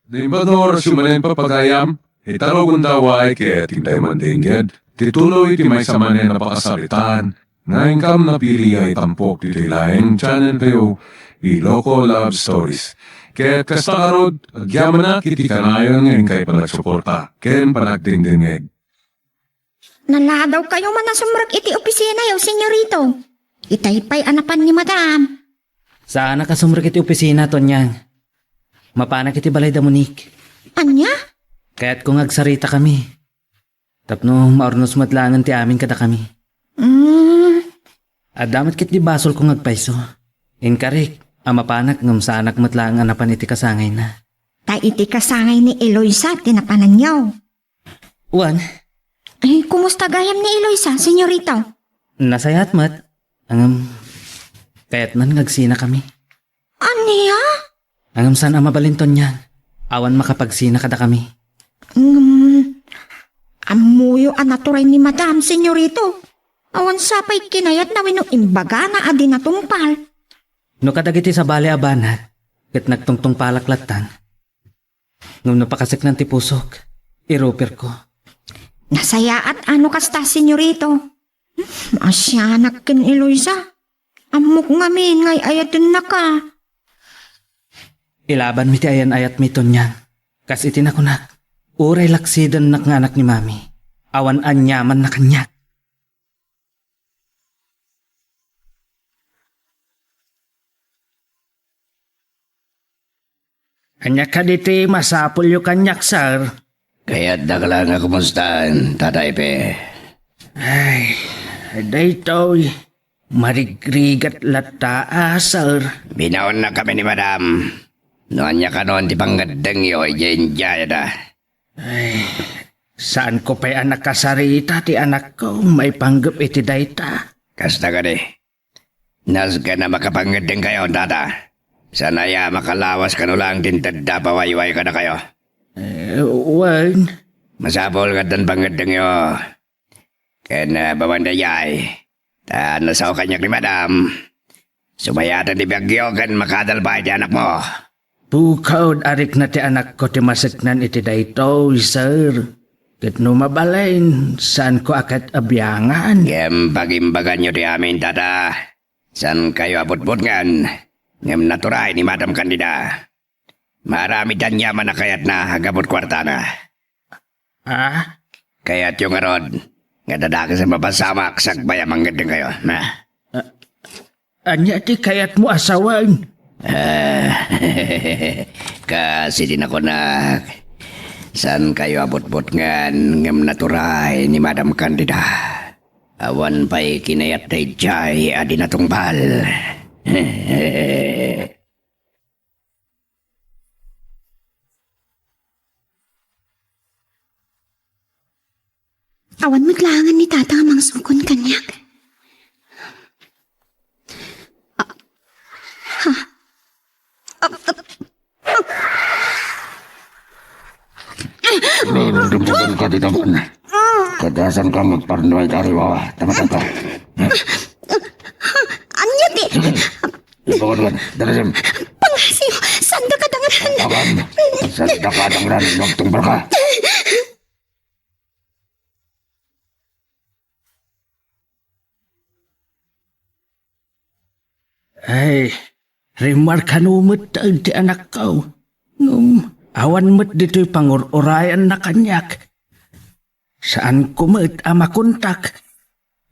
Di ba no, sumanin pa pagayam? Italaw gundaway kaya tintay mandingged. Tituloy ti may samanin na pakasalitan. Ngayon kam napili ay tampok titilaing channel kayo. Iloko Love Stories. Kaya kasta karod, agyaman na kiti kanayon ngayon kay panagsuporta. Ken panagdingdingeg. Naladaw kayo man na sumrag iti opisina yaw, senyorito. Itaypay anapan ni madam. Saan nakasumrek iti opisina, Tonyang? Mapanak iti balay da Monique. Anya? Kaya't kung agsarita kami. Tapno maornos matlangan ti amin kada kami. At damat kit di basol kung agpaiso. Inkarik, mapanak ngam saanak matlangan anapan iti kasangay na. Ta iti kasangay ni Eloisa, tinapanan yaw. Uwan, Ay, kumusta gayam ni Eloisa, senyorito? nasayat mat. Kaya't man ngagsina kami. Anya? Angam saan ang mabalinton niya. Awan makapagsina kada kami. Amuyo anaturay ni madam, senyorito. Awan sapay kinayat na wino imbaga na adi natungpal. No kadagiti sa bale abanat, ket nagtungtong palaklatan. Ngum napakasik ng tipusok, iroper ko. Nasaya at ano kasta, senyorito? Asyanak kin Eloisa. Amok ngamin ngay ayatun na ka. Ilaban mi ti ayan ayat mi Tonyang. Kas iti na kunak. Uray laksidan nak nga anak ni mami. Awan anyaman na kanya. Anya ka diti masapul yu kanyak, sir. Kaya't dakla nga kumustaan, Tatay Pe. Ay, daytoy. Marigrigat lataa, sir. Binaon na kami ni Madam. Noon niya ka noon, di panggadang yo, jaya da. Ay, saan ko pa'y anak kasarita ti anak ko? May panggap iti dayta. Kasta ka di. Nas ka na makapangadang kayo, Tata. Sanaya makalawas ka no lang din tadda pawayway ka na kayo. Wan. Masapol ka dan pangadang yo. Kaya bawandayay. Ta nasaw kanyak ni Madam. Sumayatan di Bagyo kan makadalbay di anak mo. Bukod arik na ti anak ko ti masaknan iti dayto, sir. Ket no mabalain, saan ko akat abyangan? Ngem pagimbagan nyo di amin, Tata. San kayo abot-bot ngan? Ngem naturay ni Madam Candida. Marami dan yaman na kayat na hagabot kwarta na. Ah? Kayat yung arod. Nga dadaki sa mapasamak sagbaya manggandang kayo. Na. Anya ti kayat mo asawan? Kasi din ako na. San kayo abot-bot ngan? Ngem naturay ni Madam Candida. Awan pa'y kinayat day jay adi natungpal. Awan maglangan ni tata nga mga sungkon kanyak. Dumdum ka dito man. Kadasan ka magparnoy dari wawa. Tama-tama. Anya ti? Ipawad ka. Dalasim. Pangasiyo, sanda ka danganan. Awan. Sa dakadang ran. Magtungpal ka. Ay, remarka numot ti anak ko. Awan mo't dito'y pangurayan na kanyak. Saan ko mo't makuntak?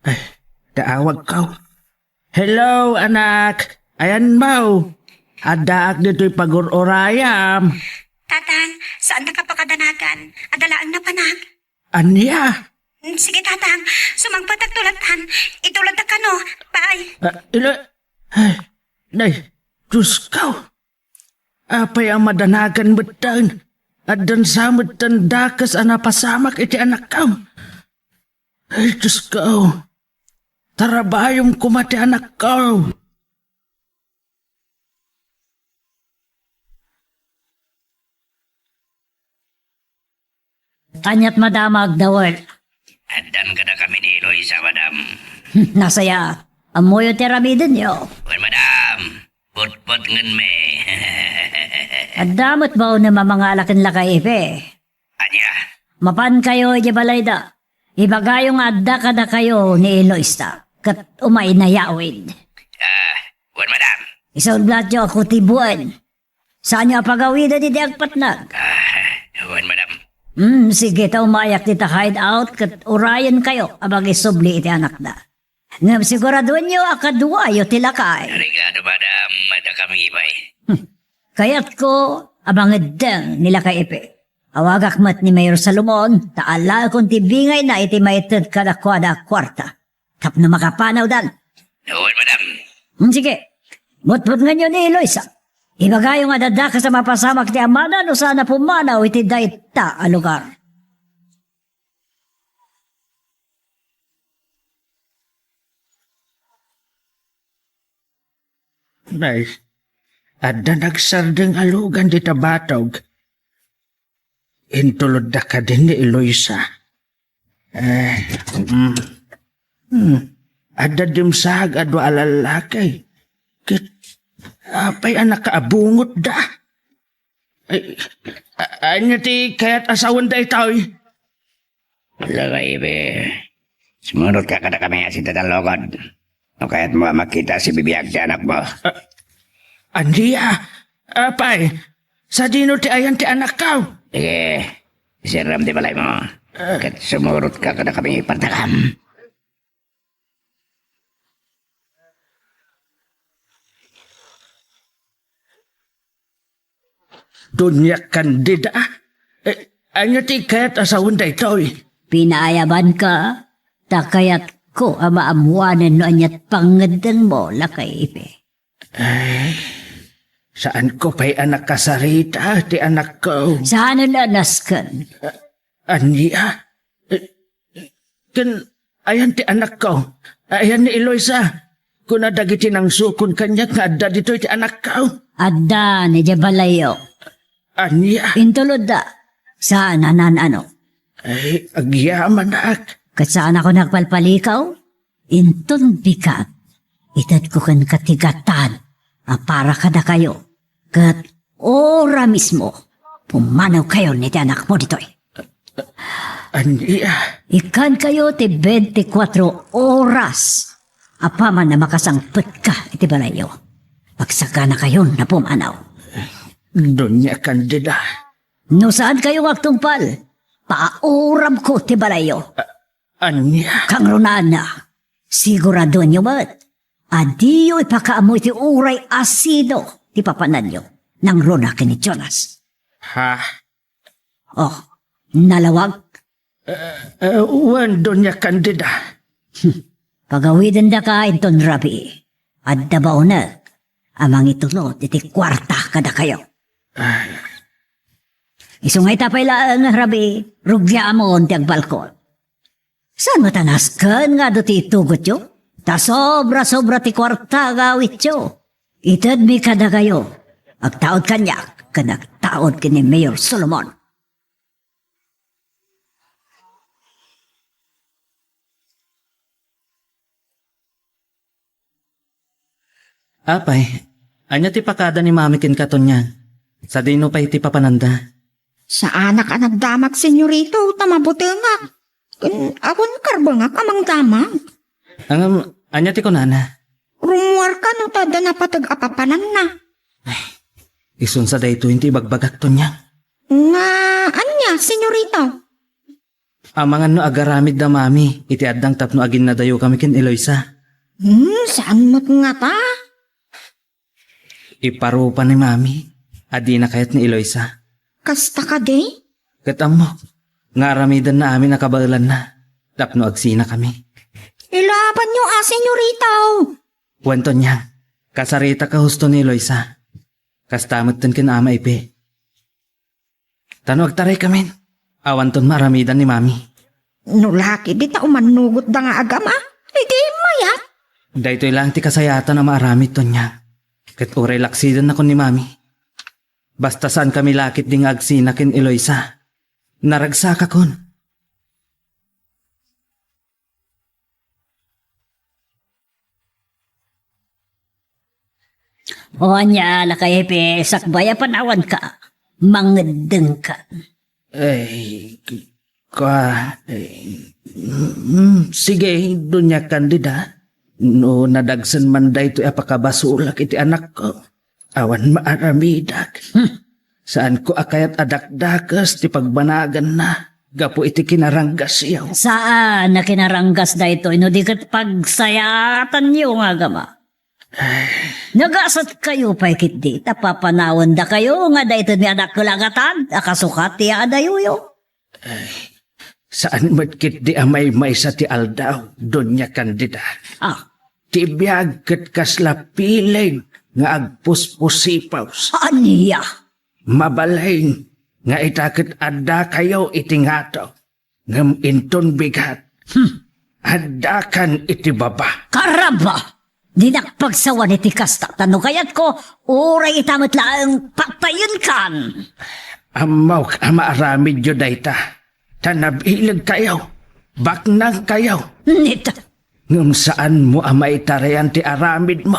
Ay, daawag ka. Hello, anak. Ayan mo. Adaak dito'y pagururayam. Tatang, saan na ka pakadanagan? Adalaang na panag. Anya? Sige, tatang. Sumagpatag tulatan. Itulad na ka, no? Bye. Ay, nay, Diyos ko. Apay ang madanagan betan. At dan samad tandakas anapasamak iti anak ko. Ay, Diyos ko. Tarabayong kumati anak ko. Kanyat madamag dawal. Adan ka na kami ni Eloisa, Madam. Nasaya. Amoyo terabidan yo. Well, Madam. Put-put ngan me. At damot ba na mamangalakan lakay ipe? Anya, Mapan kayo balay da. Ibagayong adda ka na kayo ni Eloista. Kat umay na yawid. wan madam. Isaw blatyo ako tibuan. Saan niyo pagawida di agpatnag? Wan madam. Sige ta umayak dita hideout kat urayan kayo abang isubli iti anak da. Ngam siguraduan niyo akadwa yo tilakay. Regado madam, mada kami ibay. Kayat ko abang edeng nila kay Epe. Awagak mat ni Mayor Salomon, taala kung tibingay na iti maited kada kwada kwarta. Tapno makapanaw dan. Wan madam. Sige, mutput nga nyo ni Eloisa. Ibagayo nga dadaka sa mapasamak ti Amana no sana pumanaw iti dayta a lugar. Nice. Adda nagsardeng alugan di tabatog. Intulod da ka din ni Eloisa. Adda dimsag adwa alalakay. Kit, apay anak kaabungot da. Anya ti kaya't asawan da itaw. Lagay be. Sumunod ka kada kami asin tatalogod. O kaya't mo makita si bibiyag ti anak mo. Andiya, apay, sa dino ti ayan ti anak ka. Sige, siram di balay mo. Kat sumurot ka kada kami pantakam. Dunya kandida. Anya ti kaya't asawan da itaw. Pinaayaban ka, takayat ko ang maamuanan no anyat pangadang mo lakay Epe. Saan ko pa'y anak kasarita ti anak ko? Saan na naskan? Anya? Ayan ti anak ko. Ayan ni Eloisa. Kung nadagiti ng sukon kanya nga adda dito ti anak ko. Adda ni Jabalayo. Anya? Intulod da. Saan ano? Ay, agyaman ak. Kat saan ako nagpalpalikaw? Inton bikat. Itad ko kan katigatan. Para kada kayo. Kat ora mismo. Pumanaw kayo ni ti anak mo ditoy. Anya? Ikan kayo ti 24 oras. Apaman na makasangpet ka iti balayo. Pagsaka na kayo na pumanaw. Dunya kandida. No saan kayo magtungpal? Pauram ko ti balayo. Anya? Kang runana. Sigurado nyo ba't? Adiyo ipakaamoy ti uray asido ti papanan nyo nang runa ni Jonas. Ha? Oh, nalawag. Wan dunya kandida. Pagawidin da ka inton rabi. At dabaw na. Amang itulot iti kwarta kada kayo. Isungay tapay lang rabi. Rugya mo ti agbalkon. Saan matanaskan nga do ti itugot yo? Ta sobra ti kwarta gawit yo. Itad mi kada kayo. Agtaod kanya. Kanagtaod kini Mayor Solomon. Apay, anya ti pakada ni mami kin katon niya. Sa dino pa iti papananda. Sa anak-anak damag, senyorito, tamabutengak. Akon karbangak amang damag. Ang anya ti kunana. Rumuar ka no tada na patag-apapanan na. Isun sa dayto hindi bagbagak to niya. Nga, anya, senyorito? Amangan no agaramid da mami, iti addang tapno agin na dayo kami kin Eloisa. Saan mo't nga ta? Iparupa ni mami, adi na kayat ni Eloisa. Kasta ka day? Katam mo, nga aramidan na amin nakabalan na. Tapno agsina kami. Ilaban nyo senyorito. Wento niya, kasarita ka husto ni Eloisa. Kastamot ton kin ama ipe. Tano agtaray kami. Awan ton maramidan ni mami. Nulaki, di ta umanugot da nga agama. Hindi mayat. Daytoy lang ti kasayatan na maaramid ton niya. Kat uray laksidan ako ni mami. Basta saan kami lakit ding agsina kin Eloisa. Naragsaka kon. O anya, lakayepe, sakbaya panawan ka. Mangedeng ka. Ay, sige, doon niya kandida. No, nadagsan man da ito apakabasulak iti anak ko. Awan maaramidak. Saan ko akayat adakdakas ti pagbanagan na. Gapo iti kinaranggas yaw. Saan na kinaranggas da ito? Ino di kat pagsayatan niyo nga gama. Nagasat kayo pa ikit di. Tapapanawan da kayo nga da ito ni anak kulagatan. Akasukat ti adayuyo. Saan matkit di amay may sa ti aldaw. Doon niya kandida. Ah, Ti biyag kat kasla piling nga agpuspusipaws. aniya. Mabalay nga itakit adda kayo itingato. Ngam inton bigat. Addakan iti baba. Karaba! Dinakpagsawan iti kasta. Tano kayat ko, uray itamot lang papayon kan. Amaw ka maaramid yun dayta. Tanabilig kayo. Baknang kayo. Nita, Ngam saan mo amay tarayan ti aramid mo.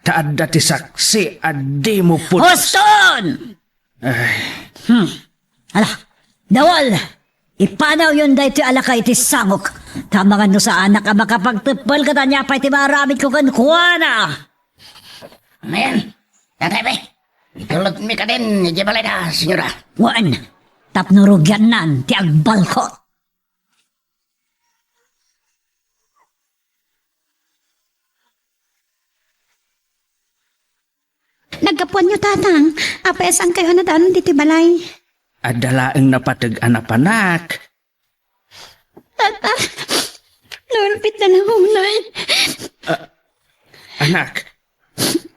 Taadda ti saksi addi mo putos. Hoston! Ala, dawal! Ipanaw yun da ito alakay iti sangok. Tama nga no sa anak ka makapagtupal ka tanya pa iti maramit ko kankuana. Ayan, tatay itulot mi ka din, di balay na, senyora. Wan, tapnurugyan nan ti agbal ko. Nagkapuan niyo, tatang. Apesan kayo na danon dito balay. Adalaang napatag anapanak. Lulpit na lang unay. Anak,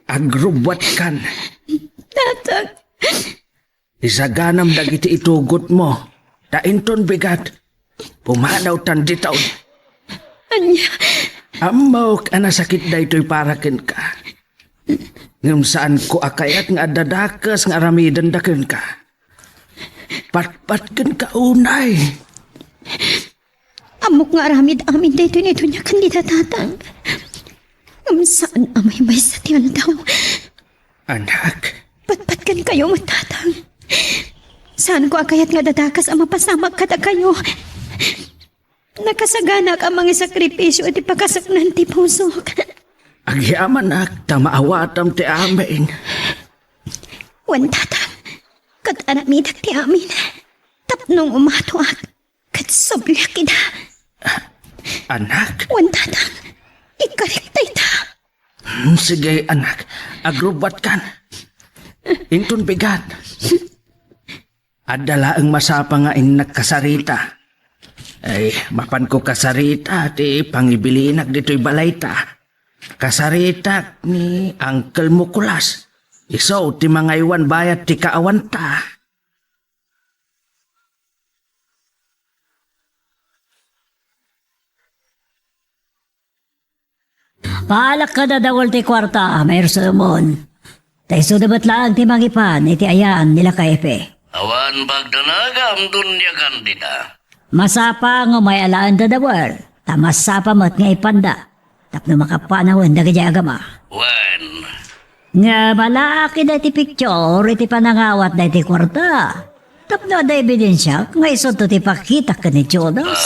agrubwat kan. Tatang. Isaganam dagiti itugot mo. Tainton bigat. Pumanaw tan ditaw. Anya. Amaw ka na sakit da ito'y parakin ka. Ngam saan ko akayat nga dadakas nga aramidan dakin ka. Patpatkan ka unay. Amok nga aramid amin dito nito niya kandida, tatang. Saan amay may sa tiyan daw. Anak, Patpatkan kayo, matatang. Saan ko akayat nga dadakas ang mapasamag kada kayo. Nakasagana ka mga sakripisyo at ipakasaknan ti pusok. agyaman nak, tamaawatam ti amin. Wan, tatang. Kat aramidak ti amin. Tapnong umato ak. Kat soblya kita. Anak, Wan, tatang. Ikariktay ta. sige anak, agrubat kan. Inton bigat. Adala ang masapa nga nagkasarita. Ay, mapan ko kasarita ti pangibilinak dito'y balayta. Kasarita ni Uncle Mukulas. Iso ti mga iwan bayat ti kaawanta. Paalak ka na dawal ti kwarta, may Ramon. Taiso dabat lang ti mangipan, iti ayan nila kaipe. Awan pagdanagam dun niya kandida. Masapa nga may alaan da dawal, tamasapa mat nga ipanda. Tapno makapanawin da kaya agama. Wan, Nga malaki da ti picture, iti panangawat da iti kwarta. Tapno da ebidensya, nga iso to ti pakita ka ni Jonas.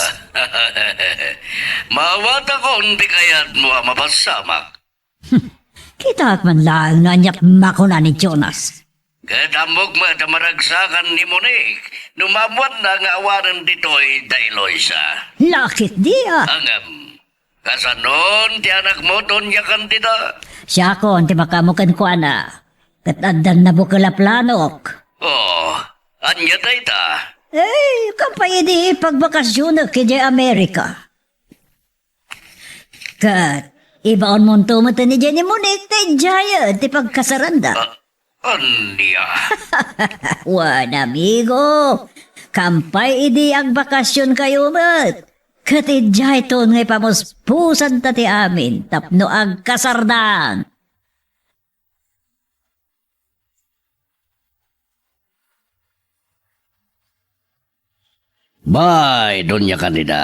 mawata ko hindi kayat mo mapasamak. Kita at man lang na anyak makuna ni Jonas. Kadamog mo at maragsakan ni Monique. Numamwat na nga awanan dito'y dailoy sa. Lakit dia. Angam, kasanon ti anak mo doon niya kandida. Siya ko, ti makamukan ko ana. Katadan na bukala planok. Oh, anya dayta. Eh, kapay di pagbakasyon na kaya Amerika. Kat, ibaon mo tumata ni Jenny Monique na jaya ti pagkasaranda. Anya. Wan, amigo. Kampay idi ang bakasyon kayo mat. Katidjay ton ngay pamuspusan ta ti amin. Tapno ang kasardan. Bye, doon niya kandida.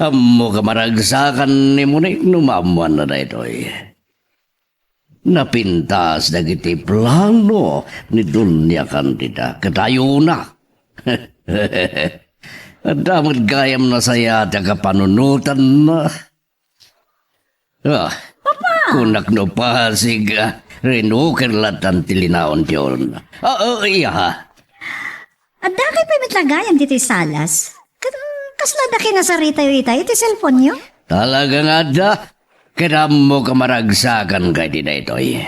Amo ka maragsakan ni mo ni numamuan na daytoy. Napintas na kiti plano ni Dunya Candida. Kadayo na. Damat gayam na saya at kapanunutan na. Kunak no pasig rinuker latan tilinaon diyon. Iya. At dakay pa mitlagayam dito salas. Kaslada kinasarita yung itay, iti cellphone nyo. Talaga nga da. Kaya mo ka maragsakan kay di na ito'y.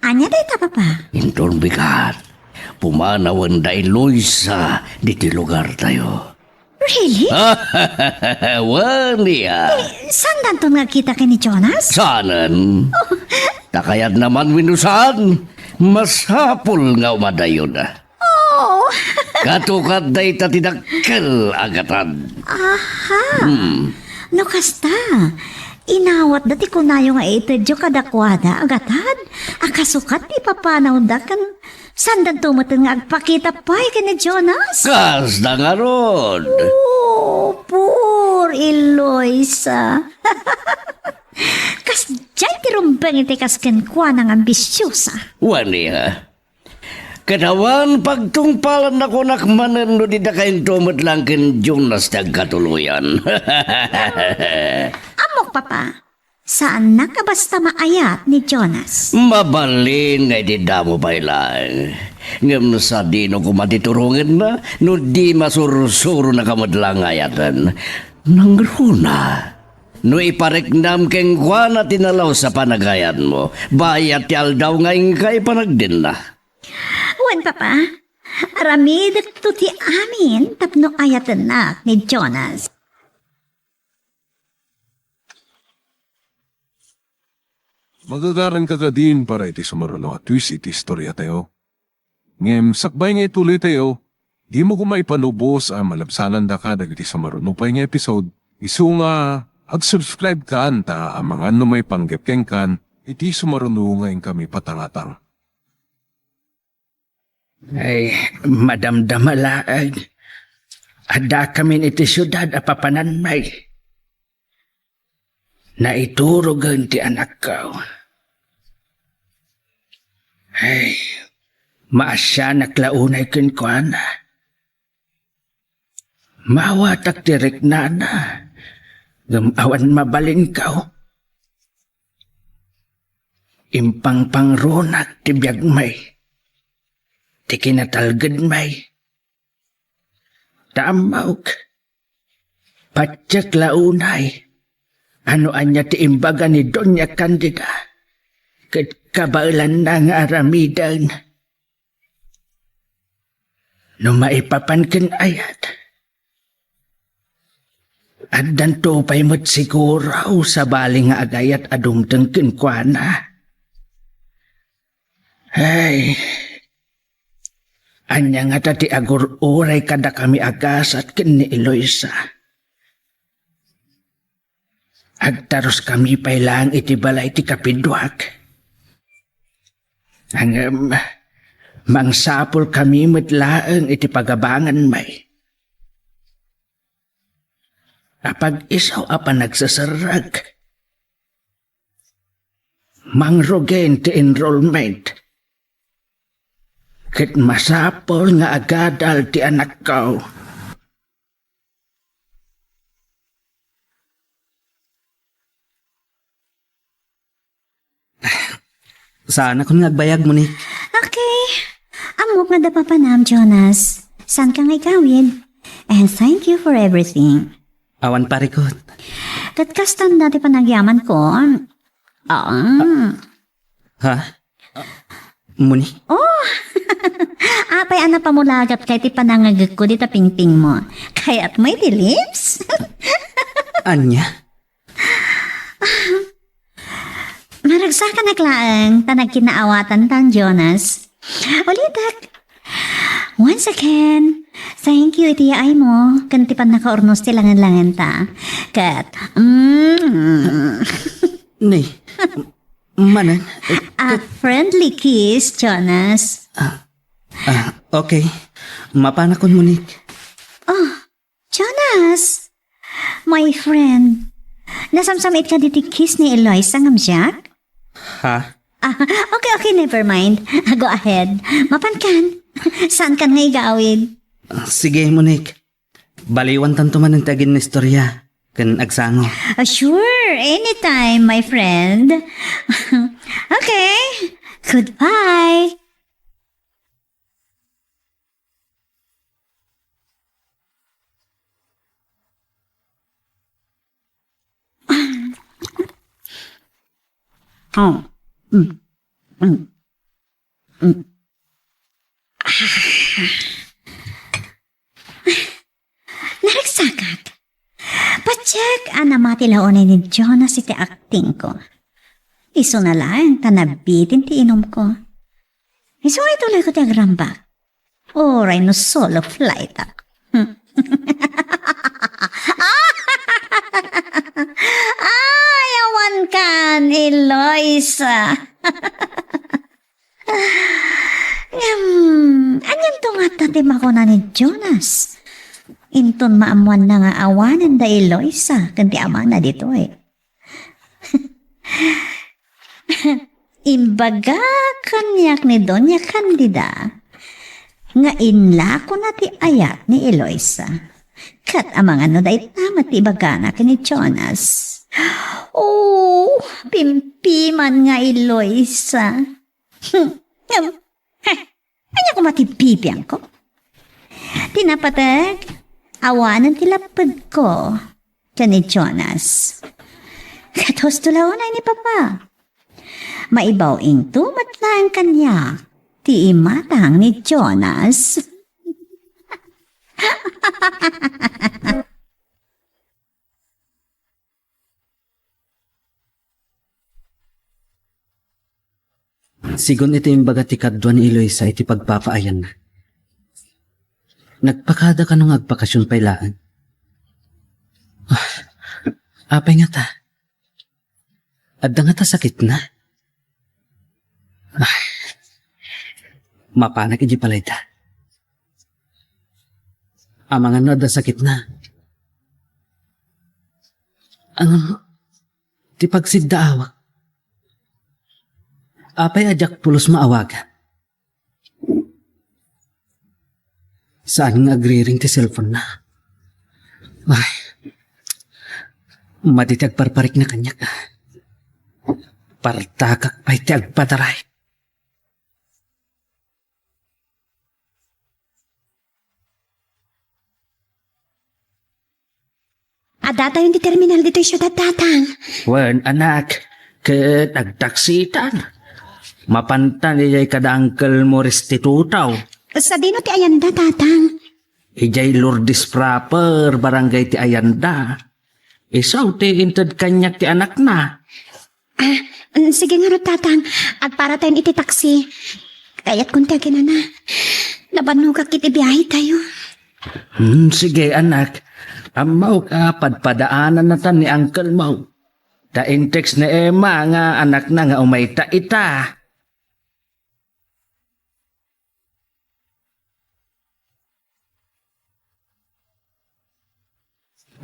Anya day ta, papa? Inton bigat. Pumanawan da Eloisa diti lugar tayo. Really? Waniya. Saan danto nga kita kay ni Jonas? Sanan. Takayat naman winusan. Masapul nga umadayon na. Oh, Katukat da ita tinakkel agatan. no kasta. Inawat dati ko na yung aitedyo kadakwada agatad. Akasukat di papanaw da kan sandan tumatan nga agpakita pa'y ka ni Jonas. Kas na nga ron. Oh, poor Eloisa. Kas dyan tirumbang iti kas kenkwa ng ambisyosa. Waniya. Kadawan pagtungpalan ako nakmanan no di na kayong tumot lang kin Jonas nagkatuluyan. Amok, papa. Saan na ka basta maayat ni Jonas? Mabalin nga di damo pa ilang. Ngam sa di no kumatiturungin na no di masursuro na kamadlang ayatan. Nangruna. No ipareknam keng kwa na tinalaw sa panagayan mo. Bayat yal daw ngayon kay panagdin na. Wan, papa. Aramidak to ti amin tapno ayatan na ni Jonas. Magagaran ka din para iti sumaruno at twist iti istorya tayo. Ngem, sakbay nga ituloy tayo, di mo kumay panubos ang malabsanan da ka dagiti sumaruno pa nga episode. Isu nga, ag-subscribe ka anta ang mga ano may panggapkeng kan, iti sumaruno ngayon kami patangatang. Ay, madamdamalaag. Ada kami iti syudad apapanan may. Naiturugan ti anak ko. Ay, maasya naklaunay kinkwana. Mawatak direk na. Gamawan mabalin ka. Impang pangronak ti biyag may. Ti kinatalgad may. Tamauk. Patyak launay. Ano anya ti imbaga ni Doña Candida. Kat kabailan na nga aramidan. No maipapankin ayat. At danto pa'y mo't siguro sa bali nga agayat adumtang kinkwana. Ay, anya nga tati agur-uray kada kami agas at kin ni Eloisa. Agtaros kami pa'y lang iti balay ti kapidwak. Ang mangsapol kami matlaang iti pagabangan may. Apag isaw apa nagsasarag. Mangrogen ti enrollment. Kit masapol nga agadal ti anak ko. Saan ako nagbayag mo ni? Okay. Amok nga da papanam, Jonas. San ka nga ikawid? And thank you for everything. Awan parikot. Katkastan dati panagyaman ko. Ha? Muni? Apay ana pamulagat kay ti panangagag ko di pingping mo. Kaya't may ti lips? Anya? Maragsa ka naglaang tanag kinaawatan tan Jonas. Ulitak. Once again, thank you iti ay mo. Kantipan nakaurnos ti langan-langan ta. Kat, Ni, manan. a friendly kiss, Jonas. Okay. Mapanakon mo ni. Oh, Jonas. My friend, nasamsamit ka diti kiss ni Eloisa ngam siya? Ha? Okay, never mind. Go ahead. Mapankan. Saan ka nga igawid? Sige, Monique. Baliwan tanto man ang tagin na istorya. Kan agsango. Sure, anytime, my friend. Okay, goodbye. Oh. Naragsakat. Pacheck anamati laonin ni Jonas iti acting ko. Iso na lang, tanabitin ti inom ko. Iso ay tuloy ko ti agrambak. Oray no solo flight ak. Ay, awan kan, Eloisa. Anyan to nga tatim ako na ni Jonas. Inton maamuan na nga awanan da Eloisa, kanti ama na dito eh. Imbaga kanyak ni Doña Candida, nga inla ko na ti ayat ni Eloisa. Kat amang ano da itama ti bagana ni Jonas. Oh, pimpiman nga Eloisa. Anya ko matipipiyang ko. Tinapatag, awanan tilapad ko. Diyan ni Jonas. Katos tulaunay ni Papa. Maibaw ing tumatlang kanya. Ti imatang ni Jonas. Sigon ito yung baga ti kadwa ni Eloisa iti pagpapaayan na. Nagpakada ka nung agpakasyon pailaan. Apay nga ta. Adda nga ta sakit na. Mapanak iji palay ta. Amang ano adda sakit na. Ang ti pagsidda awak. Apay ajak pulos maawaga. Saan nga agriring ti cellphone na? Ay, matitag parparik na kanyak. Partakak pa'y ti agpataray. Adata yung di terminal dito yung syudad datang. Wen, anak, ke nagtaksitan. Mapantan ijay kada angkel mo restitutaw. Sa dino ti ayanda datang. Ijay Lourdes proper, barangay ti Ayanda. Isaw ti inted kanyak ti anak na. Sige nga ro tatang. At para tayong iti taksi. Kaya't kunti na na. Nabanugak iti biyahe tayo. Sige anak. Amaw ka, padpadaanan na tan ni Uncle Mau. Da-intex ni Emma nga anak na nga umayta ita.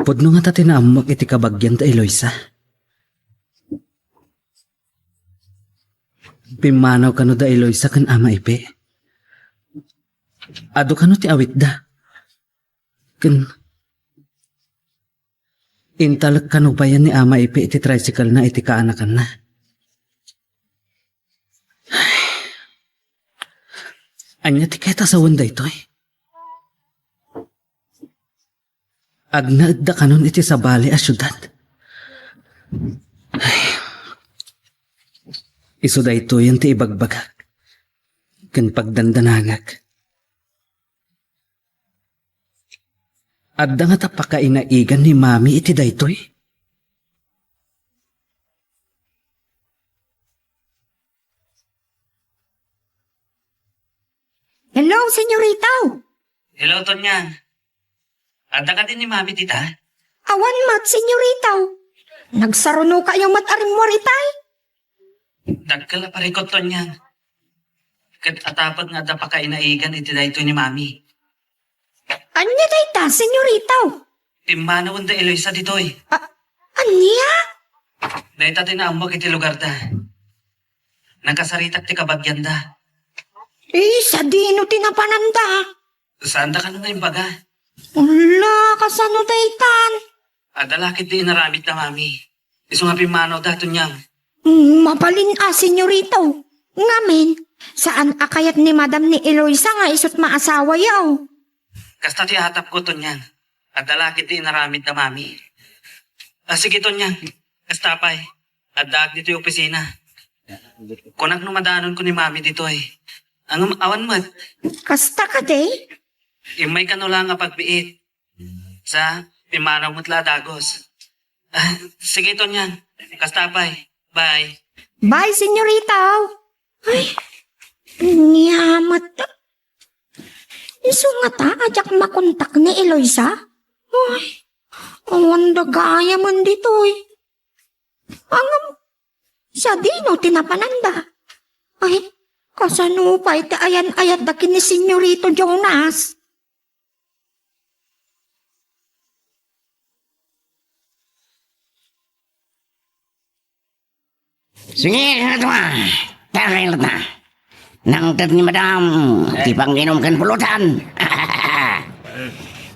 Pudno nga ta tinamok iti kabagyan ta Eloisa. Pimanaw kano da Eloisa kan ama ipe. Ado kano ti awit da. Kan intalak kano ba yan ni ama ipe iti tricycle na iti kaanakan na. Anya ti keta sa wanda ito eh. Agnaad da kanon iti sa bali a syudad. Iso da ito yan ti ibagbagak. Kan pagdandanangag. Adda nga tapakainaigan ni mami iti da ito eh. Hello, senyorita. Hello, Tonya. Adda ka din ni mami, tita? Awan mat, senyorita. Nagsaruno kayo mat aring moritay. Dagkala parikot, Tonya. Kat atapad nga adda pa kainaigan iti da ito ni mami. Anya dayta, senyorita. Timanawan da Eloisa ditoy. Anya? Naita tinambok iti lugar da. Nagkasaritak ti kabagyan da. Sa dino tinapananda. Saan da ka na yung baga? Wala, kasano daytan? Adalakit di inaramit na mami. Iso nga pimanaw da tunyang. Mapalin senyorito. Ngamen, saan akayat ni Madam ni Eloisa nga isot maasawa yaw? Kasta ti hatap ko tunyang. Adalakit di inaramit na mami. Sige tunyang. Kasta pa'y. Addaag dito yung opisina. Kunak no madanon ko ni mami dito eh. Ang awan mo. Kasta ka day? Imay ka no lang nga pagbiit. Sa pimanaw mo't ladagos. Sige tunyang. Kasta pa'y. Bye. Bye, senyorito. Ay, niyamat. Iso nga ta, ajak makontak ni Eloisa? Ay, awan dagaya man dito eh. Angam, sa dino tinapananda. Ay, kasano pa iti ayan-ayat dakin ni senyorito Jonas? Sige, katma. Tarilat na. Nangtat ni madam, di panginom kan pulutan.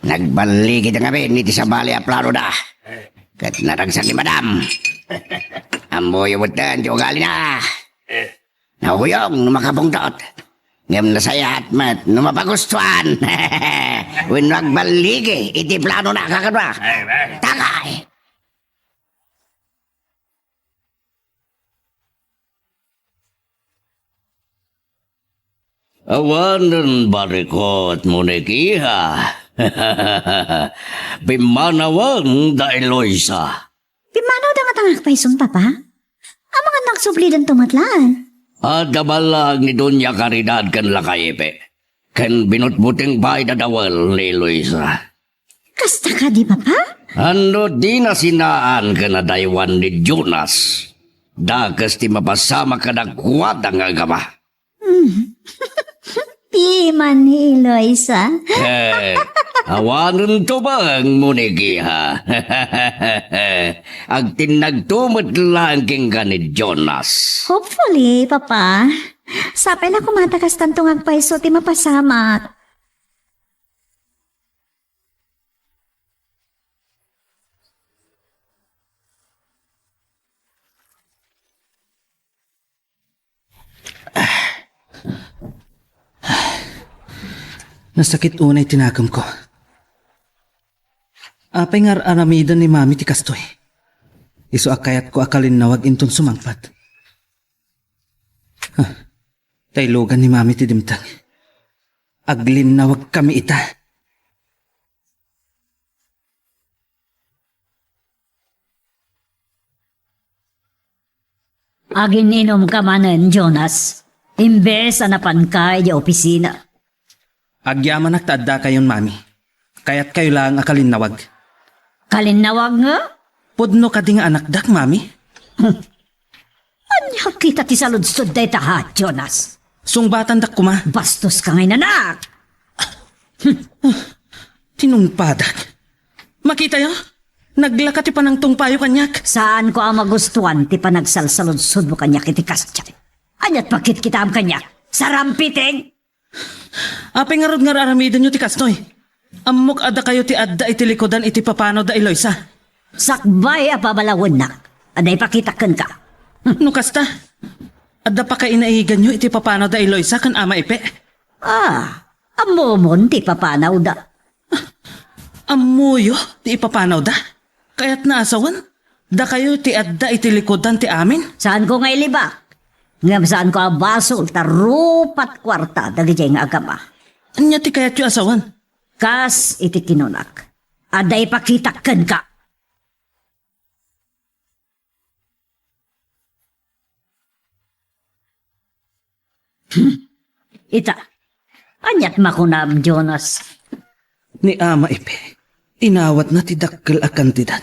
Nagbalik kita ngabi, niti sa bali aplano da. Kat naragsan ni madam. Ambo yung butan, di ugali na. Nahuyong, numakapungtot. Ngam nasayat mat, numapagustuhan. Win nagbalik, iti plano na kakadwa. Takay. Awanan barikot mo ni Kiha. Pimanawang da Eloisa. Pimanaw da nga tangak paisun, Papa? Ang mga nagsubli dan tumatlaan. Dabalag ni Doña Caridad kan lakayepe. Kan binutbuting bay da dawal ni Eloisa. Kasta ka di, Papa? Ano di na sinaan ka na daywan ni Jonas. Dakas ti mapasama ka na kuwat ang agama. Piman ni Eloisa. Awanan to ba ang munigiha? Ag tinagtumot lang king ka ni Jonas. Hopefully, Papa. Sapay na kumatakas tantong agpaiso ti mapasamat. Nasakit unay tinagam ko. Apay nga aramidan ni mami ti kastoy. Iso akayat ko akalin na wag inton sumangpat. Taylogan ni mami ti dimtang. Aglin na wag kami ita. Agin inom ka manen, Jonas. Imbes anapan ka di opisina. Agyaman nagtadda kayon mami. Kaya't kayo lang akalin na wag. Kalinawag nga? Pudno ka ding anak dak mami. Anya kita ti saludsod day tahat, Jonas. Sungbatan dak kuma. Bastos ka ngayon, anak. Tinungpadak. Makita yo? Naglakati pa ng tungpayo kanyak. Saan ko ang magustuhan ti panagsalsaludsod mo kanyak iti kastyak? Anyat pakit kita am kanyak? Sarampiting? Apay nga rod nga aramidon nyo ti kastoy. Amok ada kayo ti adda iti likodan iti papano da Eloisa. Sakbay a pabalawon nak. Aday pakitakan ka. No kasta? Adda pa ka inaigan nyo iti papano da Eloisa kan ama ipe. Amomon ti papanaw da. Amuyo ti ipapanaw da. Kaya't naasawan. Da kayo ti adda iti likodan ti amin. Saan ko nga ilibak? Ngam saan ko ang baso tarupat kwarta dagiti nga agama. Anya ti kayat yu asawan. Kas iti kinunak. Aday pakitakan ka. Ita. Anyat makunam, Jonas. Ni ama ipe. Inawat na ti dakkel a kandidan.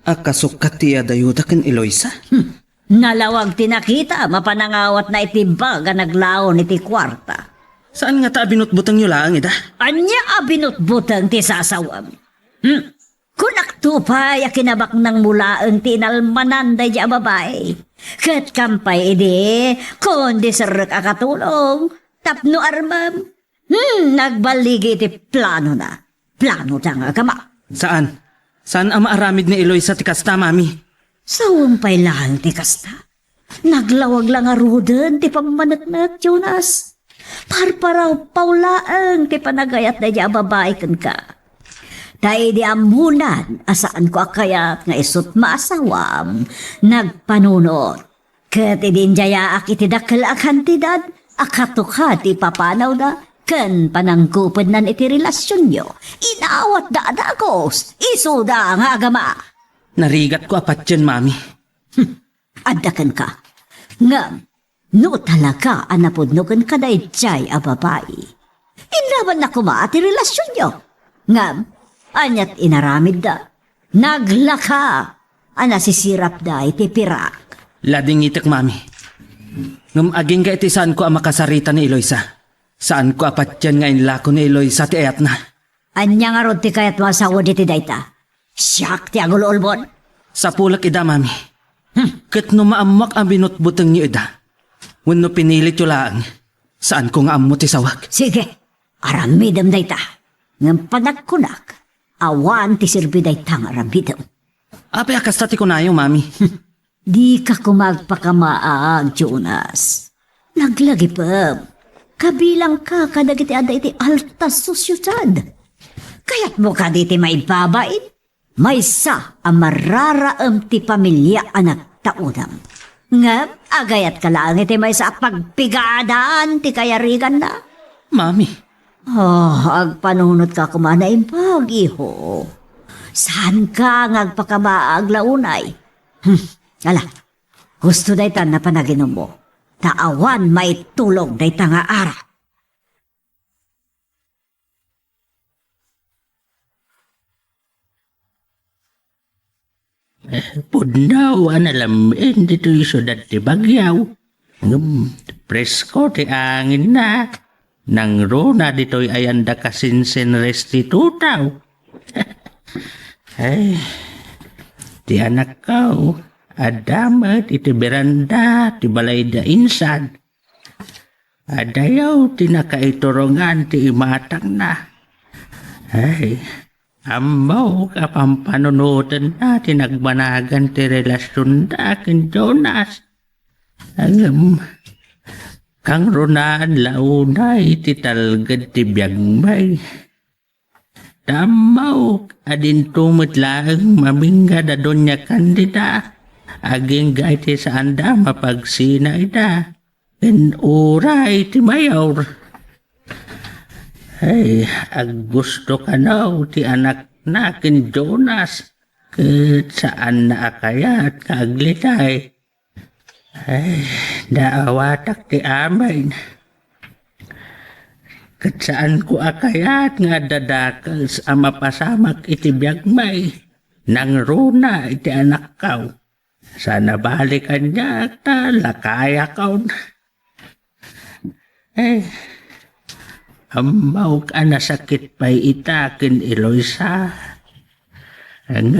Akasukat ti adayuda ken Eloisa. Nalawag tinakita, mapanangawat na itibag ang naglaon iti kwarta. Saan nga ta binutbutang nyo lang ida? Anya abinutbutang ti sasawam. Kunak tupay a kinabak ng mula ang tinalmanan day di babae. Kat kampay ide, kundi sarek akatulong, tapno armam. Nagbaligi iti plano na. Plano ta nga kama. Saan? Saan ang maaramid ni Eloisa ti kasta, mami? Sawumpay lang ti kasta. Naglawag lang arudan ti pagmanatnat, Jonas. Parparaw paulaang ti panagayat na di babae kan ka. Dahil di amunan, asaan ko akayat nga isut maasawam, nagpanunot. Kat idinjaya akiti dakal akantidad, akatukha ti papanaw da, kan panangkupad nan iti relasyon nyo. Inawat da adagos, isuda nga agama. Narigat ko apat dyan, mami. Adakan ka. Ngam, no talaga anapudnukan ka da itjay a babae. Inlaban na kuma ati relasyon nyo. Ngam, anyat inaramid da. Naglaka. Anasisirap da iti pirak. Lading itik, mami. Ngam aging ka iti saan ko ang makasarita ni Eloisa. Saan ko apat dyan nga inlako ni Eloisa ti ayat na. Anya nga rod ti kayat masawa di ti dayta. Siyak ti agulo ulbon. Sa pulak ida, mami. Kat no maamak ang binutbutang niyo ida. Wano pinilit yung laang. Saan ko nga amo ti sawag? Sige, aramidam dayta. Ngam panagkunak. Awan ti sirbi dayta nga aramidam. Apay akasta ti kunayo, mami. Di ka kumagpakamaag, Jonas. Naglagi pa. Kabilang ka kadagiti ada iti altas sosyudad. Kaya't mo ka diti may babait. May sa amararaam ti pamilya anak taunam. Nga, agayat ka lang iti may sa pagpigadaan ti kayarigan na. Mami, Agpanunod ka kumana impag, iho. Saan ka ngagpakamaag launay? Ala, gusto daytan na panaginom mo. Taawan may tulong dayta nga ara. Pudnaw ang alamin dito yung syudad ti Bagyaw. Presko ti angin na. Nang rona dito'y ayanda kasinsin restitutaw. Ay, ti anak ko, adamat iti beranda ti balay da insan. Adayaw ti nakaiturongan ti imatang na. Ay, amaw ka pampanunutan na ti nagbanagan ti relasyon da kin Jonas. Kang runaan launay ti talgad ti biyagmay. Tamaw adin tumit lang mamingga da donya kandida. Aging gay ti saan da mapagsinay da. En uray ti mayor. Ay, ag gusto ka na ti anak nakin Jonas. Kat saan na akayat kaglitay. Ay, naawatak ti amay. Kat saan ko akayat nga dadakal sa mapasamak iti biyagmay. Nang runa iti anak kaw. Sana balikan niya ta lakaya kaw. Eh, amaw ka na sakit pa'y itakin Eloisa. Ang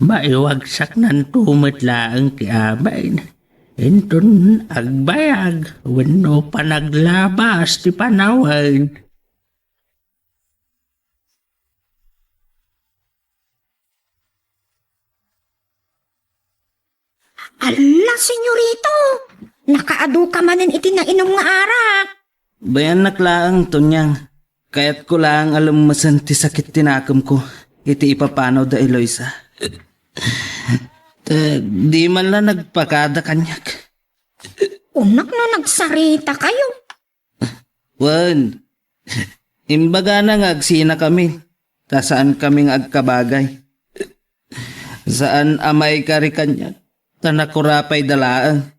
maiwagsak ng tumit lang ti amay. Intun agbayag, wano panaglabas ti panawan. Ala, senyorito! Nakaadu ka manin iti na inom nga arak. Bayan naklaang tunyang. Kaya't ko lang alam masan ti sakit tinakam ko. Iti ipapanaw da Eloisa. Di man lang nagpakada kanyak. Unak na nagsarita kayo. Wan, imbaga na ngagsina kami. Ta saan kaming agkabagay. Saan amay kari kanyak. Tanakurapay dalaan.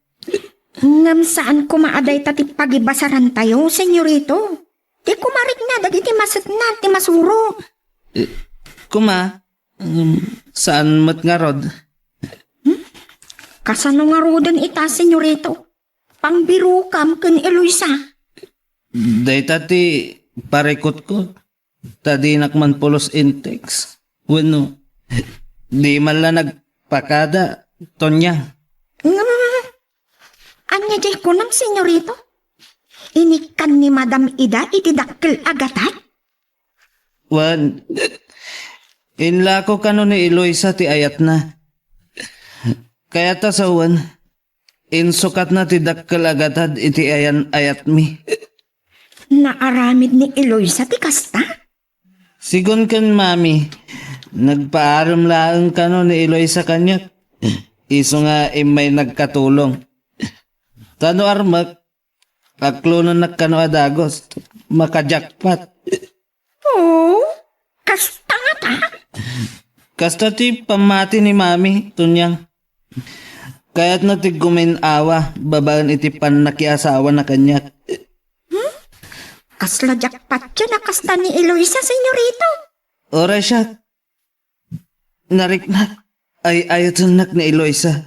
Ngam saan kumaaday tati pagibasaran tayo, senyorito? Di kumarik na, dagiti masat na, ti masuro. Kuma, saan mat nga rod? Kasano nga rodan ita, senyorito? Pangbiro kam ken Eloisa. Day tati, parikot ko. Tadi nakman pulos intex. Wano, di man lang nagpakada, Tonyang. Anya jay kunam, senyorito? Inikan ni Madam Ida itidakkel agatat? Wan, inla ko kano ni Eloisa ti ayat na. Kaya ta sa wan, insukat na ti dakkel agatad iti ayan ayat mi. Naaramid ni Eloisa ti kasta? Sigon kan mami, nagpaaram laang kano ni Eloisa kanya. Iso nga may nagkatulong. Tano armak, aklo na nakano adagos, makajakpat. Oh, kasta nga ta? Kasta ti pamati ni mami, Tunyang. Kaya't na ti guminawa, babaan iti pan nakiasawa na kanya. Kasla jakpat siya na kasta ni Eloisa, senyorito. Ora siya. Nariknak, ay ayatunak ni Eloisa.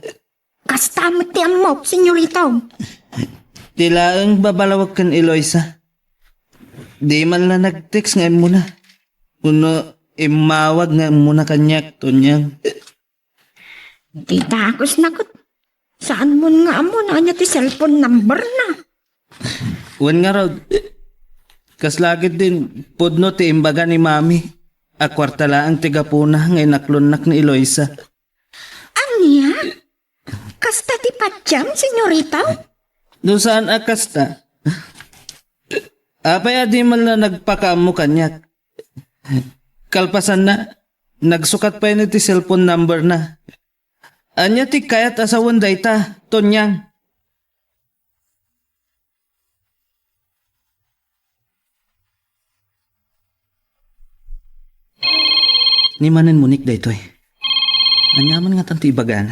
Kasta mo ti amok, senyorito. Tilaang babalawag kan Eloisa. Di man lang nag-text ngayon muna. Uno, imawag ngayon muna kanyak, Tunyang. Di takos nagot. Saan mo nga amo na niya ti cellphone number na? Wan nga raw, kaslagit din, pudno ti imbaga ni mami. Akwarta laang tigapuna ngayon naklunak ni Eloisa. Anya? Kasta ti patyam, senyorito? Doon saan akasta? Apay adi man na nagpakamo kanyak. Kalpasan na, nagsukat pa yun iti cellphone number na. Anya ti kayat asawan dayta, Tonyang. Ni manen Munik daytoy. Anyaman nga tanti ibagan.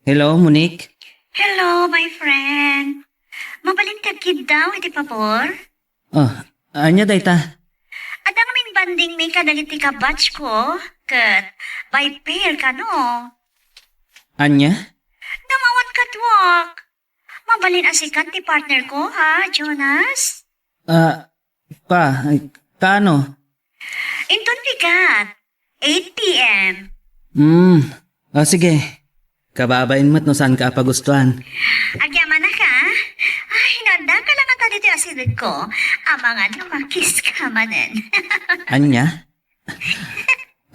Hello, Munik? Hello, my friend. Mabalintag kid daw, iti pabor? Oh, anya dayta? Adang min banding mi kadagiti ka batch ko, kat by pair ka no. Anya? Namawat ka tuwak. Mabalin asikan ti partner ko, ha, Jonas? Kano? Inton bigat, 8 p.m. Sige. Kababain mo't no saan ka pagustuhan. Agyaman na ka? Ay, nanda ka lang ata dito asidid ko. Amangan lumakis ka manen. Anya?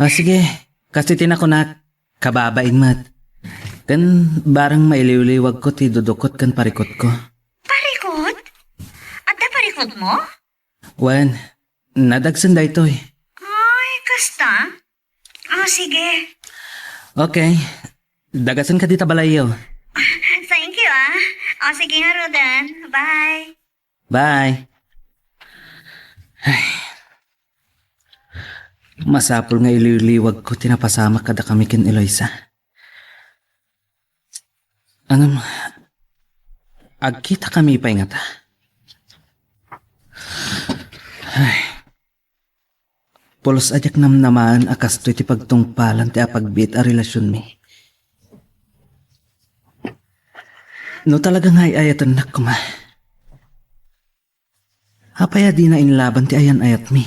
Sige. Kasi tinako na kababain mo't. Kan barang mailiwliwag ko ti dudukot kan parikot ko. Parikot? Ata parikot mo? Wan, nadagsan da ito eh. Ay, kasta? Sige. Okay. Dagasan ka dita balayo. Thank you, ah. Sige nga, Rodan. Bye. Bye. Ay. Masapol nga ililiwag ko tinapasama kada kami kin Eloisa. Agkita kami pa nga ta. Ay. Pulos ajak namnamaan akas to iti pagtungpalan ti apagbit a relasyon mi. No talaga nga ayatan na kuma. Apaya di na inlaban ti ayan ayat mi.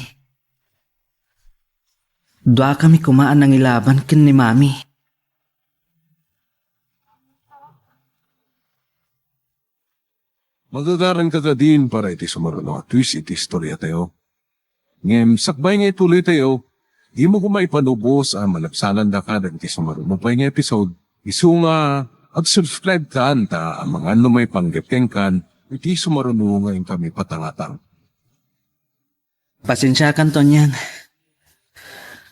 Dua kami kumaan ng ilaban kin ni mami. Magagaran ka ka din para iti sumaruno at twist iti istorya tayo. Ngem, sakbay nga ituloy tayo, di mo kumaipanubos ang malapsanan da ka iti sumaruno pa yung episode. Isu nga, ag-subscribe ka anta ang mga ano may panggapkeng kan, iti sumaruno ngayon kami patangatang. Pasensya kan Tonyan.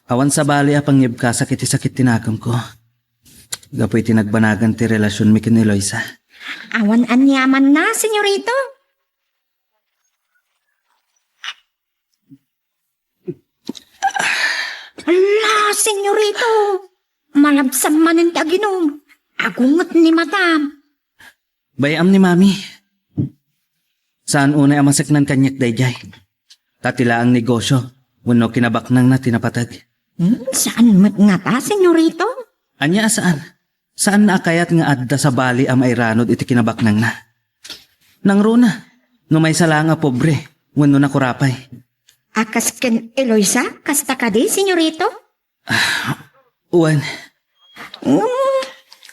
Awan sa bali apang ngibkasak iti sakit tinakam ko. Gapoy tinagbanagan ti relasyon mi kin Eloisa. Awan anyaman na, senyorito. Ala, senyorito. Malabsam manin ti aginom. Agungot ni madam. Bayam ni mami. Saan unay amaseknan kanyak dayjay? Tatila ang negosyo. Wano kinabaknang na tinapatag. Saan mat nga ta, senyorito? Anya saan? Saan na akayat nga adda sa bali ang mairanod iti kinabaknang na? Nang runa, no may sala nga pobre, wano na kurapay. Akas ken Eloisa, kasta ka di, senyorito? Uwan,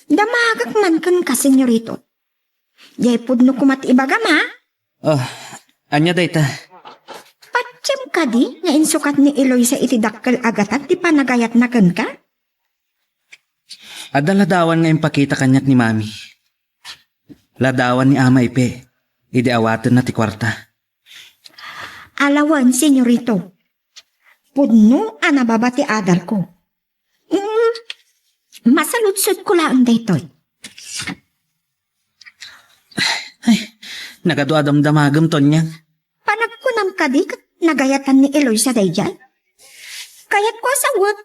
Damagak man kan ka, senyorito. Yay pudno kumat ibagam, ha? oh, anya dayta. Patsem ka di, nga insukat ni Eloisa iti dakkel agatan, di pa nagayat na kan ka? Ada ladawan nga impakita kanyak ni mami. Ladawan ni ama ipe. Idi awaten na ti kwarta. Alawan, senyorito. Pudno anababa ti adal ko. Masaludsod ko lang daytoy. Nagaduadam-damagam ton niya. Panagkunam ka di, kat nagayatan ni Eloisa dayjay. Kaya't ko asawat,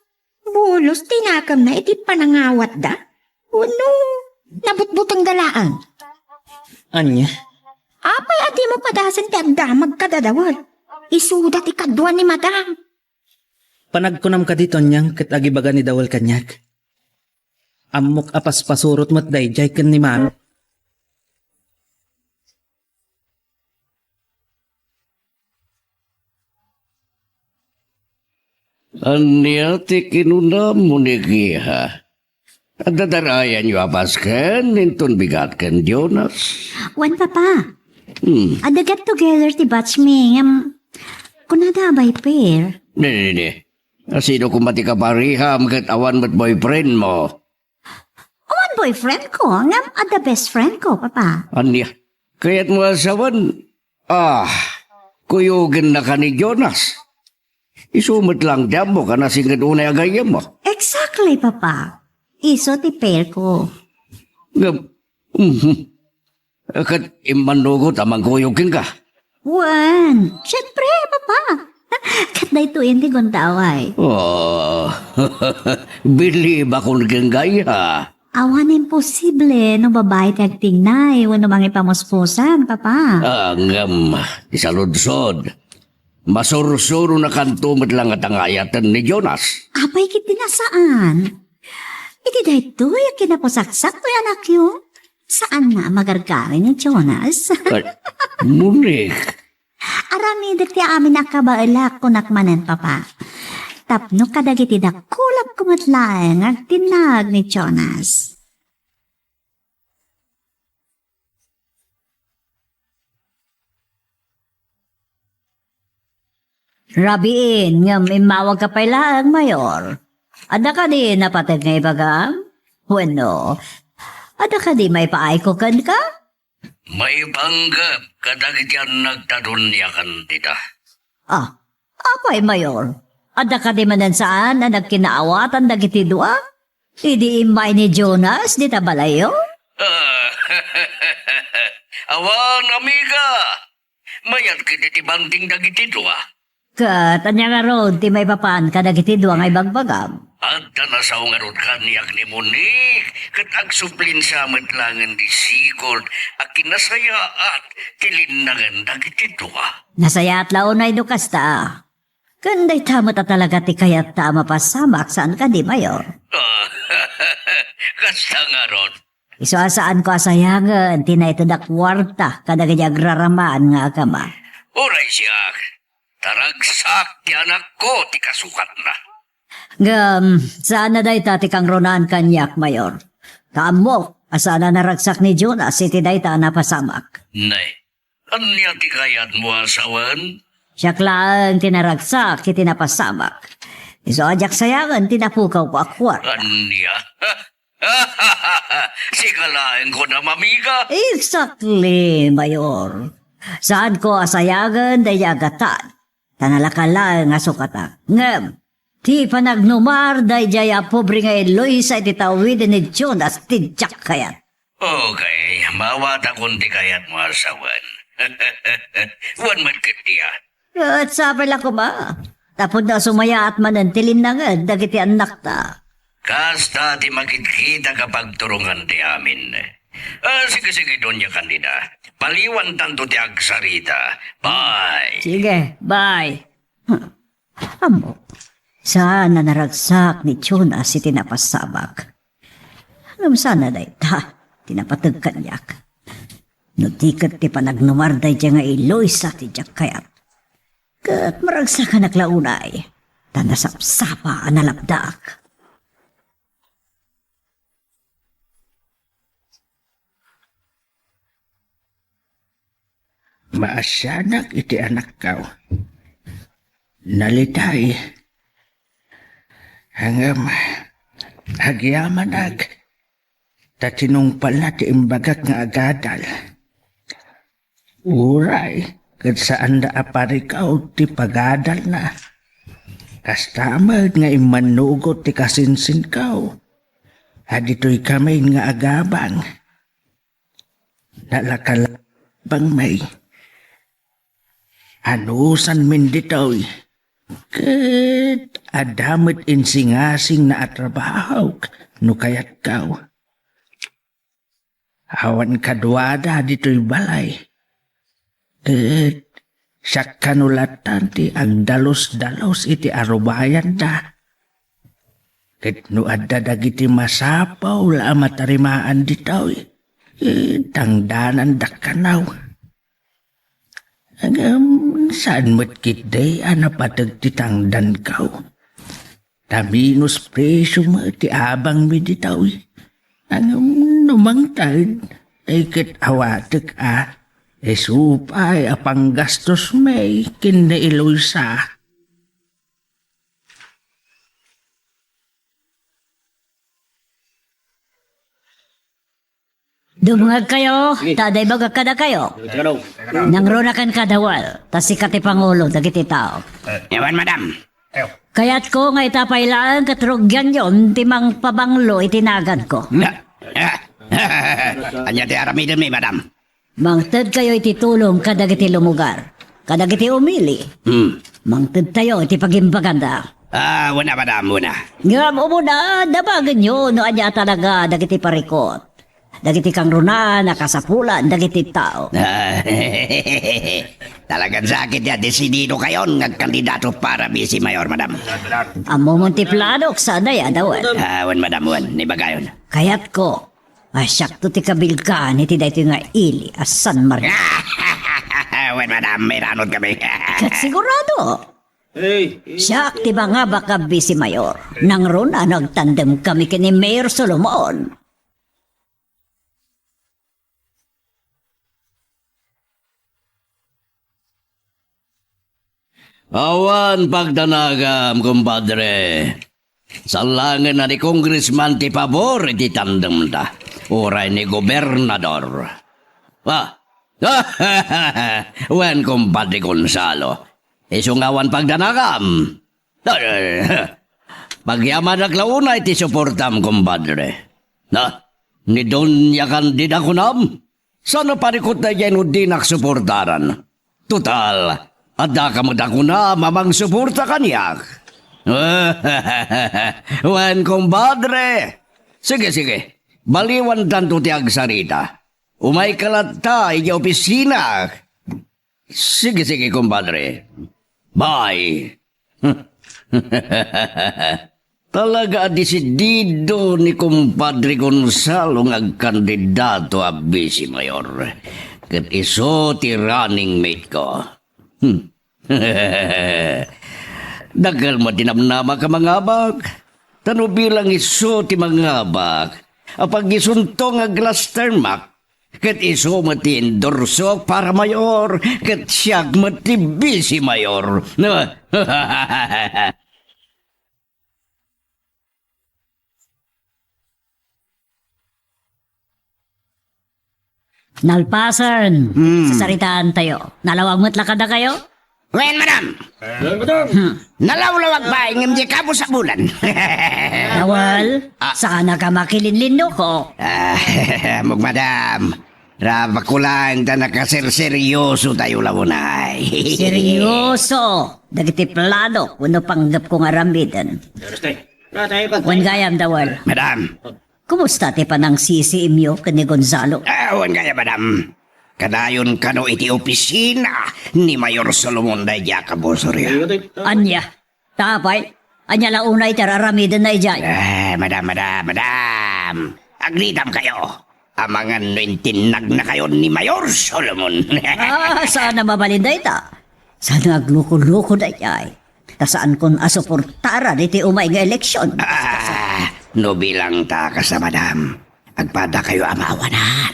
bulos tinakam na iti panangawat da. Uno, nabutbutang dalaan. Anya? Apay ati mo padasan ti agdamag kadadawal. Isudat ikadwa ni madam. Panagkunam ka dito niyang kat agibaga ni dawal kanyak. Amok apas pasurot mo't dayjay ken ni mami. Anya ti kinunam mo ni Giha. At dadarayan yu apas ken, nintun bigat ken Jonas. Wan papa. Ada get together ti batch me. Kunada by pair. Nini. Sino kumati ka pariham ket awan mo't boyfriend mo? Awan boyfriend ko. Ngam ada best friend ko, papa. Anya. Kaya't mo asawan. Kuyugin na ka ni Jonas. Isumot lang dyan mo ka na singad unay agayam mo. Exactly, papa. Iso ti pair ko. Kat imanugot amang kuyugin ka. Wan. Siyempre, papa. Kat na ito hindi kong taway. Oh, believe ako ng gaya. Awan imposible no babae tagtingnay wano mga ipamuspusan, papa. Angam, isaludsod. Masursuro na kantumot lang at ang ayatan ni Jonas. Apay kiti nasaan? Iti dahito yung kinapusaksak to yung anak yun. Saan na magargari ni Jonas? Munik. Arami dati amin nakabailak ko nakmanen, papa. Tapno kadagiti dakulap kumatlaeng at tinag ni Jonas. Rabiin, ngam imawag ka pa ilang, Mayor. Ada ka di napatag nga ibagam? Bueno, ada ka di may paaikokan ka? May banggap kadagit yan nagtadunyakan tita. Apay, Mayor. Ada ka di manan saan na nagkinaawatan dagiti dua? Idi imay ni Jonas di tabalayo? Awan, amiga. Mayat kiti tibanding dagiti dua. Kat, anya nga ron, ti may papan ka dagiti dua nga ibagbagam. At nasaw nga ron kaniyak ni Monique. Kat agsuplin sa matlangan di sigod. At kinasaya at tilinangan dagiti dua. Nasaya at launay do kasta. Kanday tama ta talaga ti kayat tama pasamak saan ka di, Mayor. Kasta nga ron. Iso asaan ko asayangan, tinay ito da kwarta, kadagay agraramaan nga agama. Oray siya. Taragsak ti anak ko ti kasukat na. Saan na day tati kang ronaan kanyak, Mayor? Kaamok, asana naragsak ni Jonas, iti day ta napasamak. Nay, anya ti kayat mo asawan? Siyak lang tinaragsak, iti napasamak. Iso ajak sayangan, tinapukaw ko akwar. Anya? Sikalain ko na mamiga. Exactly, Mayor. Saan ko asayagan, dayagatan. Tanalakalang nga sukata. Ngam, ti panagnumar, day jaya pobre nga Eloisa iti tawidin ni Jonas, tidyak kayat. Okay, mawata kundi kayat mo asawan. Wan man kitiya. At sabi lang ko ba? Tapod na sumaya at manantilin na nga, dagiti anak ta. Kasta ti makikita kapag turungan ti amin. Sige doon niya kandida. Paliwan tanto ti agsarita. Bye! Sige, bye. Amo, saan na naragsak ni Jonas si tinapasabak? Alam sana day ta, tinapatag kanyak. No tikat ti panagnumarday dya nga Eloisa ti jak kayat. Kat maragsa ka naglaunay. Tanasap-sapa ang nalapdak. Maasyanak iti anak kau. Nalitay. Hangam agyamanag. Tatinungpal na ti imbagak nga agadal. Uray, kat saan da aparikaw ti pagadal na. Kastamad nga imanugot ti kasinsin kau. Hadito'y kamay nga agabang. Nalakalabang may. Anusan min dito'y. Kat adamit insingasing na atrabaho no kayat kau. Awan kadwada dito'y balay. Kat siya kanulatan ti agdalos-dalos iti arubayan da. Kat no adda dagiti masapaw la matarimaan dito'y. Tangdanan da kanaw. Agam, saan mo't kitday anapatag titangdan kau? Taminus presyo mo ti abang mi ditaw. Agam, numangtad, ay kat awatek supay apang gastos may kinailoy sa. Dumungag kayo, taday bagag kada kayo. Nangrunakan kadawal, tas si kati Pangulo, dagiti tao. Ewan, madam. Kaya't ko nga itapailaan katrugyan yon, timang pabanglo itinagan ko. Anya ti aramidin mi, madam. Mangted kayo ititulong kadagiti lumugar, kadagiti umili. Mangted tayo iti pagimbaganda. Wala, madam, wala. Ngam umuna, dabagan nyo, no anya talaga dagiti parikot. Dagiti kang runa, nakasapulan, dagiti tao. Talagang sakit ya, desidido kayon ng kandidato para bisi mayor, madam. Amo montipladok sana ya dawal. Wan, madam, wan, ni bagayon. Kayat ko, asyak to ti kabilkan, iti dahito nga ili, as San Maria. Wan, madam, may ranod kami. Kat sigurado. Siyak ti ba nga baka bisi mayor. Nang runa, nagtandem kami kini Mayor Solomon. Awan pagdanagam, kumpadre. Salangan na ni Congressman ti pabor iti tandem da. Oray ni Gobernador. Wen, kumpadre Gonzalo. Isungawan pagdanagam. Pagyaman naglauna iti suportam, kumpadre. Ni Donya Candida kunam. Sana parikot na yan udinak suportaran. Total. Adda ka madakuna mamang suporta kanyak. Wan, kumpadre. Sige. Baliwan tanto ti agsarita. Umay kalata iya opisina. Sige, kumpadre. Bye. Talaga desidido ni kumpadre Gonzalo ngagkandidato a bisi mayor. Ket iso ti running mate ko. Dagal mo dinamnama ka mangabag. Tano bilang iso ti mangabag. Apag isunto nga glass termak. Ket iso mo ti endorsok para mayor. Ket siyag mo ti bisi mayor. Nalpasan, sasaritaan tayo. Nalawag mo't lakada kayo? Wen, madam. Nalawlawag ba ingim di kabo sa bulan? Nawal, sana ka makilinlindo ko. Mug madam. Raba ko lang ta nakaserseryoso tayo lawunay. Seryoso. Dagiti plano, kuno panggap kong aramidan. Wan gayam dawal. Madam. Kumusta ti panang sisiimyo kani Gonzalo? Awan kaya, madam. Kadayon kano iti opisina ni Mayor Solomon da Jacob Osorio. Anya, tapay. Anya launa itararamidan na ijay. Madam. Agritam kayo. Amangan no intinag na kayo ni Mayor Solomon. Sana mabalinda ita. Sa nagluko-luko na yay. Kasaan kon asuportara diti umay nga eleksyon. No bilang ta ka sa madam. Agpada kayo amawanan.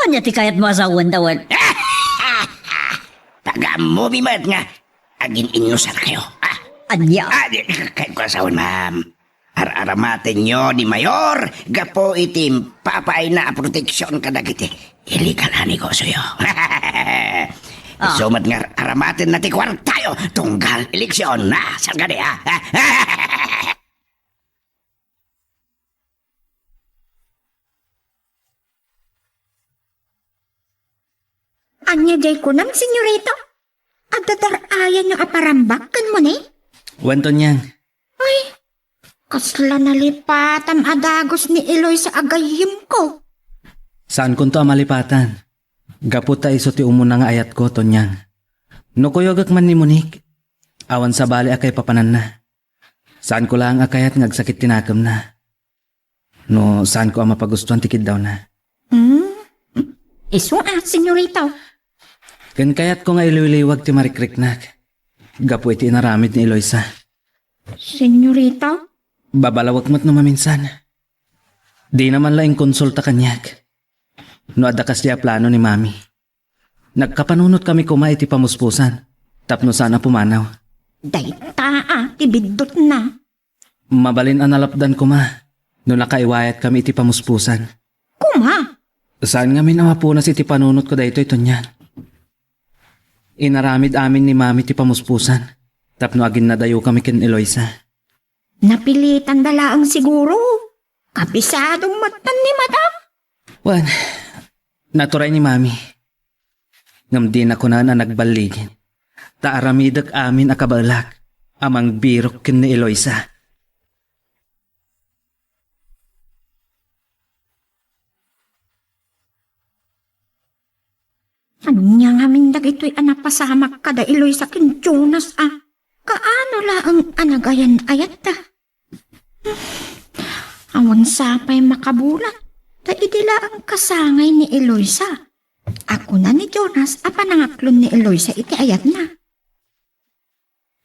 Anya ti kayat masawan-dawan. Taga mo bimat nga. Agin inusan kayo. Anya. Kahit ko asawan, ma'am. Araramatin nyo ni Mayor. Gapo itim. Papay na proteksyon ka na kiti. Illegal na negosyo yo. Sumat nga aramatin na ti kwartayo. Tunggal eleksyon. Saan ka di, ha? Anya day ko nam, senyorito. At dadarayan yung aparambak kan mo ni. Wanton niyang. Ay, kasla nalipatam adagos ni Eloy sa agayim ko. Saan kun to amalipatan? Gaputa iso ti umuna nga ayat ko, Tonyang. No kuyogak man ni Monique. Awan sa bali akay papanan na. Saan ko lang akayat ngagsakit tinakam na. No saan ko ang mapagustuhan tikid daw na. Iso senyorito. Kan kayat ko nga ililiwag ti marikriknak. Gapu iti inaramid ni Eloisa. Senyorito? Babalawag mo't no maminsan. Di naman laing konsulta kanyak. No adakas diya plano ni Mami. Nagkapanunot kami kumay iti pamuspusan. Tapno sana pumanaw. Dayta tibidot na. Mabalin ang nalapdan ko ma. No nakaiwayat kami iti pamuspusan. Kuma? Saan nga minamapunas iti panunot ko dayto ito niyan? Inaramid amin ni Mami ti pamuspusan. Tapno agin nadayo kami ken Eloisa. Napilitan dalaang siguro. Kapisadong matan ni madam. Wan, naturay ni Mami. Ngam din ako na nagbaligin. Taaramidak amin akabalak. Amang birok ken ni Eloisa. Anya nga mindag ito'y anak pasamak kada Eloy sa kin Jonas Kaano laang anagayan ayat ta? Awan sapay makabulat. Ta idila ang kasangay ni Eloisa. Ako na ni Jonas panangaklon ni Eloisa iti ayat na.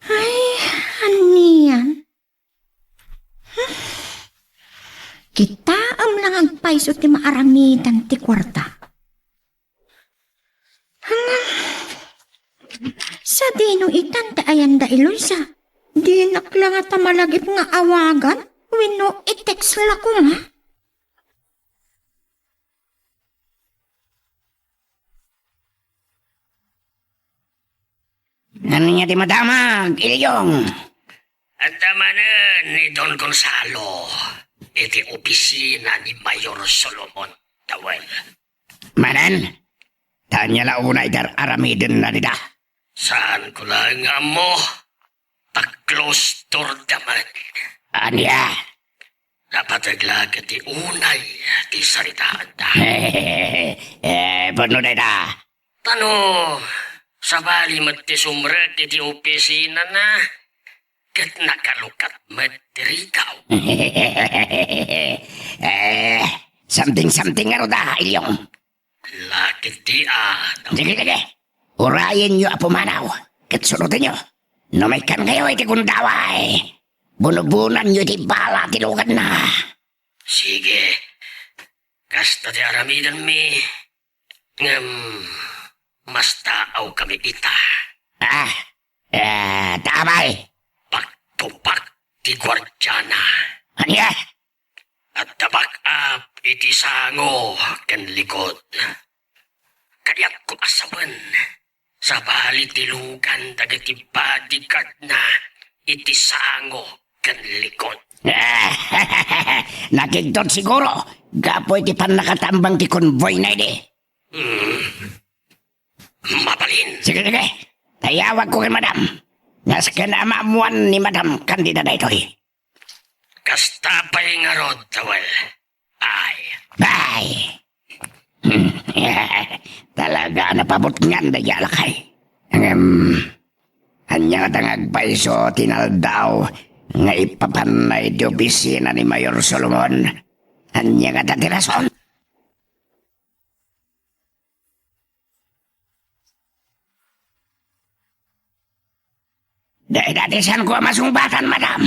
Ay, aniyan. Kita lang agpaiso ti maaramitan ti kwarta. Sa dino itanta ayan da Eloisa. Di naklang at malagip nga awagan. Wino i-text la ko nga. Ano niya di madamag, Ilyong? At tamanan ni Don Gonzalo. Iti opisina ni Mayor Solomon Tawel. Manan? Tanya launa idar aramidin na nida. Saan ko lang nga mo? Ta-close door daman. Anya? Dapat aglag ti unay ti saritaan ta. Paano na da? Tano, sa bali mat ti sumret iti opisina na. Kat nakalukat mat ti rikaw. Something ano da, Ilyong? Lakit ti Sige. Urayin nyo apumanaw. Katsunutin nyo. Numaykan kayo iti kundaway. Bunubunan nyo iti bala tilugan na. Sige. Kasta ti aramidan mi. Mas taaw kami ita. Tamay. Pagtupak ti gwardyana. Anya? At tabak up iti sango kan likod. Kadiyak ko asawan. Sa bali tilugan dagiti bodyguard na iti sango kan likod. Nakigdod siguro. Gapo iti pan nakatambang ti convoy na iti. Mabalin. Sige. Tayawag ko kay madam. Nas ka na maamuan ni madam kandida na ito'y. Kasta pa'y nga rod, Tawel. Ay. Bye! Talaga napabot ngan da yalakay. Anya nga tangagpaiso tinaldaw nga ipapanay di opisina ni Mayor Solomon. Anya nga tatirason. Dahil dati saan ko masumbatan, madam.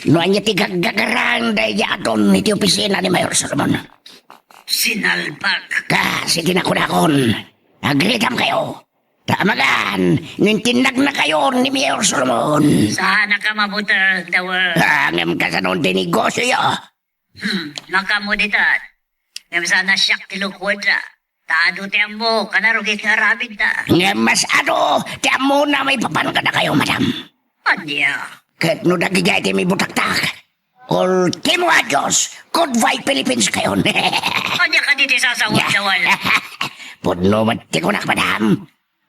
Noon niya tigagagarang dahil aton iti opisina ni Mayor Solomon. Sinalbag. Kasi tinakon-akon. Agritam kayo. Tamagan, nintinag na kayo ni Mayor Solomon. Sana ka mabutag, Dawal. Hangam ka sa noon tinegosyo yo. Makamuditan. Ngam sana siyak tilukwadra. Tado tiyang mo, kanarugit nga rabid na. Nga mas ano, tiyan mo na may papan ka na kayo, madam. Anya. Kahit no dagigay ti may butaktak. Ultimo adios, good vibe Philippines kayo. Anya ka dito sasawag, Dawal. Pudno mati ko na, madam.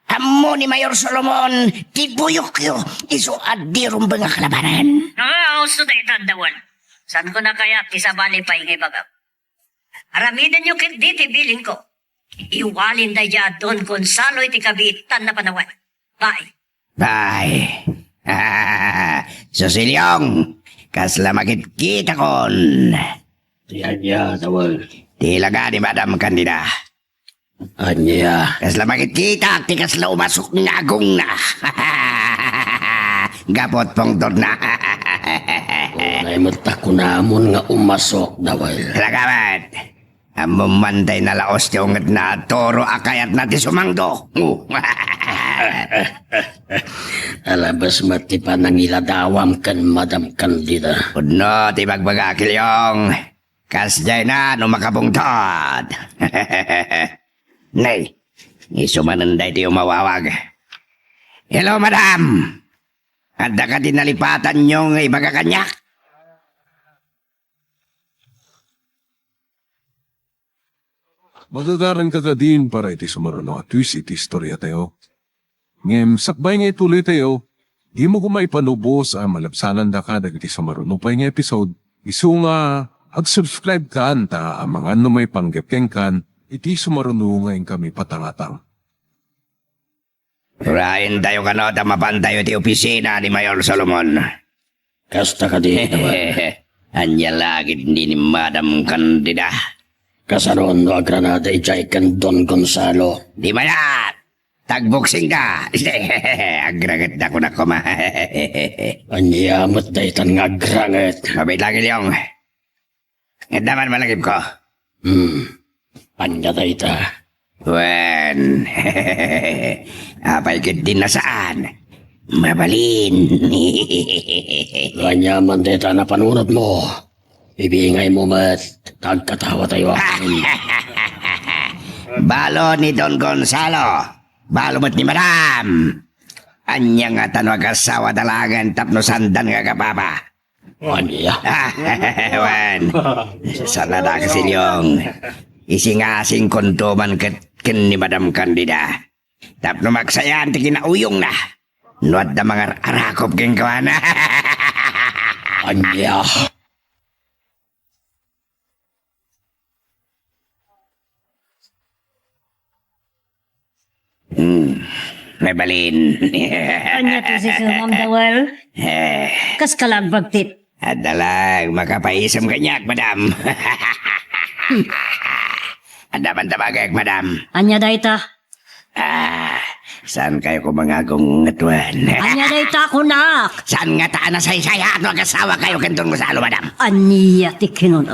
Amo ni Mayor Solomon, tibuyok yo, iso adirong ba nga kalabanan? Gusto na itan, Dawal. Saan ko na kaya kisabali pa ingay bagam? Aramidan nyo kit diti biling ko. Iwalin na ya Don Gonzalo iti kabitan na panawan. Bye. Bye. Susilyong, kasla makit-kita kon. Anya, Dawal. Tilaga ni Madam Candida. Anya. Kasla makit-kita, ti kasla umasok nga agong na. Gapot pong na. Nay ko namon nga umasok, Dawal. Lagamat. Amumantay na laos yung na toro akayat natin sumangdo. Alabas mati pa nang iladawam kan Madam Candida. Pudno, ti magbagakil yung kasjay na no makabungtod. Nay, isumananday ti umawawag. Hello, madam. Anda ka dinalipatan yung ibagakanyak. Magagaran ka din para iti sumaruno at twist iti istorya tayo. Ngem, sakbay nga ituloy tayo, di mo kumay panubo sa malabsanan da ka dagiti sumaruno pa yung episode. Isu nga, ag-subscribe ka anta ang mga ano may panggapkeng kan, iti sumaruno ngayon kami patangatang. Urahin tayo kanot ang mapantayo ti opisina ni Mayor Solomon. Kasta ka di, Dawal. Anya lagi ni Madam Candida. Kasaron no agranada ijay kan Don Gonzalo. Di mayat! Tagboksing ka! Agragat na ko na kuma. Anya matdaytan nga agranget. Mabait lagi liyong. At naman malagip ko. Anya dayta. Wen. Apay kit din na saan? Mabalin. Anya man dayta na panunod mo. Ibingay mo mat. Tagkatawa tayo. Balo ni Don Gonzalo. Balo mo't ni Madam. Anya nga tanwag asawa dalagan tapno sandan nga kapapa. Anya. Wan. Sana da kasilyong. Isingasing kontuman ken ni Madam Candida. Tapno magsayan ti kinauyong na. Nuad da mga arakop keng kawana. Anya. May balin. Anya to si Sumam Dawal? Kas kalagbagtit. Adalag, makapaisam kanyak, madam. Adaman tabagay, madam. Anya dayta? Saan kayo kumangagong ngatuan? Anya dayta kunak? Saan nga taan na saysaya at mag-asawa kayo kantong Gonzalo, madam? Anya ti kinuno.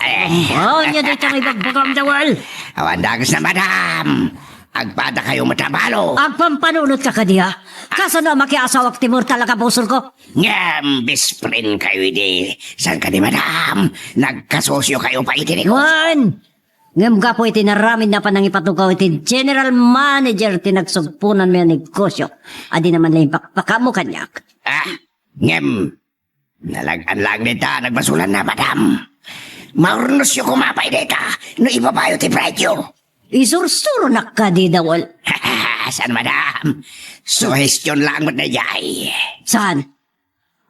Anya dayta may bagbagam Dawal? Awan dagas na, madam. Agpada kayo matabalo. Ang pampanunod ka kadiya. Kaso na makiasawak timur talaga busol ko. Ngam, best friend kayo iti. Saan ka di, madam? Nagkasosyo kayo pa iti ko. Juan! Ngam ka po iti naramid na panang ipatugaw iti general manager tinagsugpunan mo yung negosyo. Adi naman lang pakpaka mo kanyak. Ngam, nalagan lang nita, nagbasulan na, madam. Maurnos yung kumapay nita, no ibabayo ti Pradio. Isursuro na ka di Dawal. Saan, madam? Suhestyon lang mo na jay. Saan?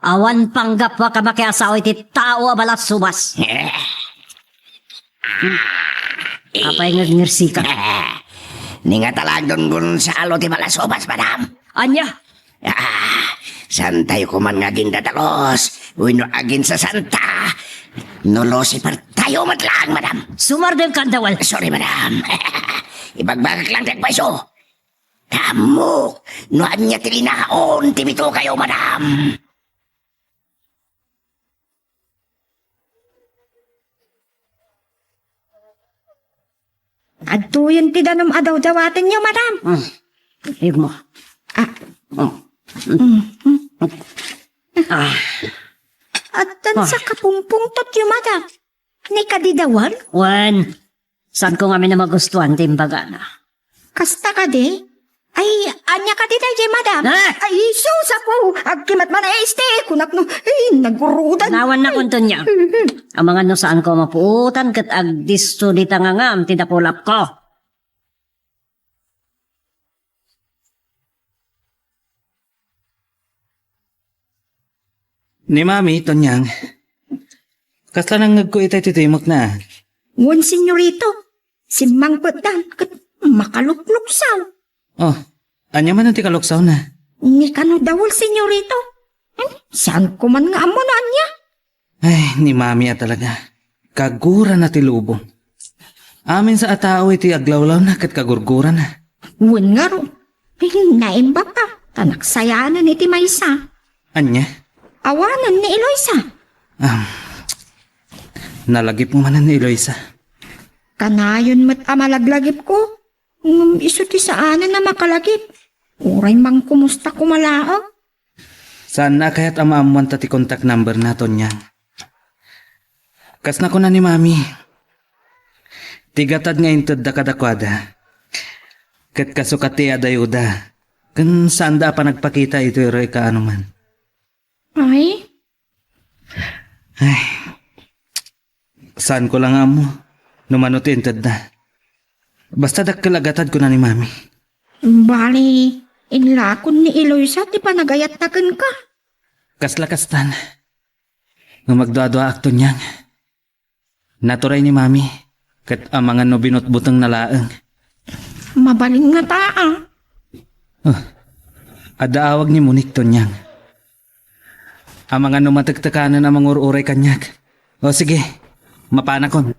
Awan panggap pa ka makiasawa iti tao abalas subas. Apay ngirsi ka. Ninga talag Don Gonzalo ti Malasubas, madam. Anya? Saan tayo kuman nga gindadalos? Uwino agin sa Santa. Nolosi par tayo matlang, madam. Sumardem ka Dawal. Sorry, madam. Ibagbagak lang tagpaiso. Kamu, nuan niya tilinaon, tibito kayo, madam. Adtuyan ti danom adaw-dawatin niyo, madam. Ig mo. At tan sa kapumpungtot yung madam. Ni kadidawan? Wan, saan ko nga may na magustuhan timbaga na? Kasta ka di? Ay, anya ka di tayo, madam. Ah! Ay, sus ako. Agkimat man ay este. Kunak no, ay, nagurudan. Nawan na kunto niya. Ang mga no saan ko mapuutan kat ag disto di tangangam tinapulap ko. Ni mami, Tonyang. Kasla nang ngag ko itay titimak na. Ngun, senyorito. Si Mang Pedang, kat makalukluksaw. Oh, anya man ang tikaloksaw na. Ni kano dawol, senyorito. Saan ko man nga amo na anya? Ay, ni mami talaga. Kagura na ti lubong. Amin sa atao iti aglawlaw na kat kagurgura na. Ngun nga ro. Naimba ka. Tanaksayanan iti maysa. Anya? Awanan ni Eloisa. Nalagip mo man ni Eloisa. Kanayon mat amalaglagip ko. Iso ti saanan na makalagip. Uray mang kumusta kumalaang. Saan na kaya't amaamuan ti contact number na Tonyang? Kas na ko na ni mami. Tigatad nga intud da kadakwada. Kat kasukati adayuda. Kan saan da pa nagpakita ito yung ka ano man. Ay, Saan ko lang amo. Numanuti intud na. Basta dakalagatad ko na ni mami. bali, inlakon ni Eloisa ti panagayat-tagan ka. Kasla-kastan. Nga magdwa-dwa akto niyang. Naturay ni mami. Kat ang mga no binutbutang nalaang. Mabaling nga taa. Adaawag ni Munik to niyang. Ang mga numatagtakanan ang mga ururay kanyak. O sige, mapanakon.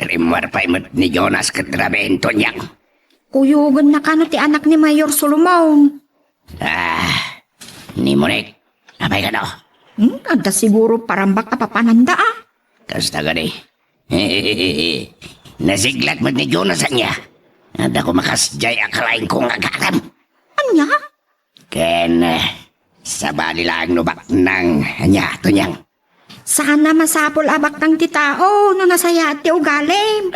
Rimar pa imot ni Jonas katrabento niyang. Kuyugan na kano ti anak ni Mayor Solomon. Ni Monik, apay ka no? Anda siguro parambak kapapananda ah. Kasta ka di. Nasiglat mo ni Jonas niya. At ako makasjay akalain kong agakam. Anya? Ken, sa bali lang nubak ng anya to niyang. Sana masapol abak ng titao no nasaya ti ugalim.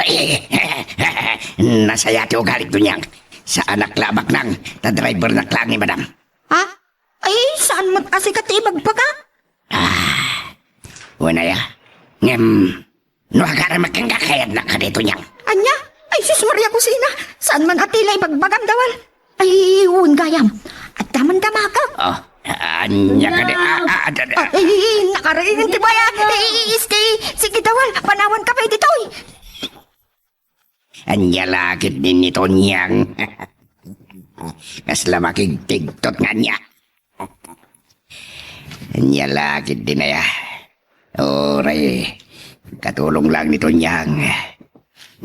Nasaya ti ugalit to niyang. Sa anak labak ng ta-driver na klang ni madam. Ha? Ay, saan mo kasi katibag pa ka? Wala ya. No agara magkangkakayad na ka dito niyang. Anya? Ay, sus Maria Kusina. Saan man atila ibagbagam dawal? Ay, uwan gayam. At daman-dama ka. Oh, anya ka di. Ay, nakarainin ti baya. Sige dawal, panawan ka pa ditoy. Anya lakit din nito niyang. Kasla makigtigtot nga niya. Anya lakit din na ya. Oray, katulong lang nito niyang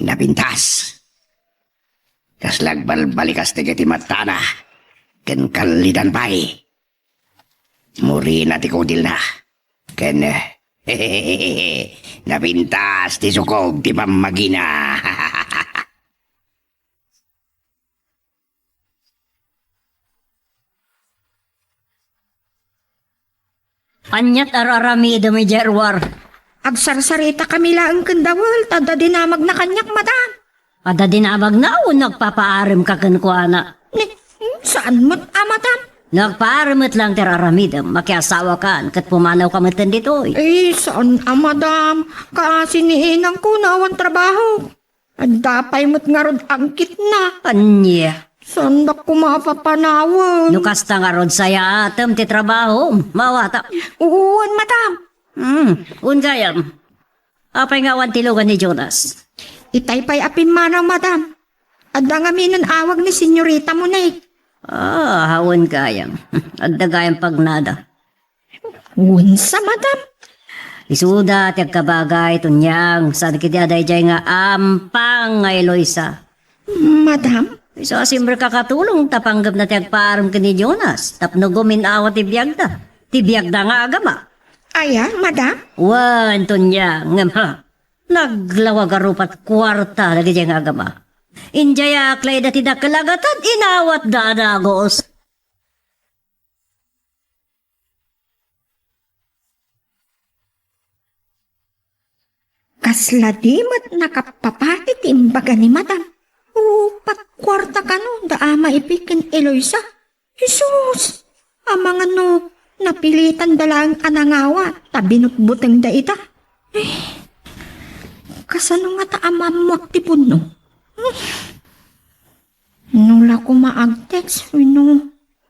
napintas. Kaslag balbalikas tigiti matana. Ken kalidan pa'y. Muri na ti kudil na. Ken napintas ti sukog ti pamagina. Anyat araramido mi jerwar. Agsarsarita kami lang kendawal. Tada dinamag na kanyak, madam. Ada dinabag na o nagpapaarim ka kuana. Saan mo't madam? Nagpaarimot lang tiraramidam. Makiasawa ka kat pumanaw ka matan dito. Eh, saan madam? Kasi niinang ko na awan trabaho. At dapay mo't nga rod angkit na. Anya. Saan na ko mapapanawan? Nukas ta nga rod saya atam ti trabaho. Mawata. Uwan, madam. Ungayam. Apay nga wan tilugan ni Jonas. Itay-pay apin manang, madam. At dangaminan awag ni senyorita mo na Hawon gayam. At dagayam pagnada. Unsa, madam? Isuda tiyag kabagay tunyang saan kiti aday jay nga ampang nga Eloisa. Madam, So asimbre kakatulong tapanggap na tiyag paaram kini Jonas. Tapno guminawa tibiyag da. Tibiyag da nga agama. aya, madam? Wan tunyang ngam ha. Naglawag arupat kwarta lagi jay nga agama. Injaya aklay da tidak kalagatan inawat da dagos. Kasla di mat nakapapatit imbaga ni madam. Upat kwarta ka no, daama ipikin Eloisa. Jesus! Amang ano, napilitan dalang anangawa, tabinutbuteng da ita. Kasano nga ta amamuak ti puno? Nula ko maag-text,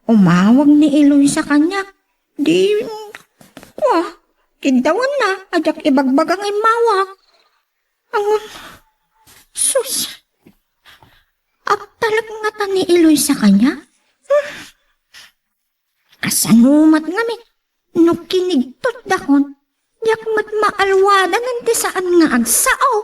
umawag ni Eloisa kanya. Di, kidawan na, ajak ibagbagang imawak. Ang, sus, talag nga ta ni Eloisa kanya? Kasanumat nga mi, no kinigtot dakon, yak mat maalwada nanti saan nga agsao.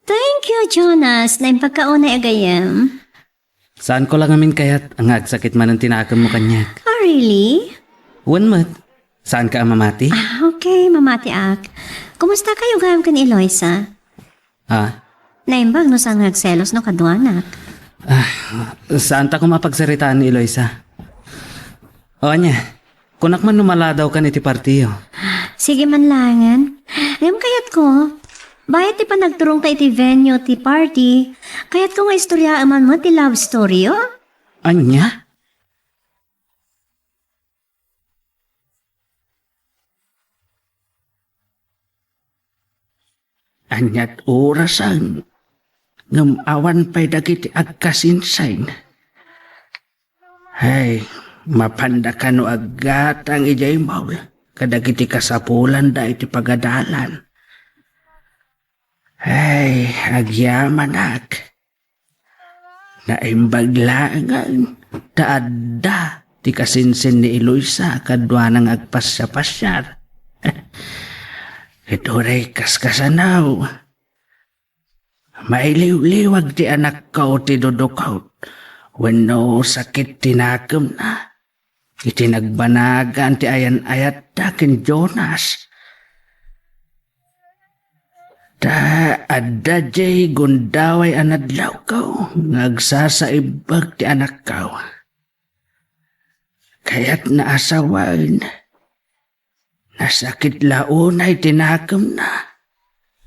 Thank you, Jonas. Na yung pagkauna agayam. Saan ko lang amin kayat ang agsakit man ang tinakam mo kanyak. Oh, really? Wan mat, saan ka mamati? Okay, mamati ak. Kumusta kayo gayam kan Eloisa? Ah, Naimbag no sa ngagselos no kaduanak. saan ta ko mapagsaritaan ni Eloisa? O niya, kunak man numala daw ka ni ti partiyo. Sige man langan. Ngam kayat ko. Bayat ti pa nagturong ta iti venue ti party. Kayat ko nga istorya man mo ti love story oh. Anya? Anyat orasan. Ngam awan pa'y dagiti agkasinsain. Hay, mapanda ka no agat ang ijay maul. Kadagiti kasapulan da iti pagadalan. Hay, agyaman ak. Naimbag langan. Taadda ti kasinsin ni Eloisa kadwa ng agpasya-pasyar. Ito ray kaskasanaw. Mailiw-liwag ti anak ko ti dudukaw. Wenno sakit tinakam na. Iti nagbanagan ti ayan-ayat takin Jonas. Ta adda jay gundaway anadlaw ko. Ngagsasaibag ti anak ko. Kaya't naasawain. Nasakit launay tinakam na.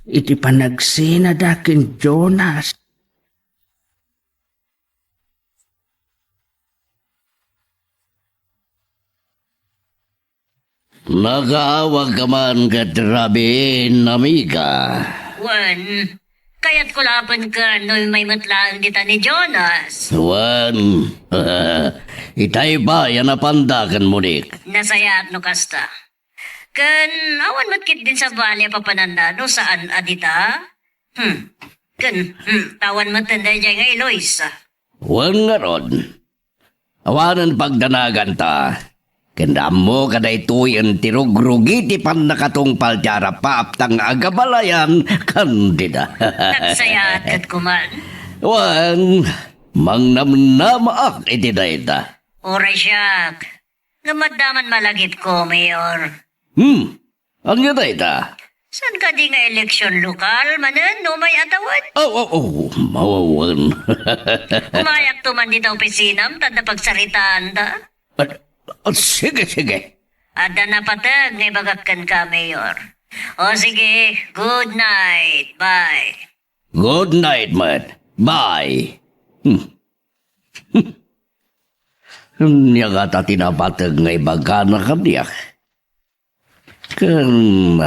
Iti panagsina dakin Jonas. Nakaawag ka man ka trabin, amiga. Wan, kaya't kulaban ka no'y may matlaan kita ni Jonas. Wan, itay ba yan napandakan mo, Nick? Nasayat no kasta. Kan awan matkit din sa bali papananda no saan adita? Tawan matanda dyan nga Eloisa. Wan nga ron. Awanan pagdanagan ta. Kandam mo kaday tuyan tirugrugi ti pan nakatungpal tiara paaptang agabalayan kandida. Nagsayat kat kuman. Wan, mangnamnamaak iti dayta. Oray siyak. Ngamadaman malagip ko, Mayor. Ang dayta? San ka di nga eleksyon lokal, manan, no may atawan? Mawawan. Umayak tuman dito opisinam, tanda pagsaritaan da. Sige. Ada na patag, ngay bagakan ka, Mayor. O sige, good night, bye. Good night, man. Bye. Niya nga ta tinapatag ngay baga na kaniyak. Kan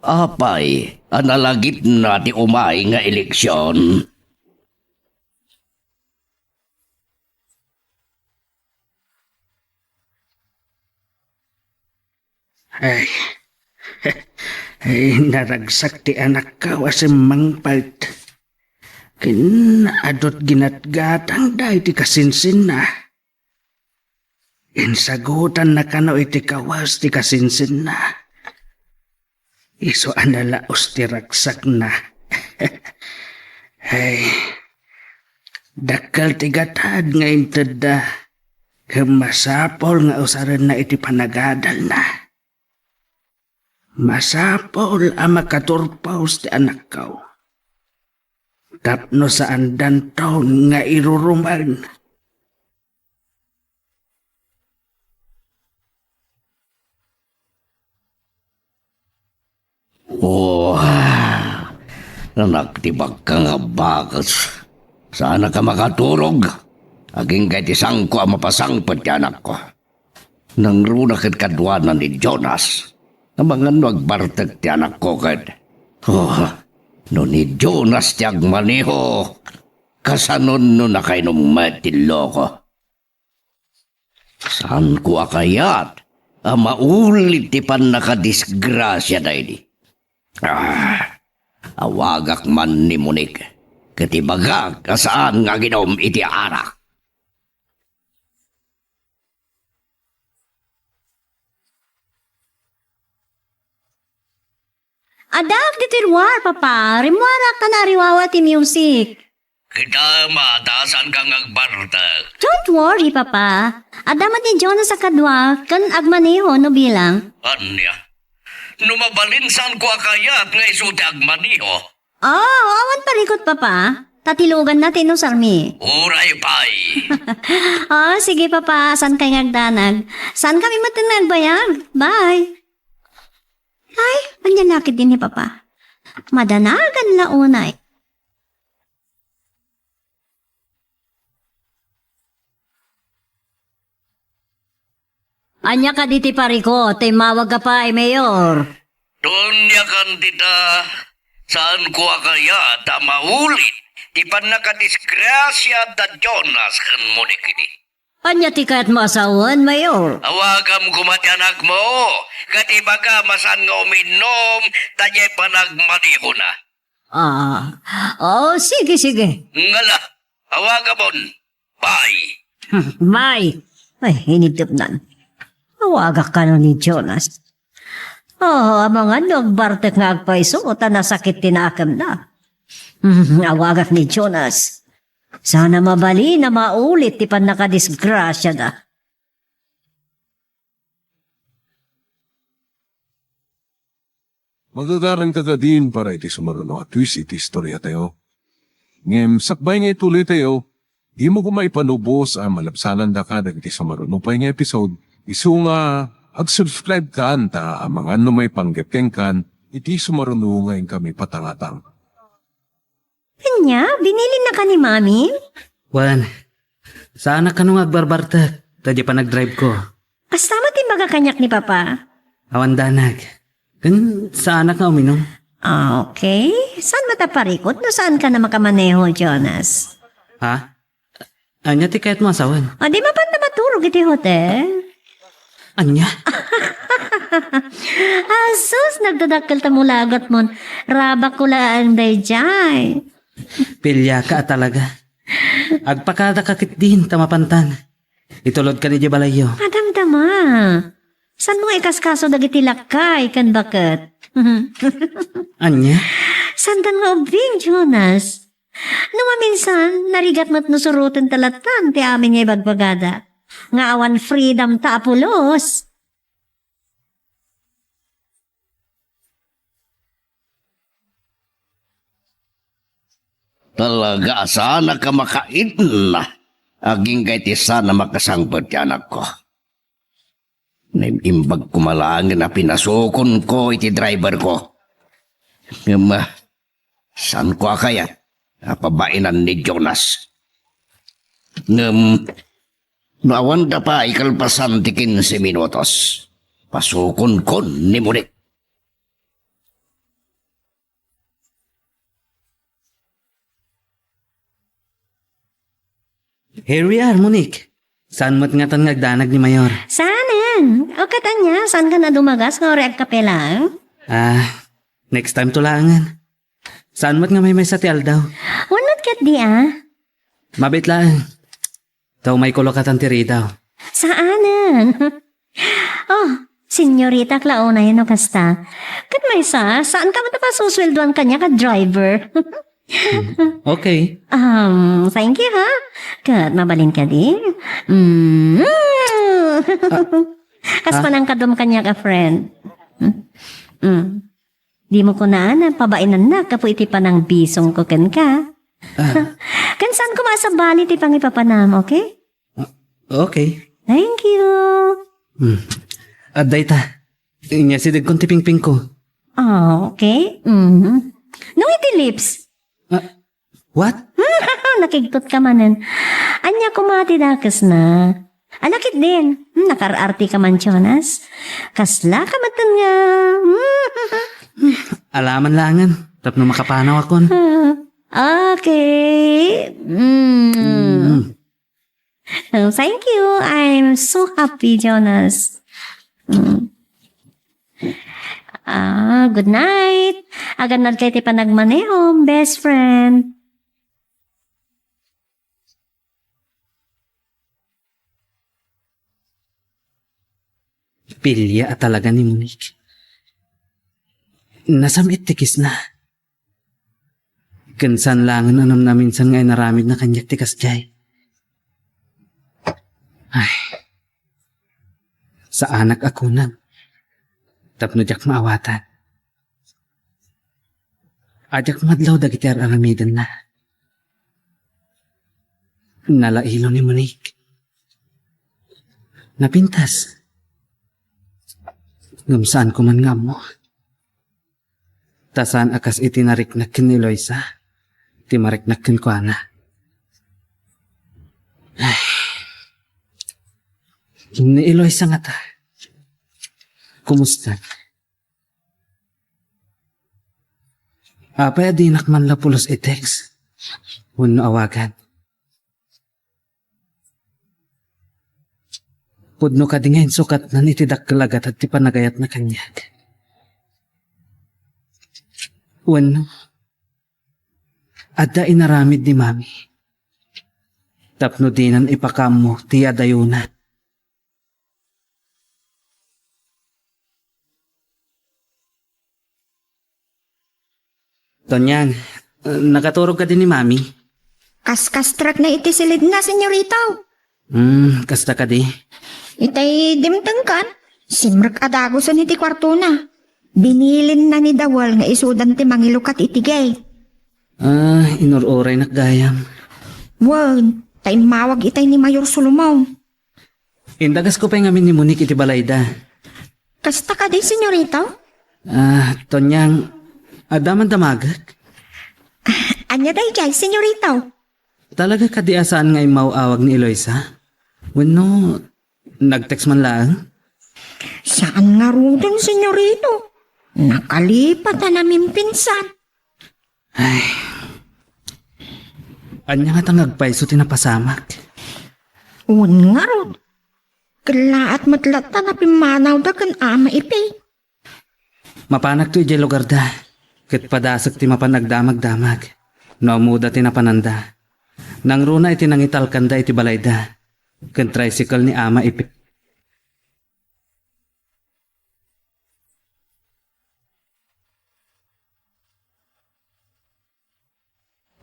apay, analagit na ti umay nga eleksyon. Ay, naragsak ti anak ka wasim mangpalt. Kinaadot ginatgatang da iti kasinsin na. Insagutan na kano iti kawas ti kasinsin na. Iso analaos ti ragsak na. Ay, dakal ti gatad nga inted da. Masapol nga usaran na iti panagadal na. Masapol ang makaturpaos ti anak ko. Tapno sa andan taon nga iruruman. Oh, nagtibag ka nga bakas. Sana ka makaturog. Aging kahit isang ko ang mapasangpad ti anak ko. Nang runakit kadwanan ni Jonas. Namangan magbartag ti anak ko kahit. Oh, no ni Jonas ti agmaniho. Kasanon no nakainom matilo ko. Saan ko akayat? Maulit ti pan nakadisgrasya na ini. Awagak man ni Monique. Katibagak kasaan nga ginom iti anak. Adak di tirwar, papa. Rimwara ka na riwawa ti music. Kita matasan kang agbartag. Don't worry, papa. Adamat ni Jonas sa kadwa, kan agmaneho no bilang. Anya? Numabalinsan ko akayat nga isuti agmaniho. Awan parikot, papa. Tatilugan natin no sarmi. Uray pay. Sige, papa. San kay ngagdanag? San kami matinagbayag? Bye. Ay, manyanakit din ni papa. Madanagan launay. Anya ka diti pariko, mawag ka pa mayor. Donya kan tita, saan ko akaya ta maulit, ti pan nakadisgrasya da Jonas kan mo ni kini. Anya ti kaya't maasawan, mayor. Awagam kumati anak mo, katibaga masan nga uminom, tanyay panagmaniho na. Sige. Ngala, awagamon, bye. Bye. Ay, hinitip nan. Awagak ka no ni Jonas. Mga nagbartek nga agpaiso, nasakit tinakam na. Awagak ni Jonas. Sana mabali na maulit ti pan nakadisgrasya na. Magagaran ka din para iti sumaruno at twist iti istorya tayo. Ngem, sakbay nga ituloy tayo, di mo kumaipanubos ang malapsanan da ka iti sumaruno pa nga episode. Isu nga, ag-subscribe ka anta ang mga may panggepeng kan, iti sumaruno ngayon kami patangatang. Kanya, binili na ka ni Mami? Juan, sana ka nung agbarbartag. Tadya pa nag-drive ko. Kasama ti magakanyak ni Papa. Awan danag. Kan saan ka uminom? Okay. Saan mataparikot? No saan ka na makamaneho, Jonas? Ha? Anya ti kahit mo asawan? Di mapan na maturog iti hotel? Anya? Asus, nagdadakkel ta mo lagot mon. Rabak ko lang dayjay. Pilya ka talaga. Agpakada kakit din tamapantan. Itulod ka ni Jabalayo. Madamdama. San mo ikaskaso dagiti lakay kan bakit? Anya? Sandan nga ubing, Jonas. Minsan, narigat mo't nusurutan talatan ti amin nga ibagbagada. Nga awan freedom ta apulos. Talaga, sana ka makain na. Aging kahit sana makasangpot ti anak ko. Naimbag ko malangin na pinasukon ko iti driver ko. Ngama, saan ko kaya? Napabainan ni Jonas. Naawan da pa ikalpasan ti 15 minutos. Pasukon ko ni Monique. Here we are, Monique. Saan mo't nga tan ngagdanag ni Mayor? Saanan? O katanya, saan ka na dumagas nga oreg kape lang? Next time tulangan. Saan mo't nga may sa ti Aldaw? Wanot kat di Mabit lang. Daw may kulokatan tiri daw. Saanan? Oh, senyorita Claona yun o kasta. Kat may saan ka matapasusweldoan kanya ka driver? Okay. Thank you ha. Kat mabalin ka di. Kas pa nang kadum kanya ka friend. Di mo ko na pabainan na kapo iti pa ng bisong ko kan ka. Kan saan ko masabali ti pang ipapanam, okay? Okay. Thank you. At dayta. Inya si kong tiping-ping ko. Oh, okay. No iti lips. What? Nakigtot ka manen. Anya kumati dakas na. Alakit din. Nakararti ka man, Jonas. Kasla ka matan nga. Alaman langan. Tapno makapanaw akon. Okay. Thank you. I'm so happy, Jonas. Good night. Agan kay ti panagmaneho, best friend. Pilya at talaga ni Monique. Nasamit tikis na. Kansan langan anam na minsan ngay naramid na kanyak tikas jay. Ay. Sa anak ako nang. Tapno jak maawatan. Ajak madlaw dagiti aramidan na. Nalailo ni Monique. Napintas. Ngamsaan ko man nga mo. Tasan akas itinariknakin ni Loisa. Timariknakin ko ana. Ay. Ni Loisa nga ta. Kumusta? Apay adinak man lapulos i-text. Wano awagan. Pudno ka di ngayon sukat na nitidak kalagat at ti panagayat na kanyag. Wano, adda inaramid ni Mami. Tapno dinan ipakam mo ti adayuna. Tonyang, nakaturog ka din ni Mami? Kas-kastrak na iti silid na, senyorita. Kasta ka di. Itay dimtangkan. Simrak adagosan iti kwarto na. Binilin na ni Dawal nga isudan ti mangilukat itigay. Inururay nakgayam. Wan, tay mawag itay ni Mayor Sulumaw. Indagas ko pa yung amin ni Monique iti balayda. Kasta ka di, senyorita? Tonyang, adaman damagak. Anya day jay, senyorita? Talaga kadiasaan nga imawawag ni Eloisa? Wano, nag-text man lang? Saan nga rudon, senyorito? Nakalipat na namin pinsan. Ay, anya nga tangagpay so tinapasamak. Un nga rod. Kala at matlata na pimanaw da kan ama ipay. Mapanak to ijay lugar da. Kat padasak ti mapanagdamag-damag. No muda tinapananda. Nang runa iti nangitalkan da iti balayda. Kan tricycle ni ama ipi.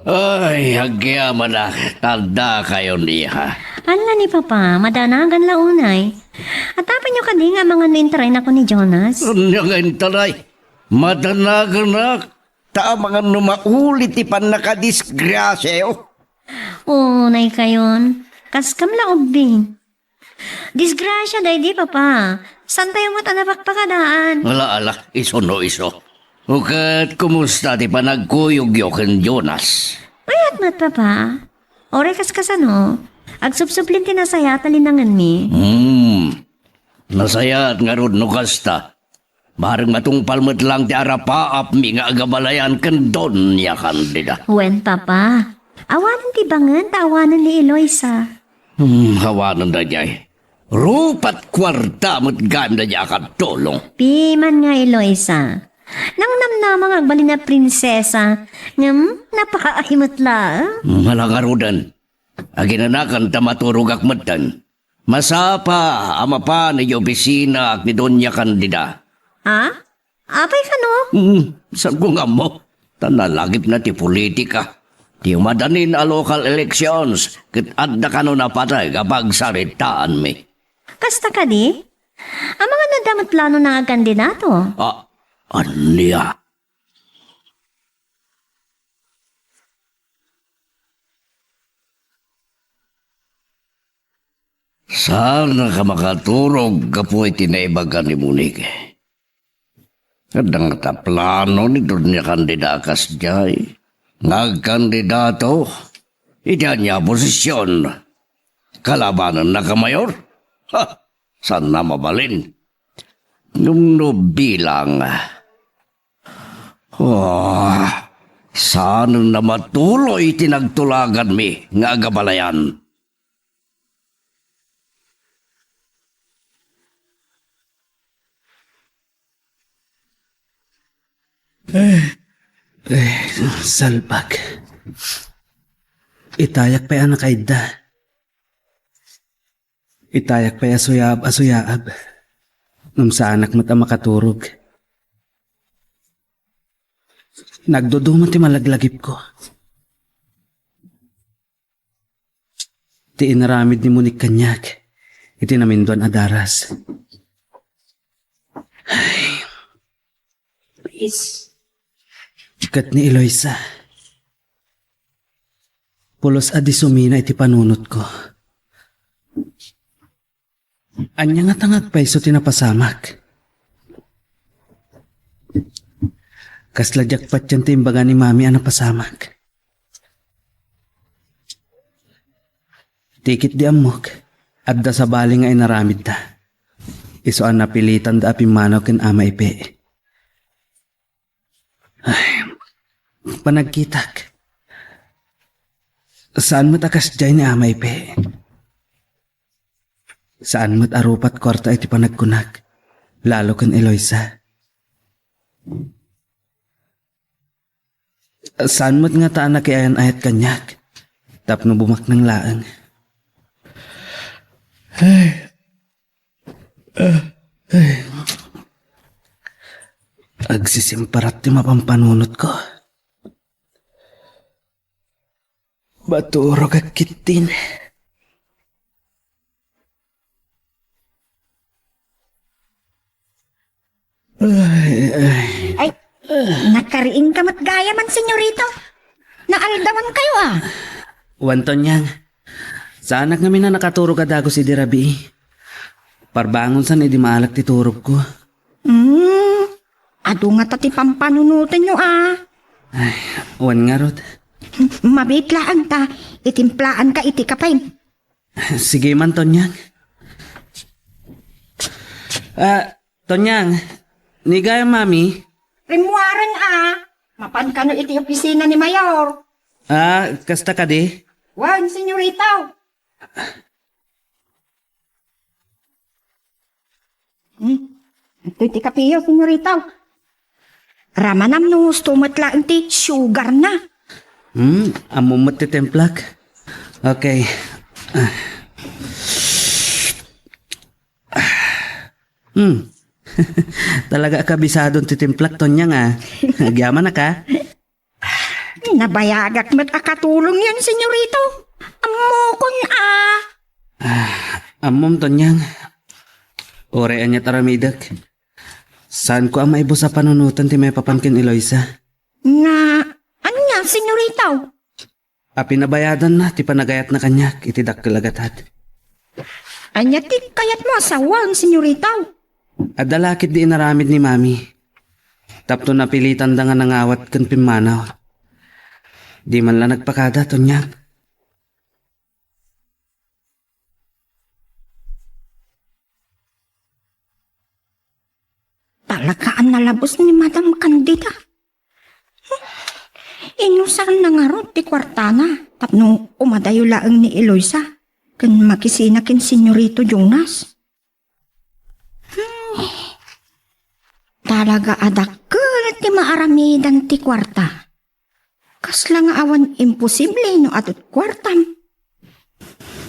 Ay, hagyaman na. Tanda kayo niya. Ala ni Papa, madanagan launay. Atapan nyo ka di nga mga nintry na ko ni Jonas. Ano nga intaray? Madanagan na. Ta mga numaulit ipan nakadisgrasya. Unay kayon. Kaskam laog din. Disgrasya day di Papa. San tayo matanapakpakadaan? Ala, iso no iso. Ukat, kumusta ti panagkuyog-yoken Jonas? Ayat mat Papa. Oray kaskasano. Agsubsublin tinasaya talinangan mi. Nasayat nga rod no kasta. Barang matungpal mo't lang ti arapaap mi nga agabalayan kan don niya kandida. Wen Papa. Awanan ti bangan, tawanan ni Eloisa. Hawanan da jay. Rupat kwarta mo't ganda niya katulong. Piman nga Eloisa. Nang namnamang agbali na prinsesa, ngam, napakaahimot la. Malangarudan. Aginanakan ta maturog akmatan. Masapa ama pa ni opisina ak ni Doña Candida. Ha? Apay ka no? Saan ko nga mo? Tanalagip na ti politika. Ti madanin a local elections. Kit adda ka no napatay kapag saritaan mi. Kasta ka di? Ang mga nadamat plano ng kandidato. Anya? Sana ka makaturog kapoy tinaibagan ni Munik. Kadang ta plano ni Doña Candida kas jay. Nagkandidato, ida niya posisyon. Kalabanan na ka mayor? Saan na mabalin? Nung bilang. Sana na matuloy tinagtulagan mi nga gabalayan. Salbak. Itayak pa anak kaida. Itayak pa asuyab. Nung sa anak mata makaturog. Nagdudumot ti malaglagip ko. Ti inaramid ni Munik kanyak. Iti naminduan adaras. Please. Kat ni Eloisa. Pulos adi sumina iti panunot ko. Anya nga tangag pa iso tinapasamak. Kasladyak pat yan timbaga ni mami ang napasamak. Tikit di amok. Adda sa bali nga inaramid ta. Iso ang napilitan da apimanaw ken ama ipe. Ay, panagkitak. Saan mo't akas dyan ni ama ipe? Saan mo't arupat kwarta iti panagkunak? Lalo kan Eloisa. Saan mo't nga taan na kiayan ayat kanyak? Tapno bumak ng laang. Agsisimparat ti mapampanunot ko. Baturog at kitin. Ay, nakariing kamat gaya man, senyorito. Naaldawan kayo ah. Wanton yang. Sa anak namin na nakaturog adago si Dirabi. Parbangon san edi maalak ti turog ko. Ado nga tati pampanunutin nyo ah. Ay, wan nga rod. Mabitlaan ta, itimplaan ka iti kapay. Sige man, Tonyang. Tonyang, nigaya mami. Rimuaren ah. Mapan ka no iti opisina ni Mayor. Kasta ka di? Wan, senyorito. Ito iti kapiyo, senyorito. Ramanam no gusto matlaan ti sugar na. Amumot ti templak. Okay. Talaga kabisado ti templak, Tonyang ah. Nagyaman na ka? Nabayagak mat akatulong yan, senyorito. Amokon ah. Amom, Tonyang. Ore anya taramidak. Saan ko ang maibo sa panunutan ti may papamkin Eloisa? Nga, anya, senyorito? Pinabayadan na, ti panagayat na kanyak, itidak kalagatat. Anya ti kayat mo asawan, senyorito? Adalakit di inaramid ni mami. Tapto napilitan da nga nangawat kan pimanaw. Di man lang nagpakada, Tonyang. Talagaan nalabos ni Madam Candida. Inusan na nga ron ti kwartana. Tapno umadayo laang ni Eloisa. Kan makisinakin senyorito Jonas. talaga adakkel ti maaramidan ti kwarta. Kasla nga awan imposible no atot kwartam.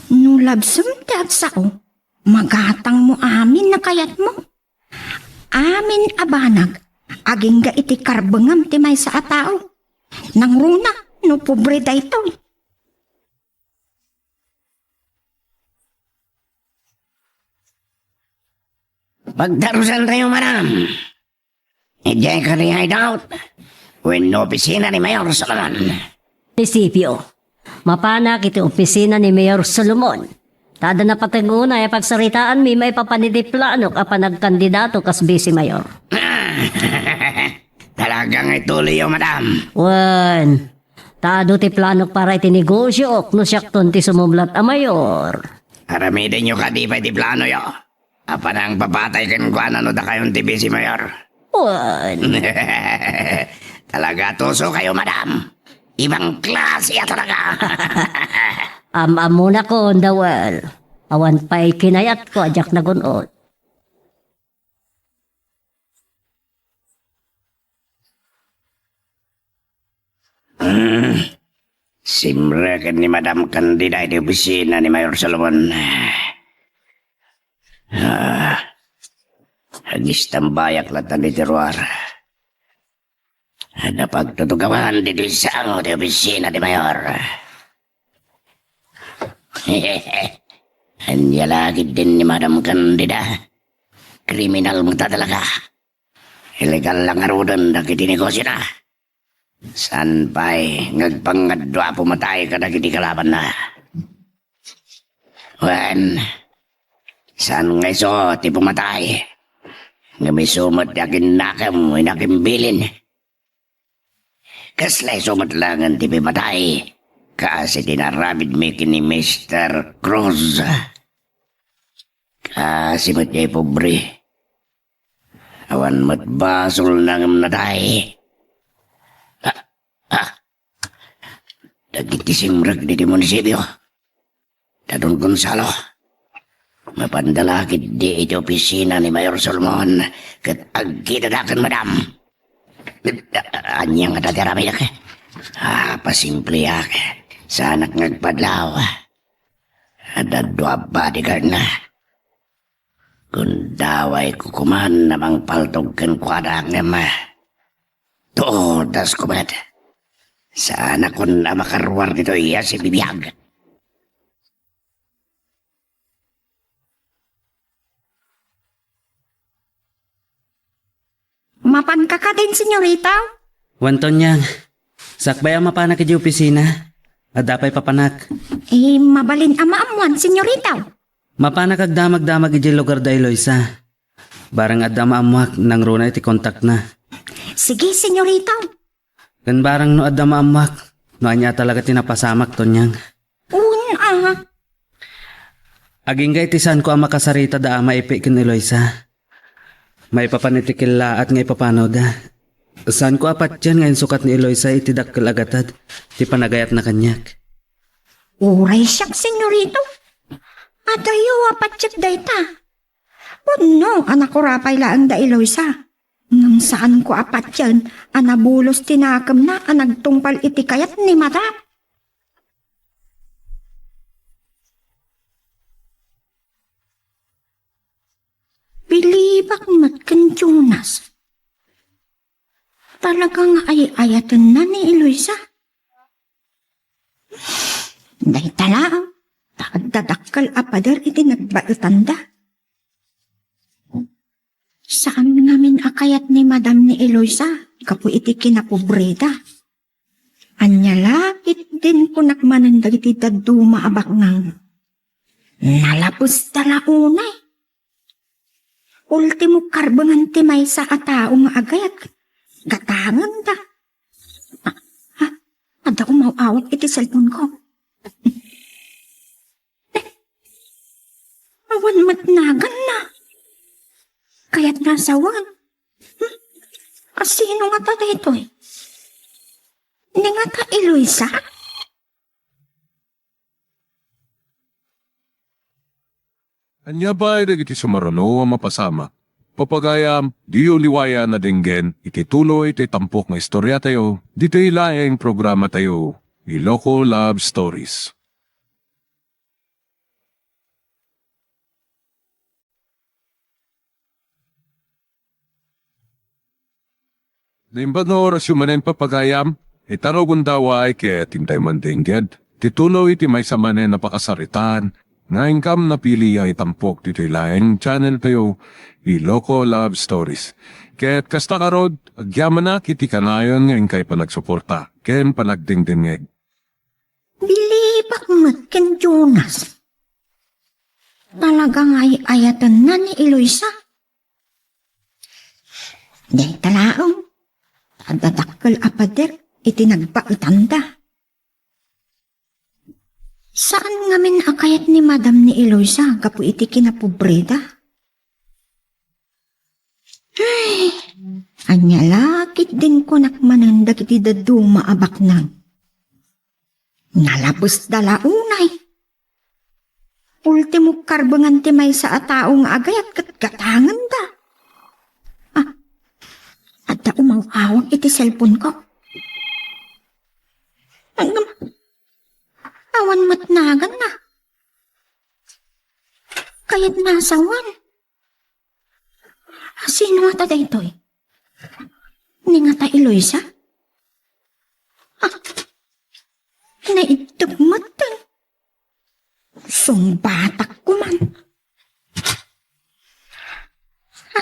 No labsam ti at sao, magatang mo amin na kayat mo. Amin abanag, aging ga iti karbengam ti may sa atao. Nang runa, no pobre da ito. Pagdarusan tayo, madam. Ijay ka rin hideout. When no opisina ni Mayor Solomon. Munisipyo, mapanak iti opisina ni Mayor Solomon. Tada na pataguna ay pagsaritaan mi may papanitiplano ka pa nagkandidato kas Vice Mayor. Talagang ituloy yung madam. Wan, tado ti plano para iti negosyo no siyakton ti sumublat a Mayor. Aramidin nyo ka di pa di plano yo. Apa nang papatay kan ko ano da kayon ti Vice Mayor. Wan, Talaga tuso kayo, madam. Ibang klase ya talaga. muna ko ndawal. Awan pa'y kinayat ko ajak na gunod. Simra kan ni Madam Candida di opisina ni Mayor Solomon. Hagis tambayak latan di teruar. Ada pagtutugawan di disang di opisina di Mayor. Hanya lagi din ni Madam Candida. Kriminal mo talaga. Ilegal lang arudan na kitinegosyo na. San pa'y ngagpangadwa pumatay ka na kiti kalaban na. Wan, saan nga iso ti pumatay? Nga may sumot yakin nakam, inakim bilin. Kaslay sumot lang ang ti pumatay. Kasi tinarabid mi kini Mr. Cruz. Kasi mo't yay pobre. Awan mo't basol nang natay. Dagitisimrag di munisipyo. Dadon Gonzalo. Mapandalakid di iti opisina ni Mayor Solomon. Kat agkitadakan, madam. Anyang atatirami yak. Pasimple yak. Sanak ngagpadlaw. Ada dua bodyguard na. Kundaway kukuman namang paltog kan kwadang nama. Todas kumat. Sana kun na makaruar dito iya si bibiyag. Mapan ka din, senyorita? Wanton niyang, sakbay ang mapanak iti opisina. At dapay papanak. Mabalin amaamuan, senyorita. Mapanak agdamag-damag iti lugar da Eloisa. Barang adama amuak nang runa iti kontak na. Sige, senyorita. Kan barang no adama amuak, no anya talaga tinapasamak to niyang. Aging gay tisan ko ang makasarita da ama ipi kin Eloisa. May papanitikila at ngay papano da. Saan ko apat yan ngayon sukat ni Eloisa itidakkel agatad, ti panagayat na kanyak. Uray siyak, senyorito. Adayo apat siyak dayta. Puno, anak ko rapay laang da Eloisa. Ngam saan ko apat yan, anabulos tinakam na, anagtungpal iti kayat ni mata. Bilibak matkan Jonas. Talagang ay-ayatan na ni Eloisa. Day tala, takdadakkal apadar iti nagbaitanda. Saan namin akayat ni Madam ni Eloisa, kapo iti kinapobreda. Anyalakit din ko nakmanandag iti daduma abak ngang. Nalapos talaunay. Ultimo karbangan ti may sa atao nga agayat. Gatangan da. Ada umawawat iti cellphone ko. Awan matnagan na. Kaya't nasawan. Sino nga ta dito eh? Hindi nga ta Eloisa? Anya ba ay iti sumarano ang mapasama? Papagayam, di uliwaya na dinggen, ikituloy ti tampok nga istorya tayo, di tayo laeng programa tayo, Iloko Love Stories. Limbad na oras yumanen papagayam, itarog daway kaya tintay man dingged, tituloy ti may samanen na pakasaritan, nga ingkam na pili ay tampok ti laeng channel tayo, Iloko Love Stories. Kaya't kasta karod, agyaman na kiti kanayon nga ingkay panagsuporta, ken panagdingdingeg. Bilibak mat ken Jonas. Talagang ayatan na ni Eloisa. Day talaong. Adadakkel apader itinagpaitanda. Saan ngamin akayat ni Madam ni Eloisa kapu iti kinapobreda? Ay, anya lakit din ko nakmanandag iti daduma abak nang. Nalabos dalaunay. Ultimo karbangan ti may sa ataong agayat katgatangan da. At da umang-awang iti cellphone ko. Awan matnagan na. Kaya't nasawan. Sino nga ta ito'y? Ni nga ta Eloisa? Naitugmatan. Sungbatak ko man.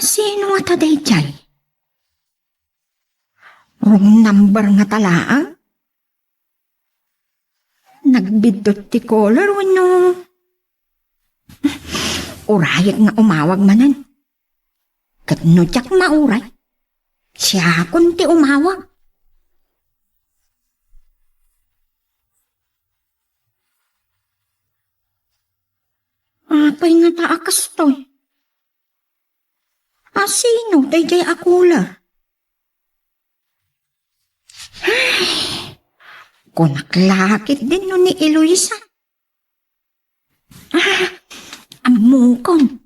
Sino nga ta dayjay? Wrong number nga talaang? Nagbidot ti caller wano. Urayag nga umawag manan. Katno tiyak mauray. Siya kunti umawag. Apay nga taakas to'y. Sino dayjay akula? Kunaklakit din no ni Eloisa. Amukon.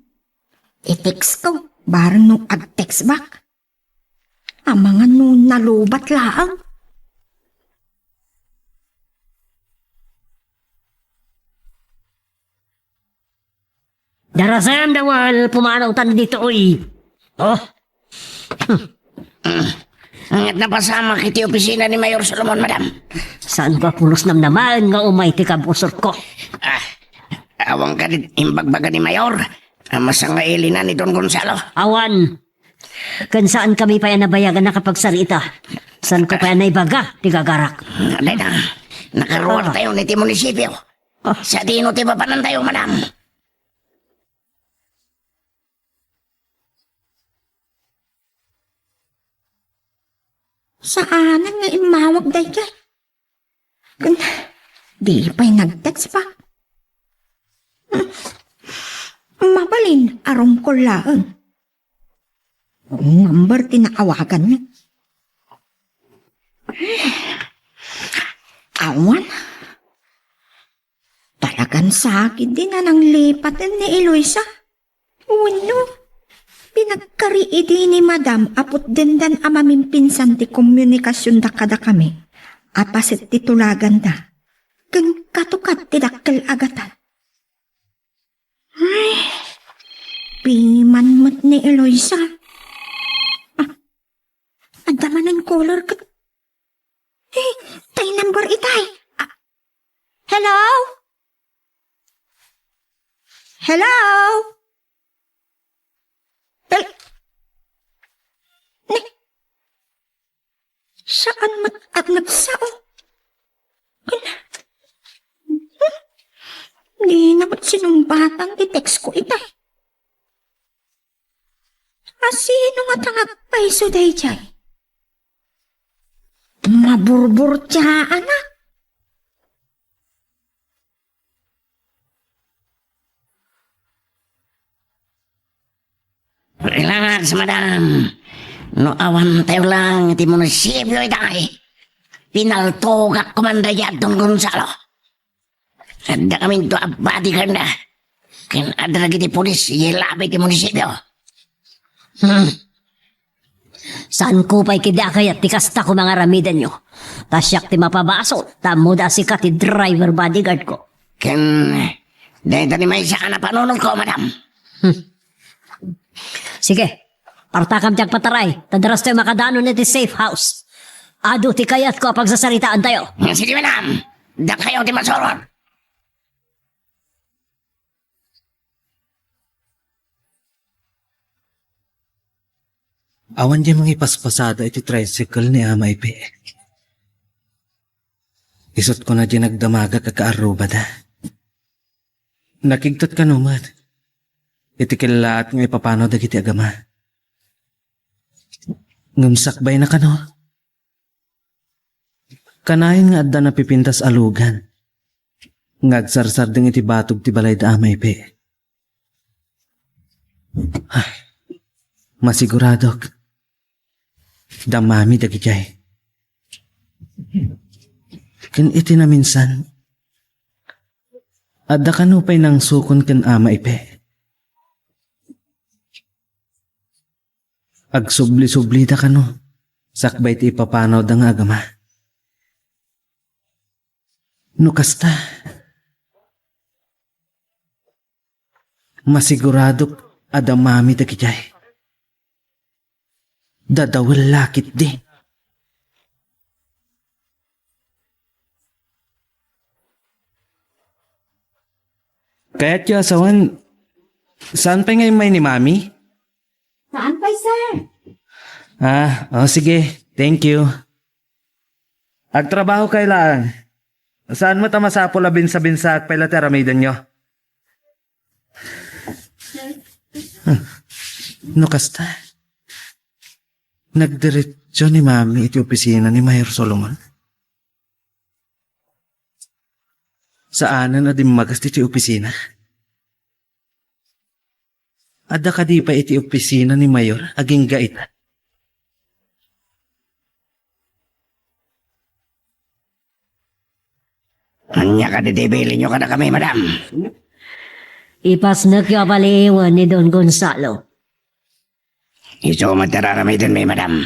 I-text ko, barang nung ag-text back. Mga nung nalubat laang. Darasan dawal, pumanaw tan dito oy. Oh. Angat na pasama kiti opisina ni Mayor Solomon, madam. Saan ka pulos nam naman nga umay ti kabusor ko? Awang ka din imbagbaga ni Mayor. Masang ngaili na ni Don Gonzalo. Awan. Kan saan kami pa yan nabayagan na kapag sarita? Saan ko pa yan naibaga? Ti gagarak. Alay na. Nakaruwag tayo ni ti munisipyo. Sa dino ti papanan tayo, madam. Saanan nga imawag dayjay? Di pa'y nag-text pa. Mabalin, arong ko laang. Number tinaawagan niya. Awan. Talagang sakit din na nang lipatan ni Eloisa. Uno. Pinagkariidi ni Madam apot dindan amamin pinsan ti komunikasyon da kada kami. Apasit titulagan da. Kung katukat ti dakkel agatan. Ay, pimanmat ni Eloisa. Adaman ng color ka. Tay number itay. Hello? Hello? Saan at nagsao? Di naman sinumbatan ti text ko itay. Sino nga tangagpay so dayjay? Maburbur tiya, anak. Relax, madam. No awan tayo lang iti munisipyo itay. Pinaltogak komandayat Don Gonzalo. Ada kami to abadi kanda. Kan ada lagi di polis yelabi di munisipyo. Saan ko pa'y kidakayat ti kasta ko mga ramidan nyo? Tasyak ti mapabaso, tamo da si ka ti driver bodyguard ko. Ken, dahil ni may isa ka na panunong ko, madam. Sige, partakam tiyag pataray, tadaras tayo makadano na ti safe house. Ado ti kayat ko pagsasaritaan tayo. Sige, madam. Da kayo di masorot. Awan di mga ipaspasada iti tricycle ni Ama Ipe. Isot ko na di nagdamaga kakaaruba da. Nakigtot ka numad. Iti kilaat nga ipapano dagiti agama. Ngumsakbay na ka no? Kanayin nga adda na pipintas alugan. Ngagsarsar ding iti batog ti balay da Ama Ipe. Ay, masiguradok. Damami dagijay. Ken iti na minsan. Adda kanupay nang sukon ken Ama Ipe. Agsubli-subli da kano. Sakbay ti ipapanaw da nga agama. No kasta. Masiguradok adamami dagijay. Dadawal lakit din. Kaya't yung asawan, saan pa ngayon may ni Mami? Saan pa, sir? Sige. Thank you. Agtrabaho kay lang. Saan mo tamasapo labin sa binsak pala teramidan nyo? No kasta. Nagdiretso ni Mami iti opisina ni Mayor Solomon. Saanan na di magas iti opisina? Adda ka di pa iti opisina ni Mayor aging gait. Anya ka didibili nyo ka na kami, madam. Ipas na kya paliwan ni Don Gonzalo. Iso matararami din may madam.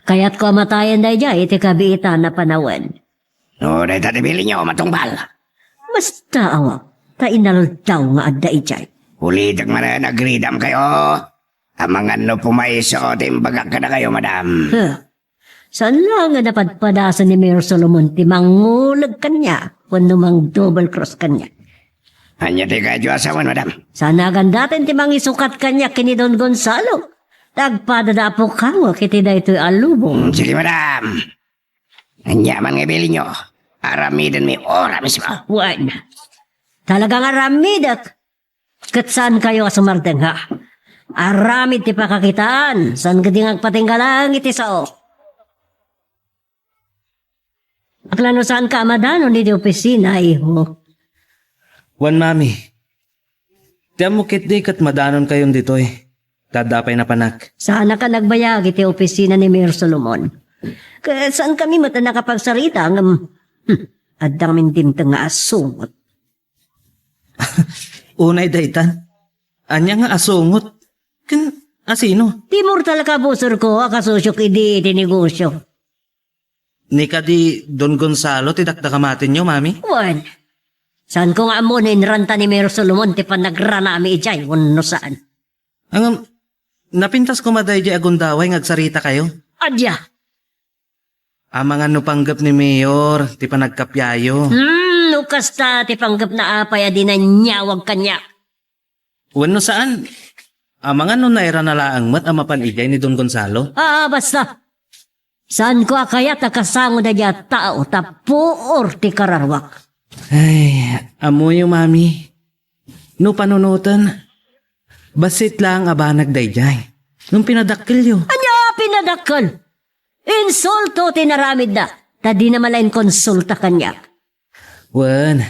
Kaya't ko matayan na dyan iti kabiitan na panawan. No, dahil tatibili nyo matungbal. Basta awa, tainal daw nga adda ijay. Ulitak man na nagridam kayo. Amangan no pumaiso, timbagak ka na kayo, madam. Saan lang nga napadpadasan ni Mayor Solomon ti mangulag kanya kuno mang double cross kanya. Anya ti kadyo asawan, madam. Sana gandaten ti mangisukat kanya kini Don Gonzalo. Tagpadadapo kamo kiti da ito'y alubong. Sige, madam. Anya man nga bili nyo. Aramidin may ora mismo. Wan. Talagang aramidak. Kat saan kayo asumardeng ha? Aramid ti pakakitaan. Saan kading agpatinggalang iti sao? Aklano saan ka amadano ni di opisina, iho? Wan Mami. Tiyan mo kit di kat madanon kayong ditoy. Dadapay na panak. Sana ka nagbayag iti opisina ni Mayor Solomon. Kaya saan kami mata nakapagsarita ng at daming dimtang nga asungot. Unay daytan. Anya nga asungot. Ken asino? Timur talaga busor ko, akasosyo kidi iti negosyo. Ni ka di Don Gonzalo tidakdakamatin nyo, Mami? Wan. Saan ko nga mo na inranta ni Mayor Solomon ti panagrana mi ijay, no saan? Ang napintas ko maday di agundaway ngagsarita kayo. Adya. Mga no panggap ni Mayor, ti panagkapyayo. Lukas ta ti panggap na apay adi na nyawag kanya. Wano saan? Mga no naira na laang mat amapan ijay ni Don Gonzalo. Basta. Saan ko akaya takasango na dya tao tapuor ti kararwak. Ay, amo yung Mami. No panunutan. Basit lang abanag dayjay. Nung pinadakil yo. Anya pinadakal? Insulto tinaramid na. Tadi na malain konsulta kanya. Wan.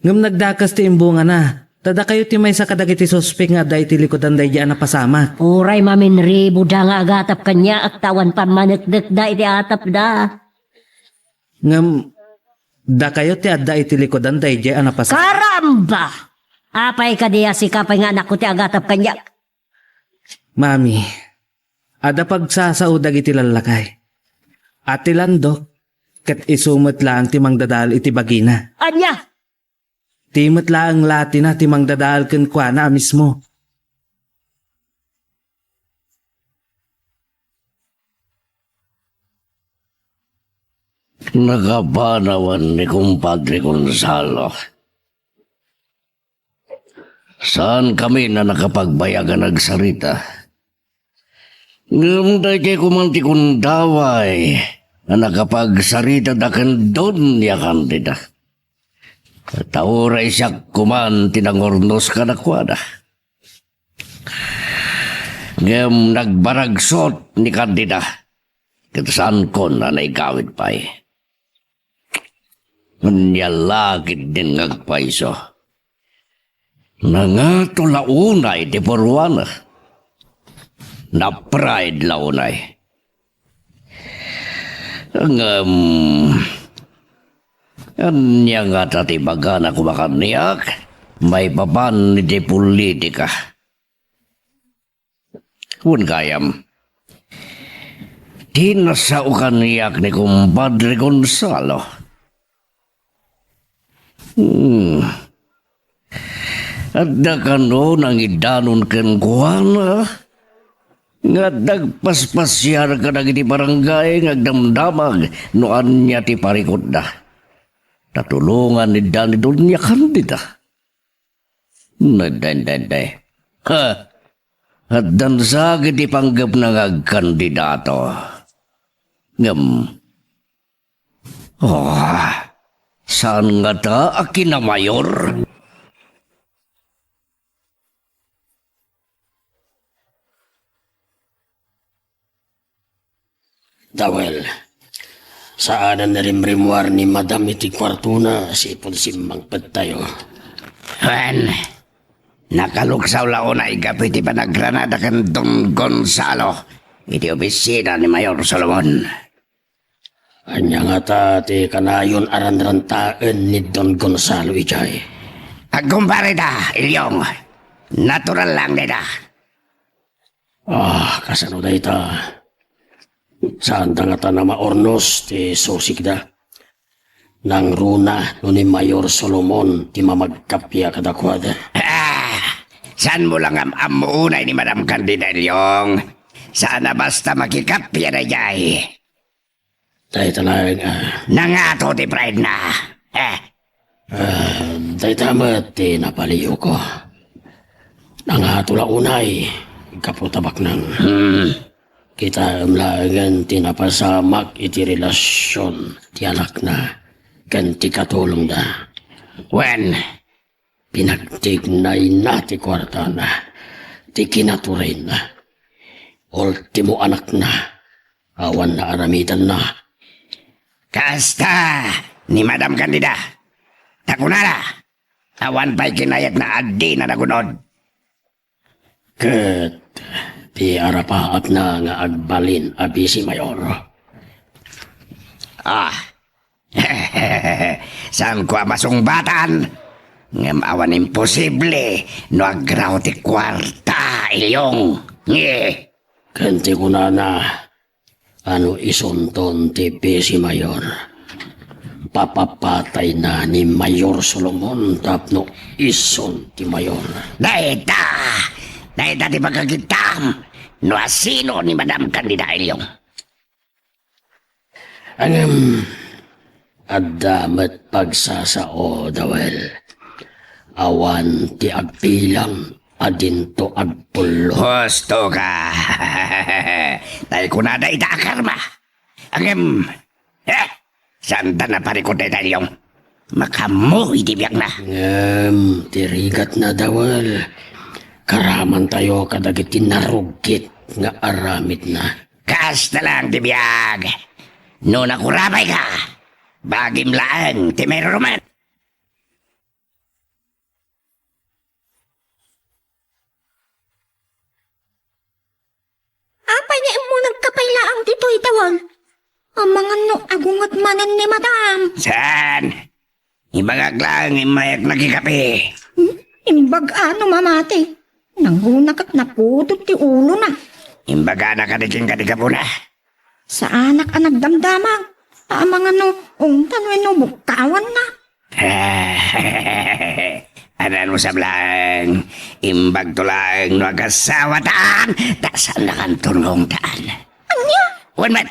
Ngam nagdakas ti imbunga na. Tada kayo ti may sa kadagiti sospek nga day ti likodan dayjay na pasama. Uray mamin ribo da nga agatap kanya at tawan pamanekdek da iti atap da. Ngam da kayo ti adda iti likodan dayjay na pasama. Karamba! Apay ka diya si kapay nga anak ko ti agatap kanya. Mami, ada pagsasaudag iti lalakay. Ati landok, kat isumot lang timang dadal iti bagina. Anya! Timot lang lati na timang dadal ken kwa na mismo. Nakabanawan ni kumpadre Gonzalo. Saan kami na nakapagbayagan nagsarita? Ngamunday kay kumanti kong daway na nakapagsarita da kan doon niya kandida. Tauray siya kumanti ng ornos ka na kwada. Ngam nagbaragsot ni kandida. Katasaan ko na naigawid pa eh. Nyalagid din ngagpaiso. Nangato launay di porwana. Na pride launay. Anya nga tatibaga na kumakaniyak. May papan di politika. Kung kayam. Di nasaukan niyak ni kumpadre Gonzalo. At da ka no nang idanon ken kuwana. Nga dagpaspasyar ka na iti barangay ngagdamdamag noan niya ti parikot da. Tatulungan ni Dani doon niya kandida. Naday. Ha? At dansag iti panggap na ngagkandidato. Saan nga ta akin na mayor? Dawel, saan na rimrimwar ni Madam iti kwarto na si Pulsimmang tayo. Juan, nakaluksaw lao na igapi iti panagranada kan Don Gonzalo iti opisina ni Mayor Solomon. Anya nga ta ti kanayon aranrantaan ni Don Gonzalo ijay. Agkumpare da, Ilyong. Natural lang nila. Kasano da ita. Saan da nga ta na maornos ti sosik da. Nang runa no ni Mayor Solomon ti mamagkapya kadakwada. Saan mo lang amuunay ni Madam Candida Ilyong? Saan na basta makikapya na jay? Dahil talang Nangato ti pride na. dahil tamat ti napaliyo ko. Nangatula unay kaputabak ng kita amlagan ti napasamak iti relasyon ti anak na kan ti katulong da. When? Pinagtignay na ti kwarta na ti kinaturay na. Ultimo anak na awan na aramitan na. Kasta ni Madam Candida. Takunara. Awan pa'y kinayat na adi na nagunod. Ket ti arapaat na nga agbalin abi si Mayor. Saan ko masungbatan? Ngam awan imposible no agraw ti kwarta Ilyong. Kenti ko na ano isunton ti si Mayor. Papapatay na ni Mayor Solomon tapno ison ti Mayor. Daita ti pagkakitam no asino ni Madam Candida Ilyong. Adamat pagsasao dawel. Awan ti agpilang adinto agpulo. Husto ka. Dahil kunada ita akarma. Santa na parikot na Ilyong. Makamu itibyak na. Tirigat na dawel. Karaman tayo kadagit tinarugit nga aramid na. Kasta lang tibiyag. No nakurabay ka. Bagim lang ti may roman. Apay niya mo nagkapailaang dito itawan. Ang mga no agungot manan ni Madam. Saan? Ibagag lang imayak nakikapi. Imbag ano mamati. Nangunak at napudot ti ulo na. Imbaga na kadiking mo na. Sa anak ang nagdamdamang. Mga ungtan no bukawan na. Anan mo sablang, imbag to lang no agasawatan, tasan na kantulong taan. Anya? Wan man,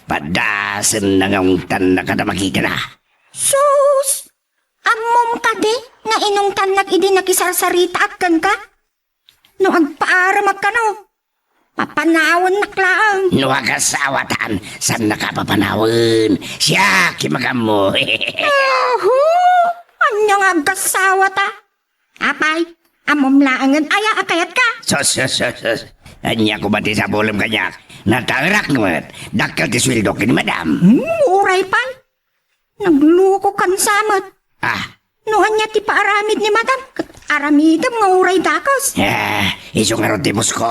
padasan na ngungtan na kada makita na. Sus! Amom ka di, nga inong tanak idi nakisasarita at kan ka? No agpaaramak ka no, papanawan naklaan. No agasawatan, san nakapapanawin, siya kimagam mo. Ahu! Anyang agasawa ta? Apay, amom laangan aya akayat ka. Sos. Anya ko bati sa bulim kanyak. Natarak naman. Dakal ti sweldo ni madam. Uray pay. Nagluko kan samat. Ah, No anya ti paaramid ni madam. Kat aramidam nga uray dakas. iso nga ron tibos ko.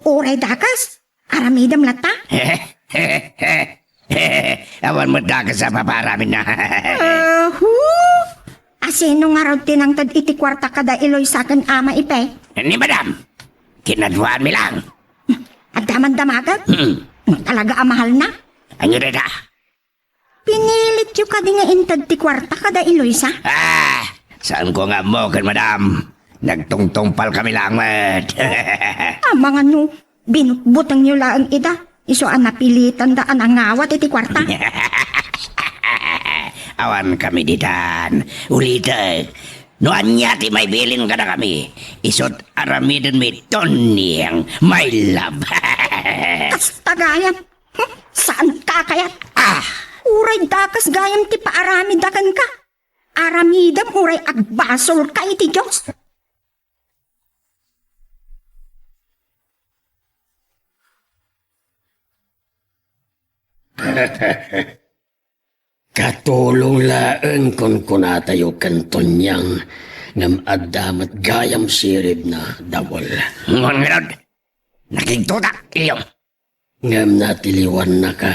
Uray dakas? Aramidam lata? Awan mo dakas sa paparamin na. Ahu! Asino nga raw tinangtad iti kwarta kada iloy sa akin ama ipe? Ni madam, kinadwaan mi lang. At daman-damagat? Talaga amahal na? Anyo na. Pinilit yung kadi nga intad ti kwarta kada iloy sa? Saan ko nga mo kan madam? Nagtungtungpal kami lang, mat. Mga no, binutbutang nyo lang ida. Iso ang napilitan daan ang ngawat iti kwarta. Awan kami ditan. Ulitan. No anya ti may bilin ka na kami. Isot aramidin mi Tonyang my love. Kasta gayam. Saan ka kayat? Uray dakas gayam ti paaramidakan ka. Aramidam uray agbasol ka iti Diyos. Katulong laeng kon kunatayo kanton niyang ngam adamat gayam sirib na dawol. Ngon nga nakigtutak iyong. Ngam natiliwan na ka.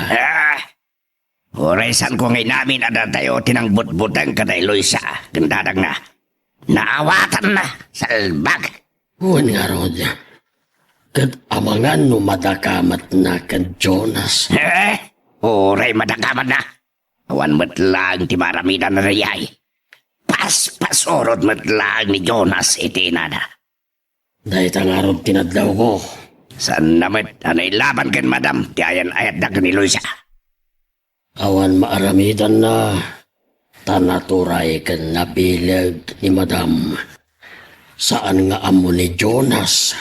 Oray san ko ngay namin ada tayo tinangbut-butang kada Eloisa. Gandadang na. Naawatan na. Salbag. Huwag nga rod. Kad amangan no madakamat na kad Jonas. Oray madagaman na. Awan matlang ti maramidan na rayay. Pasorod matlang ni Jonas itinada. Dahil tangarod tinadlaw ko. San naman anay laban kan madam. Ti ayan ayat da ni Luisa. Awan maaramidan na. Tanaturay kan nabilag ni madam. Saan nga amo ni Jonas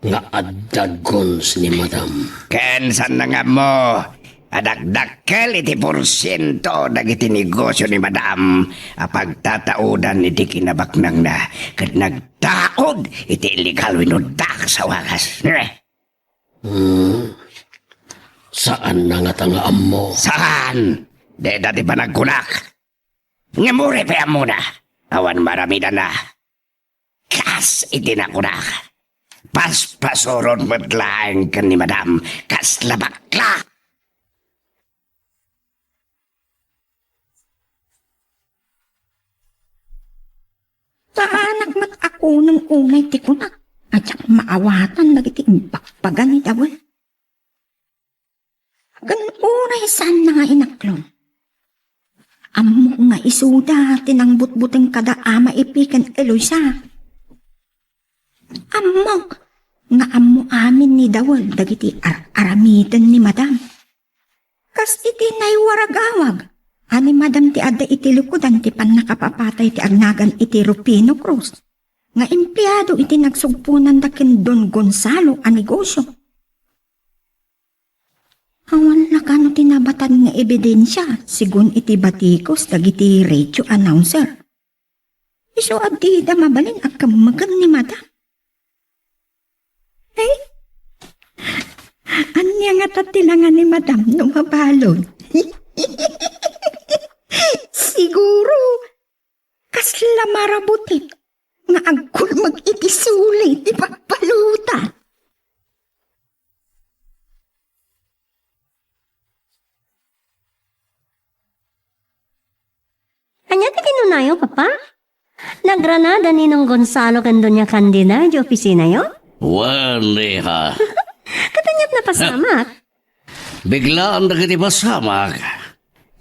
nga addagons ni madam. Ken san na nga mo. Adagdakkel iti porsyento dagiti negosyo ni madam. Apagtataudan iti kinabaknang na. Kat nagtaod iti illegal winudak sa wakas. Saan na nga tangaam mo? Saan? De dati pa nagkunak. Nga mure pa muna. Awan maramida na. Kas iti nakunak. Paspasorod matlaang kan ni madam. Kas labakla. Paanak mat ako ng unay ti kunak. At yak maawatan dagiti impakpagan ni dawal. Ganun unay saan na nga inaklong. Amo nga isuda tinangbut-buteng kada ama ipikan Eloisa. Amo nga amo amin ni dawal dagiti aramidan ni madam. Kas iti naywaragawag. Ani madam ti adda iti lukudan ti pan nakapapatay ti agnagan iti Rufino Cruz. Nga empleyado iti nagsugpunan dakin Don Gonzalo a negosyo. Awan na kano tinabatan nga ebidensya sigun iti batikos dagiti radio announcer. Iso abdi da mabalin at kamagan ni madam. Hey, anya nga tatilangan ni madam nung mabalon. Siguro, kasla marabutik nga agkul mag-itisuli di pagpaluta. Anya ti kinunayo, papa? Nagranada ni nung Gonzalo kan Doña Candida di opisina yo? Wali ha. Katanyap na pasamak. Biglaan na kiti pasamak.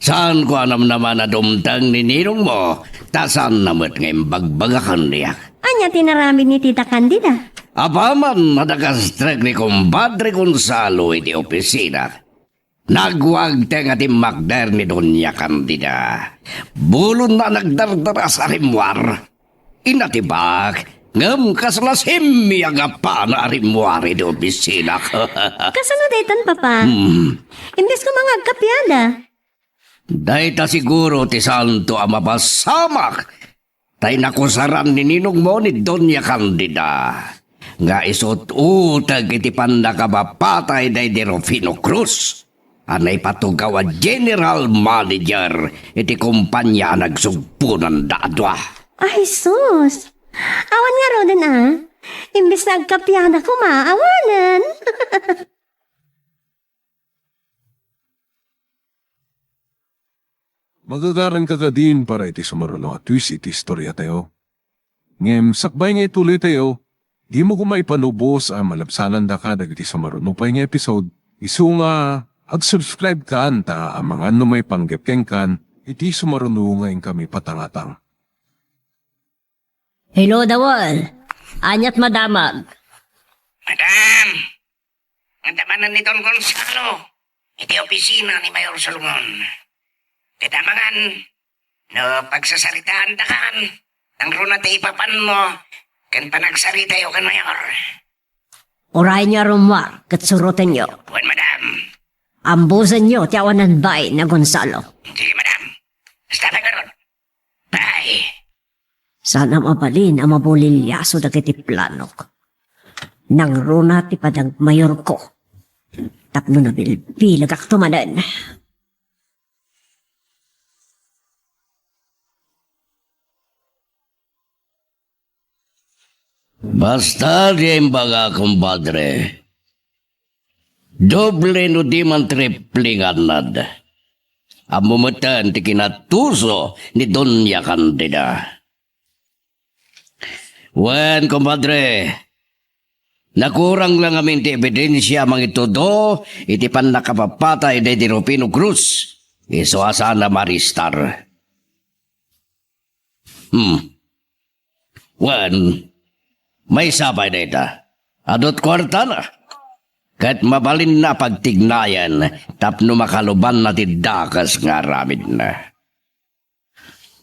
Saan ko anam naman na dumtang ni ninong mo? Tasan namit ngayong bagbagakan niya. Anya tinarami ni Tita Candida. Apaman madagastrek ni Compadre Gonzalo iti opisina. Nagwag nga ti makder ni Doña Candida. Bulon na nagdardara sa rimwar. Inatibak, ngam kasalasim yaga pa na rimwar iti opisina. Kasano daytan, Papa? Imbes ko mga agkapyada. Dahita siguro ti santo ang mapasamak. Tay nakusaran ni ninong mo ni Doña Candida. Nga isot utag iti pandakabapatay day di Rufino Cruz. Anay patugawa general manager iti kumpanya nagsugpunan dadwa. Ay, sus. Awan nga roden Imbes na agkapyada ko maawanan. Magagaran ka din para iti sumaruno at twist iti istorya tayo. Ngem, sakbay nga ituloy tayo, di mo kumaipanubos ang malapsanan da ka dagiti sumaruno pa nga episode. Isu nga, ag-subscribe ka anta ang mga may panggapkeng kan, iti sumaruno ngayon kami patangatang. Hello, Dawal. Anyat madamag. Madam! Ang tamanan ni Don Gonzalo. Iti opisina ni Mayor Solomon. Titamangan. No, pagsasaritaan takan. Ang runa ti ipapan mo. Kan panagsarita yo kan Mayor. Uray niya rumwar, katsurutan niyo. Buwan, madam. Ambusan niyo, tiyawanan bay na Gonzalo. Sige, madam. Basta na karon. Bye. Sana mabalin ang mabulilyaso dagiti planok. Nang runa ti padang mayor ko. Tapno na bilbilag ak tumanan. Basta di baga, compadre. Doble no di man tripling anad. Amumatan ti kinatuso ni Doña Candida. Wen, compadre, nakurang lang amin ti ebidensya mang itudo iti pan nakapapatay de di Rufino Cruz. Iso asana maristar. Wen, may sabay na ita. Adot kwarta na. Kahit mabalin na pagtignayan, tapno makaluban na ti dakas nga ramid na.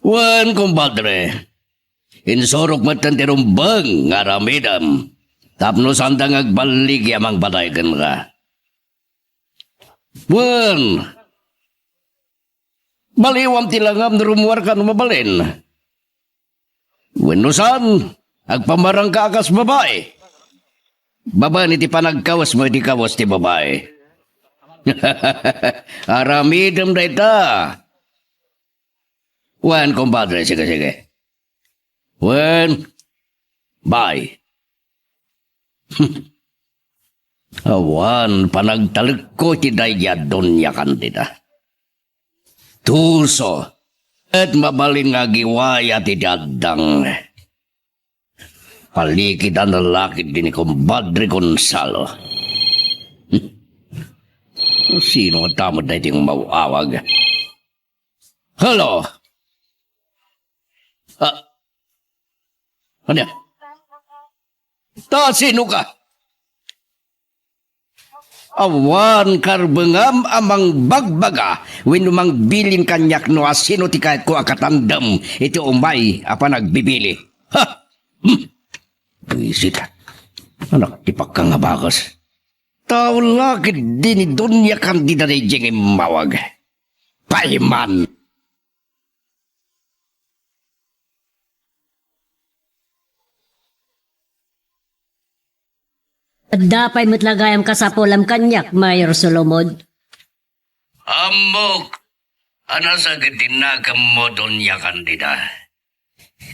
Wen, compadre, insorok matan ti rumbang nga ramidam, tapno sandang agbalik yamang badaygan ka. Wen, baliwam ti langam na rumuar ka mabalin. Wen, nusan, agpamarang ka akas babae. Baba ni ti panagkawas mo iti kawas ti babae. Aramidam da ita. Wen, compadre, sige. Wen, bye. Awan, panagtalik ko ti daya Doña Candida. Tuso, at mabalin nga giwaya ti dadang. Palikid ang lalaki din ni Compadre Gonzalo. Sino ang tamad na iting mauawag? Hello? Ano? Sino ka? Awan karbengam amang bagbaga winumang bilin kanyak no asino ti kahit ko akatandam iti umay apa nagbibili. Ha? Isit. Anak ti pagkangabakas. Tao lakit din ni Doña Candida na ijeng mawag. Paiman. Dapay motlagayam kasapolam kanyak, Mayor Solomon. Amok. Ana sa gadinagam mo Doña Candida.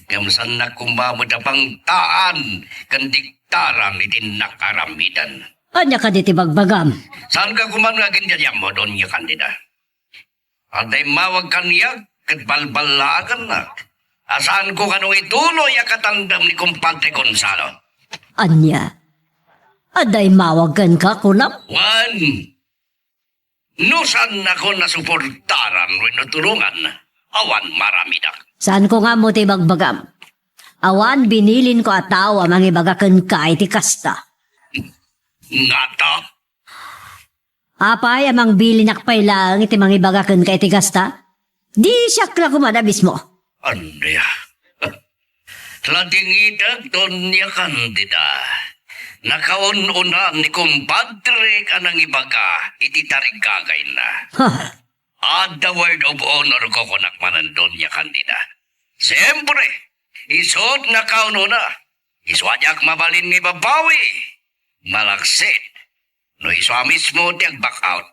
Kamsan na kumamot apang taan kan diktaran iti nakaramidan. Anya ka diti bagbagam? Saan ka kumangagin dyan mo, Doña Candida? Aday mawag kaniyag, kat balbalagan na. Asan ko kanong ituloy ang katandam ni Kumpadre Gonzalo? Anya, aday mawagan ka kunap? Wan, nusan ako nasuportaran rin natulungan. Awan maramidak. Saan ko nga mo ti bagbagam? Awan binilin ko atawa mangibagakan ka iti kasta. Nga to? Apay amang bilinakpay lang iti mangibagakan ka iti kasta? Di siya kla kumada mismo. Ano ya? Lading idag doon niya kandida. Nakaon-unan ni Kumpadre ka ng ibaga, iti tarigagay na. Huh. At the word of honor ko kunakmanan doon niya kandida. Siyempre, isot na kauno na. Iswadyak mabalin ni babawi. Malaksit. No iswa mismo tiyag back out.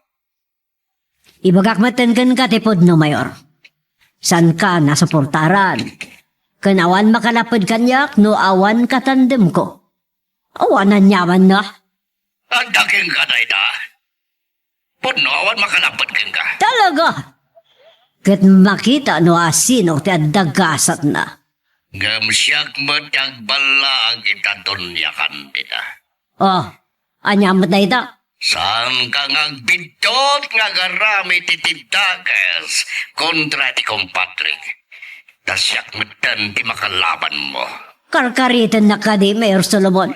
Ibagak matenken ka tipod no, Mayor. San ka nasuportaran? Kanawan makalapad kanyak no awan katandem ko. Awanan yaman na. Ang daking ka na ita. Puno awan makalapad kang ka. Talaga? Kat makita no asino ti adagasat na. Gamsyak mo tiyag balag itadon niya kandida. Oh, anyamat na ita. Saan ka nga bidot nga garami titidagas kontra ti Kumpadre? Tasyak medan di makalaban mo. Karkaritan na ka di, Mayor Solomon.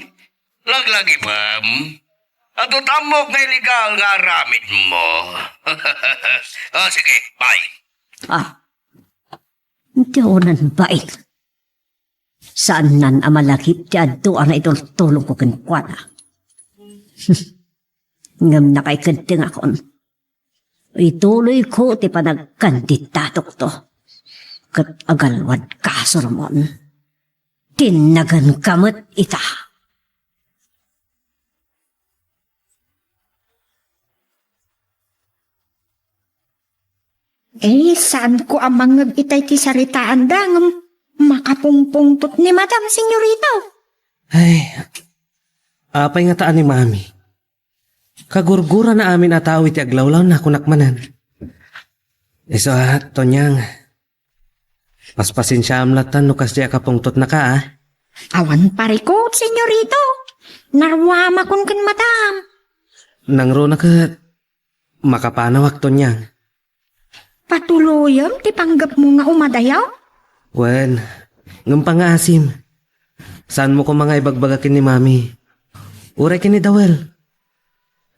Laglagi, Pam. At utamok na illegal nga aramid mo. Sige, bye. Hindi ako nan bait. Saan nan amalakip ti adtuan na itulong ko kinkwana. Ngam na kay kanting akon. Ituloy ko ti panagkandidatok to. Kat agalwad ka, Solomon. Tinagan kamot ita. Saan ko ang mga itay ti saritaan da ng makapungpungtot ni Madam Senyorito? Ay, apay nga taan ni Mami. Kagurgura na amin ataw iti aglawlaw na kunakmanan. Iso Tonyang. Mas pasinsyam latan no kasi akapungtot na ka Awan parikot, Senyorito. Narwama kun kan Madam. Nangro na ka makapanawak Tonyang. Patuloyam ti panggap mo nga umadayaw? Wen, ngam pangasim. Saan mo ko mga ibagbagakin ni Mami? Uray kini Dawel.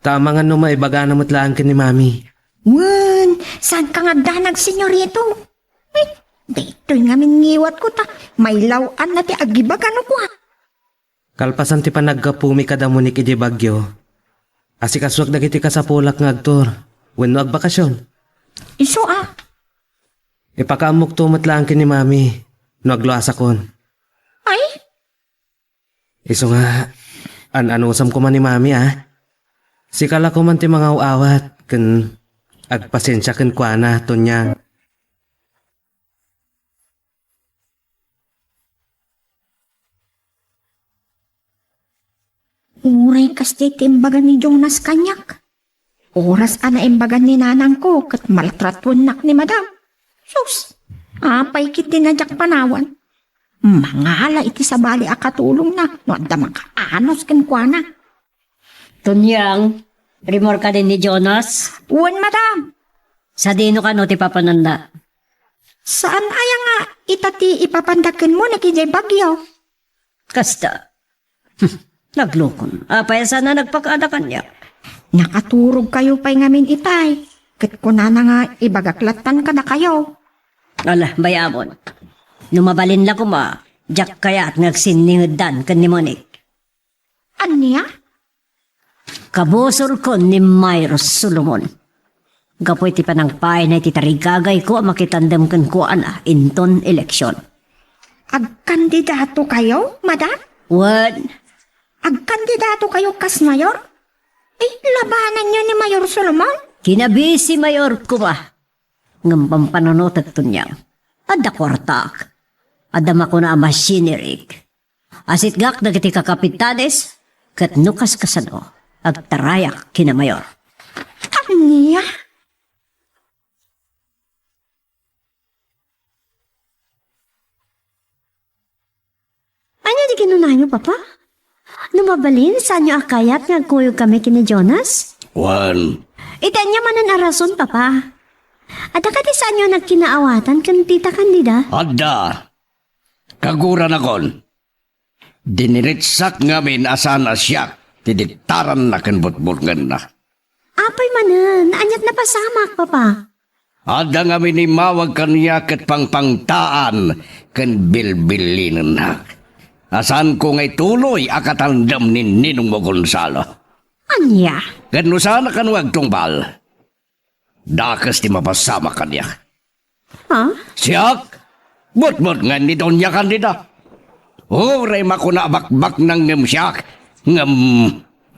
Tama nga no maibaga na mutlaan kin ni Mami. Wen, saan ka nga danag, Senyorito? Dito'y nga mingiwat ko ta. May lawan na ti agibagan ko ha. Kalpasan ti panagkapumi kadamunik iti bagyo. Asikaswag dagiti kasapulak nga agtor. Wen no agbakasyon. Iso Ipakaamok tumot lang kin ni Mami. No agluasa kon. Ay, Iso nga, anusam ko man ni Mami Sikala ko man ti mga uawat, kan agpasensya kan kuana, Tonyang. uray kas ti imbagan ni Jonas kanyak. Oras ana imbagan ni nanang ko kat maltratwan nak ni Madam. Sus, apay kiti nadyak panawan. Mangala iti sabali akatulong na no adda makaanos ken kuana. Tunyang, remor ka din ni Jonas. Uwan, Madam. Sa dino ka no ti papananda. Saan aya nga itati ipapandakin mo na kijay bagyo? Kasta. Naglukon. Apay sana nagpakaadakan niya. Nakaturog kayo pa'y ngamin itay. Kat ko na nga ibagaklatan ka na kayo. Ala, bayamon. Numabalin la ko jak kaya at nagsiningdan kan ni Monique. Anya? Kabusol ko ni Myros Solomon. Gapoy ti panangpay na iti tarigagay ko makitandem kan ko inton eleksyon. Agkandidato kayo, Madam? What? Agkandidato kayo kas mayor? Labanan niyo ni Mayor Solomon? Kinabisi mayor ko Ngampang panunot at tunyang. Adda kwartak. Adda mako na machinery. Asit gak dagiti kakapitanes kat nukas kasano. Agtarayak kina mayor. Anya? mayo, Papa? Numabalin, saan nyo akayat nga kuyog kami kini Jonas? Wan, Ita niya manan arason, Papa. At akati saan nyo nagkinaawatan kan tita Candida? adda. Kaguran akon. Diniritsak ngamin asan asyak. Tidiktaran na kan butbutngan na. Apay manan, anyat na pasamak, Papa. Ada ngamin ni mawag kaniya kat pangpangtaan kan bilbilin na. Asan ko ngay tuloy akatandam ni Ninong mo Gonzalo. Anya? Gano sana kan wag tungbal. Dakas di mapasama kaniya. Ha? Siyak, butbut nga ni Doña Candida. Oray makuna bakbak ng ngam siyak. Ngam...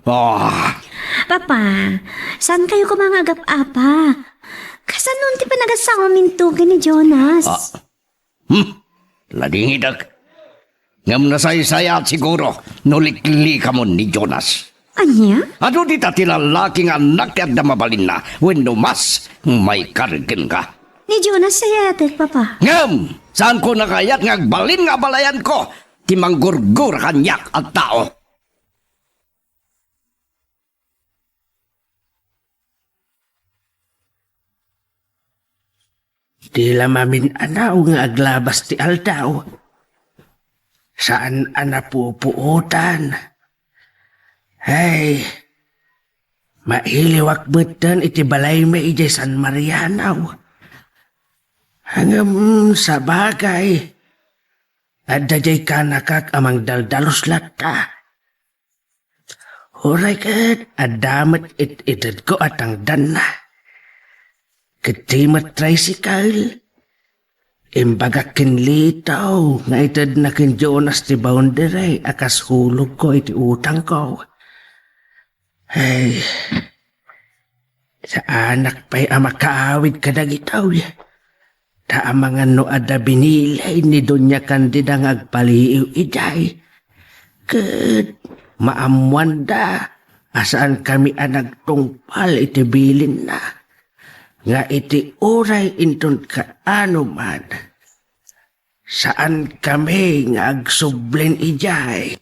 Papa, saan kayo kumangagap apa? Kasan nun ti pa nagasawa mintukin ni Jonas? Lading hidag. Ngam nasaysayat siguro nulikli ka mo ni Jonas. Anya? Ano di tatilalaking anak at damabalin na when mas may kargen ka. Ni Jonas saya yatek, Papa. Ngam, saan ko nakayat ngagbalin nga balayan ko timanggurgur kanyak at tao. Di lamamin anaw nga aglabas ti aldaw. Saan anapupuutan? Hey, mailiwak betan iti balay may ijay San Marianaw. Hanggang sa bagay, adda jay kanakak amang daldalos lata. Huray kat, adamat it-itad ko at ang dana. Katimat tricycle. Imbaga kinlitaw nga itad na kin Jonas ti boundary akas hulog ko iti utang ko. Hey, sa anak pa'y amakaawid kadagitaw. Ta amangan no ada binilay ni Doña Candida nga agpaliiw iday. Kat maamuan da asaan kami anagtungpal iti bilin na. Nga iti oray inton kaano man. Saan kami nga agsublin ijay?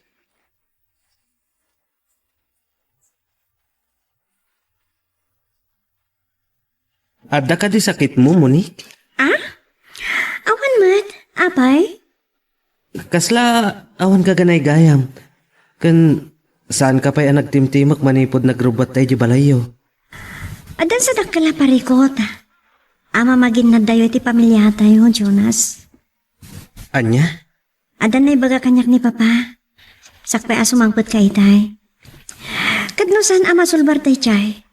Adda ka di sakit mo, Monique? Awan mat, apay? Kasla, awan ka ganay gayam. Kan, saan ka pa'y nagtimtimak manipod nagrubat tayo di balayo? Adan sa dakala parikot. Ama magin na dayo iti pamilya tayo, Jonas. Anya? Adan na ibaga kanyak ni Papa. Sakpay asumangpot kay tay. Kadnusan ama sulbar tay chay.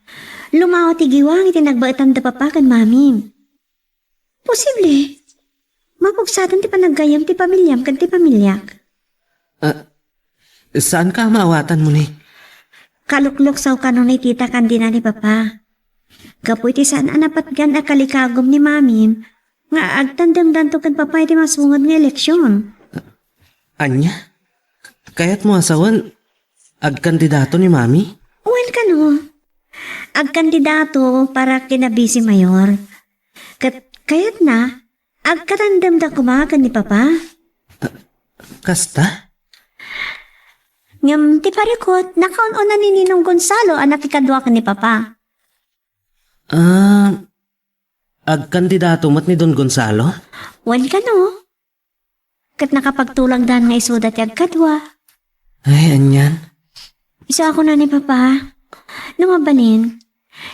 Lumawa ti giwang iti nagbaitan da Papa kan mamim. Posible. Mapugsatan ti panaggayam ti pamilyam kan ti pamilyak. Saan ka maawatan, Monique? Kaluklok saw kanon ni tita Candida ni Papa. Kapoy ti saan anapatgan a kalikagom ni mamim nga agtandang danto kan Papa iti masungod nga eleksyon. Anya? Kaya't mo asawan, agkandidato ni Mami? Well ka no. Agkandidato para kinabisi mayor. Kaya't na, agkatandam da kumakan ni Papa. Kasta? Ngam ti parikot, nakaon-una ni Ninong Gonzalo anak ikadwa ka ni Papa. Agkandidato mat ni Don Gonzalo? Well ka no. Kat nakapagtulang dan nga isuda ti agkadwa. Ay, anyan. Isa ako na ni Papa. Numabalin,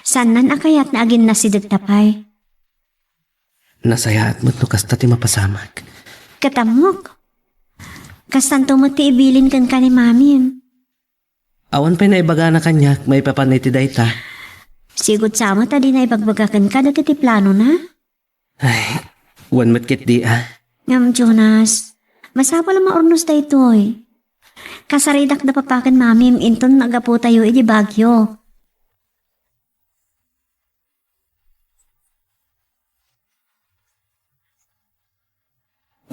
sanan akayat na agin na si Dagtapay. Nasayaat mo't no kasta ti mapasamak. Katamok. Kastanto mo ti ibilin kan ka ni Mamim. Awan pa'y naibaga na kanyak, may papanay ti dayta. Sigod sama ta di na ibagbagakan ka dagiti plano na. Ay, wan matkit di Ngam Jonas, masapal ang maurnos da ito'y. Kasaridak na papakan Mamim inton nagapo tayo iti Bagyo.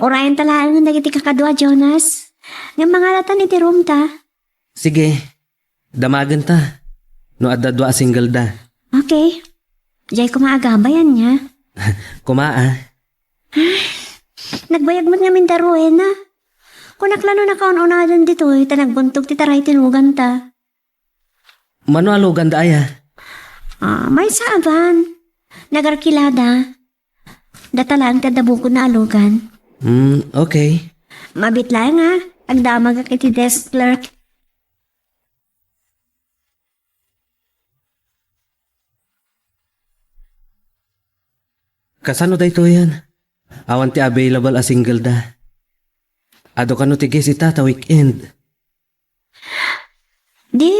Orayan talaan ng dagiti kakadwa, Jonas. Nga mga latan iti room ta. Sige, damagan ta. No adda-dwa single da. Okay. Diyay kumaagabayan niya. Kumaa. Nagbayag mo nga min daruin na. Kunaklano na kaon-unadan dito, ita nagbuntog ti taray tinugan ta. Mano alugan da aya? May saaban. Nagarkilada. Datalaan ti dabukod na alugan. Okay. Mabitla nga, agdamag ka iti desk clerk. Kasano da ito yan? Awan ti available a single da. Ado kano ti guest ita ta weekend. Di,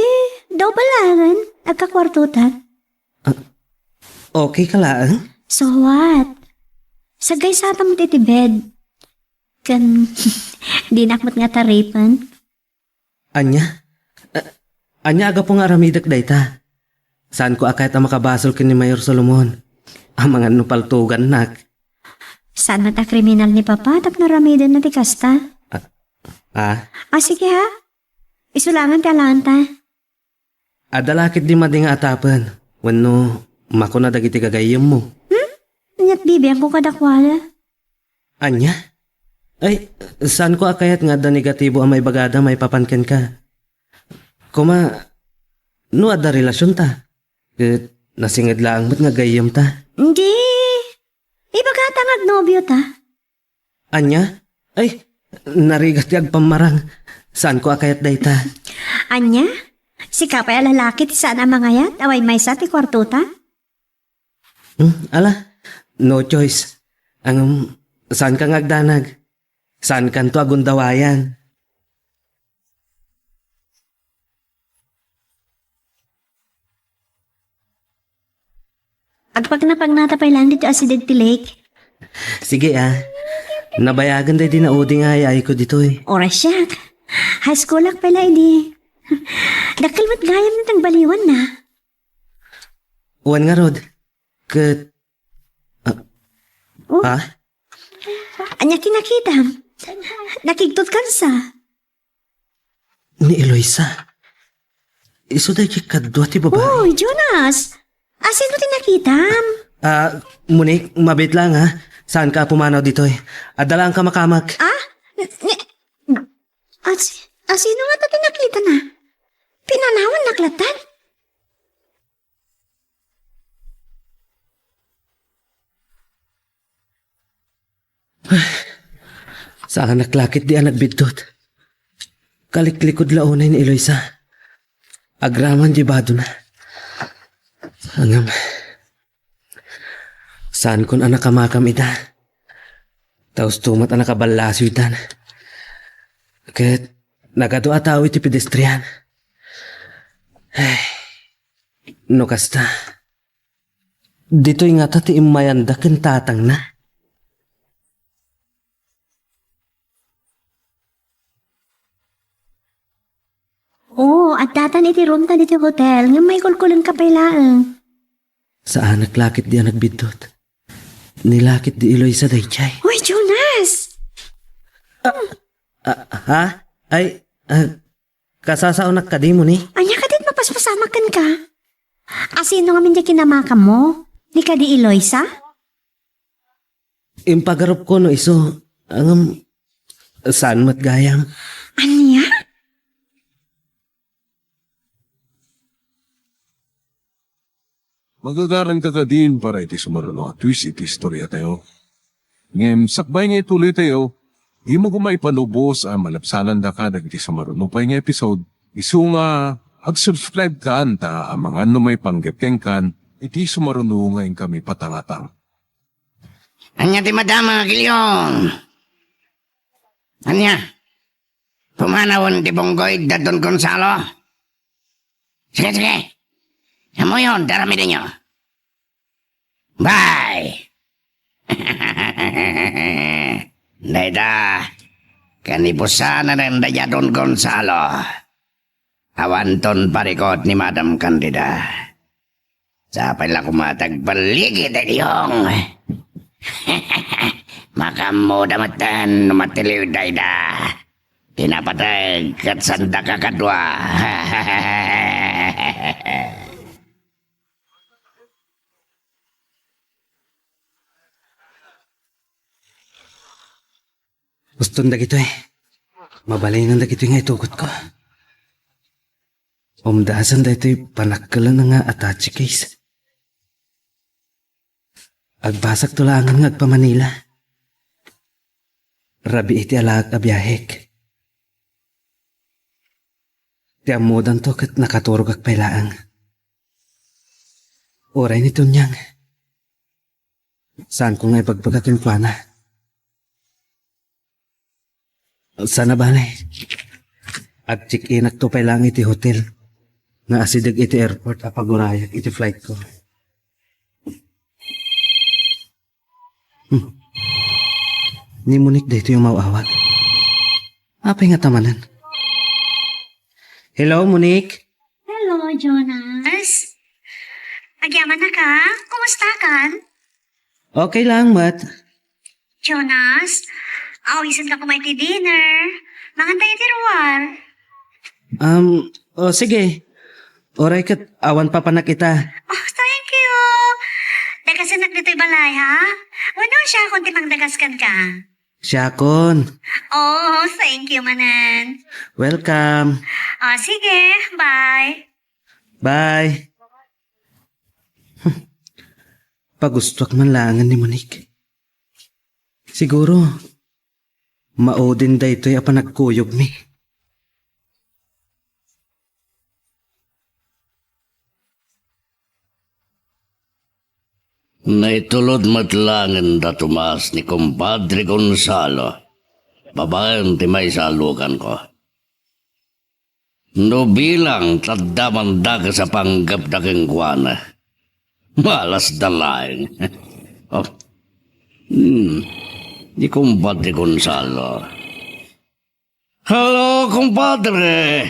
daw balangan, agkakwartutan. Okay ka lang? So what? Sagay sa mo ti bed. Kan, di nakmat nga taripan. Anya? Anya aga po nga aramidak da ita. Saan ko akayat ang makabasol kin ni Mayor Solomon? Ang mga nupaltugan nak. Saan mata kriminal ni Papa? Tak naramidan na ti kasta. Sige ha. Isulangan ti alanta. Adalakit di mading atapan. Wano, mako na dagiti kagayam mo. Nanyat bibiyang ko kadakwala. Anya? Ay, saan ko akayat nga da negatibo ang may bagada may papanken ka? Kuma, no ada relasyon ta? Nasingid lang ba't nga gayam ta? Hindi. Ibagata nga nobyo ta. Anya? Ay, narigat yag pamarang. Saan ko akayat da ita? Anya? Si kapay alalaki ti saan ang mga yat? Away may sa ti kwarto ta? Ala, no choice. Saan ka ngagdanag? Saan kanto agundawayan? Agpag natapay lang dito asideg ti lake. Sige nabayagan day din na uding ay ko dito eh. Oras siya. High school lang pala hindi. Dakil mat gayam na tang baliwan na. Uwan nga Rod. Anya kinakita. Nakigtot kan sa. Ni Eloisa. Iso day kadwa ti babae. Uy, Jonas! Asin mo tinakitam? Munik, mabit lang Saan ka pumanaw dito eh? Adalaan ka makamak. Sino nga ito tinakita na? Pinanawan naklatan? Saan naklakit di anak bidot? Kaliklikod launay ni Eloisa. Agraman di bado na. Hangam. Saan kun anak kamakam ita? Taos tumat anak kabalasyo itan. Ket nagado ataw iti pedestrian. Ay, no kasta. Dito nga ti imayanda ken tatang na. At datan iti room ta dito hotel nga may kulkulang kapailaan. Saan naklakit di anak bidot? Nilakit di Eloisa daychay. Uy, Jonas! Ay, kasasaonak ka di mo ni? Anya ka dit mapaspasamakan ka? Sino nga minja kinamakam mo? Di ka di Eloisa? Impagarop ko no iso. Saan matgayam? Anya? Magagaran ka din para iti sumaruno at twist iti istorya tayo. Ngem, sakbay nga ituloy tayo, di mo kumay panubos ang malapsanan da ka iti sumaruno pa nga episode. Isu nga, ag-subscribe ka anta ang mga may panggapkeng kan, iti sumaruno ngayon kami patangatang. Anya ti madama Gilyong. Anya? Pumanawan ti Bonggoy da Don Gonzalo. Sige. Amo yun, darami nyo. Bye! Dayda, kanipusan na rin daya Don Gonzalo. Awanton parikot ni Madam Candida. Sa pala kumatagbaligi dayong. Makamu damatan matiliw dayda. Pinapatag kat sanda kakadwa. Gusto na gito eh. Mabalingan da kito nga itugot ko. Umdasan da ito'y panakkalan na nga attache case. Agbasak tulangan nga agpa Manila. Rabi iti alag abiyahek. Ti amudan to kat nakaturog ag pailaang. Oray nito niyang. Saan ko nga ipagbagakin plana? Sana bale. Ag check-in ak to pailang iti hotel. Nga asidag iti airport apagurayak iti flight ko. Ni Monique dito yung mawawag. Apay nga tamanan. Hello, Monique? Hello, Jonas. Agyaman na ka? Kumusta kan? Okay lang, Mat. Jonas, awisan ka kumain ti dinner. Mangantay ti ruwar. Sige. Oray kat, awan pa panak kita. Oh, thank you. Dagasanak dito'y balay, ha? Wano siya kung timangdagaskan ka? Siyakon. Oh, thank you, manan. Welcome. Oh, sige. Bye. Bye. Pagustok man langan ni Monique. Siguro, maudin da ito'y apanagkuyog mi. Naitulod matlangan da Tomas ni Compadre Gonzalo. Babaeng ti may salukan ko. No bilang tadaman da ka sa panggap da keng kuwana. Malas dalaing. Oh. Ni Compadre Gonzalo. Hello, compadre.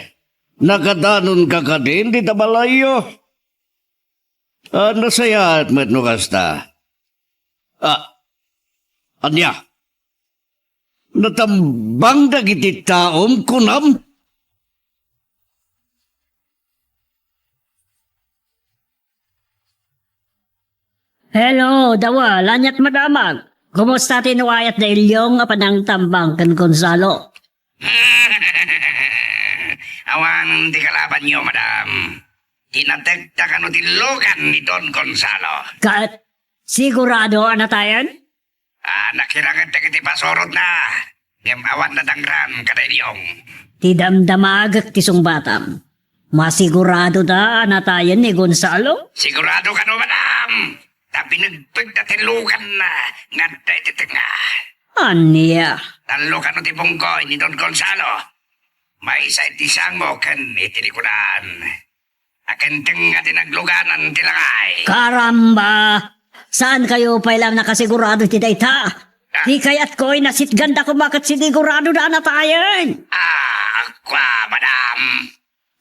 Nakadanon ka ka din di tabalayo. Nasaya at met no kasta. Anya? Natambang dagiti taom kunam? Hello, dawal, anyat madamag. Kumusta tinuayat na ilyong apanang tambang kan Gonzalo? Awan di kalaban niyo, madam. Tinatagta ka no tilugan ni Don Gonzalo. Kat, sigurado na tayan? Nakirangan kiti pasorot na. Gemawan na dangran kada ilyong. Tidamdamagak tisong batam. Masigurado na tayan ni Gonzalo? Sigurado ka no, madam. Tapi nagpagtatilugan na nga tayo titanga. Aniya. Talo ka no tipungkoy ni Don Gonzalo. May isa itisang mo kan itinikudan. Akin tinga tinagluganan tilangay. Karamba! Saan kayo pailang nakasigurado ti dayta? Di kayat ko'y nasitganda ko bakit sinigurado na tayan. Kwa, madam.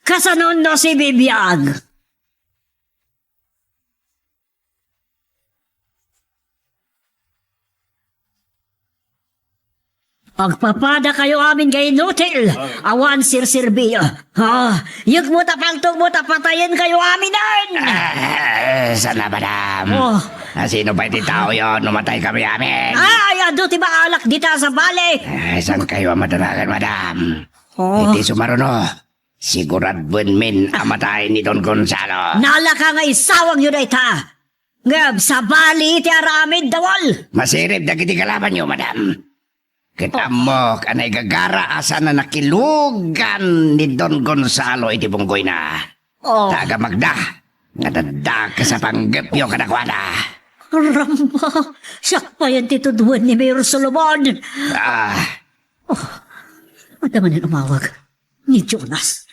Kasanon no si Bibiag? Pagpapada kayo amin kay Nutil. Awan sir-sirbiyo. Yug mo tapangtog mo tapatayin kayo amin dan. Sana, madam. Oh. Sino ba iti tao yun? Numatay kami amin. Ay, ado ti ba alak dita sa bale? Saan kayo madaragan, madam? Oh. Iti sumaruno. Siguradbun min amatay ni Don Gonzalo. Nala ka nga isawang yun ay ta. Ngab, sa bali ti aramid dawal. Masirip na kiti kalaban nyo, madam. Kita mo kanay gagara asa na nakilugan ni Don Gonzalo iti bunggoy na. Oh. Taga magda. Nga dadag ka sa panggapyo kadakwada. Ramba, siya pa yan tituduan ni Mayor Solomon. Madaman yung umawag ni Jonas.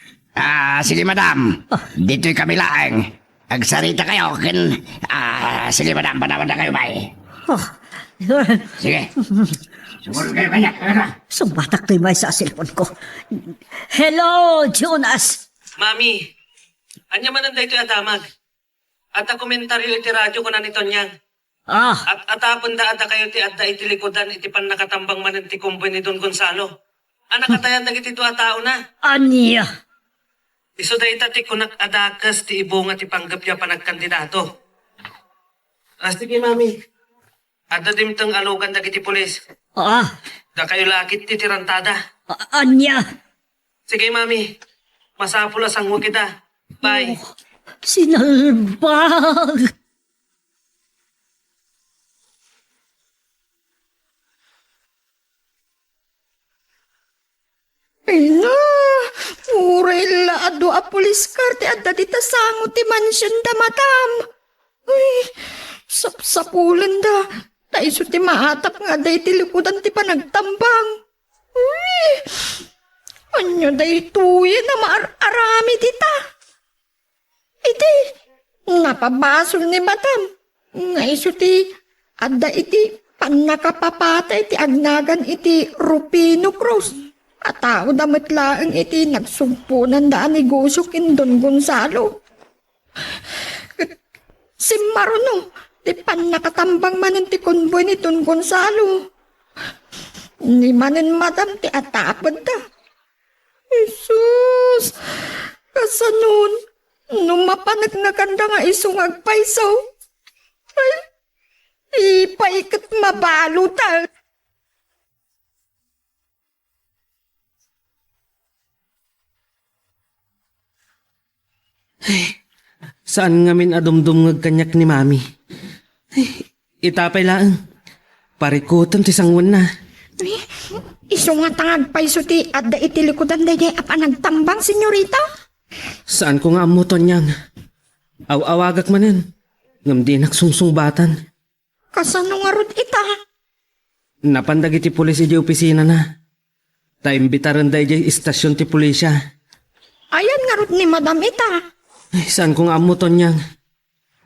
Sige, madam. Dito'y kami lang. Agsarita kayo. Sige, madam. Panawan na kayo, bay. Sige. Sumulong kayo kanya. Sumbatak to'y may sa cellphone ko. Hello, Jonas. Mami, anya man ito adamag. At komentaryo iti radyo ko na nito niyang. At atapon da kayo ti adda iti likodan iti pan nakatambang man ti kumboy ni Don Gonzalo. Anak katayan na iti tuwa tao na. Anya? Iso da itati kunak adakas ti ibunga ti panggapya panagkandidato. Sige, mami. Adda dimtang alugan da iti pulis. Ah, Da kayo lakit ti tirantada. anya. Sige, mami. Masapula sang kita. Bye. Sinalbag. Ay na, urela ado a pulis karte at dati tasango ti mansyon da matam. Uy, sapsapulan da. Taiso ti maatap nga day ti likudan ti panagtambang. Uy, anyo day tuya na maarami dita. Iti, napabasol ni matam. Nga iso ti, adda iti panakapapatay ti agnagan iti Rupino Cruz. At tao damit laang iti nagsumpunan da negosyo kin Don Gonzalo. Si Maruno, ti pan nakatambang manin ti konboy ni Don Gonzalo. Ni manin madam ti atapad da. Jesus, kasanon, numapanag na kanda nga isungag paisaw. Ay, ipaikat mabalo ta. Saan nga min adumdum kanyak ni mami? Itapay lang. Parikutan ti sangwan na. Iso nga tangag paiso ti adda iti likudan da jay apa nagtambang, senyorita? Saan ko nga amuton niyang? Aw-awagak manen. Ngam di nagsungsungbatan. Kasano nga rod ita? Napandag iti pulis iti opisina na. Taimbitaran da iti istasyon ti pulisya. Ayan nga rod ni madam ita. Ay, saan ko nga amuton niyang?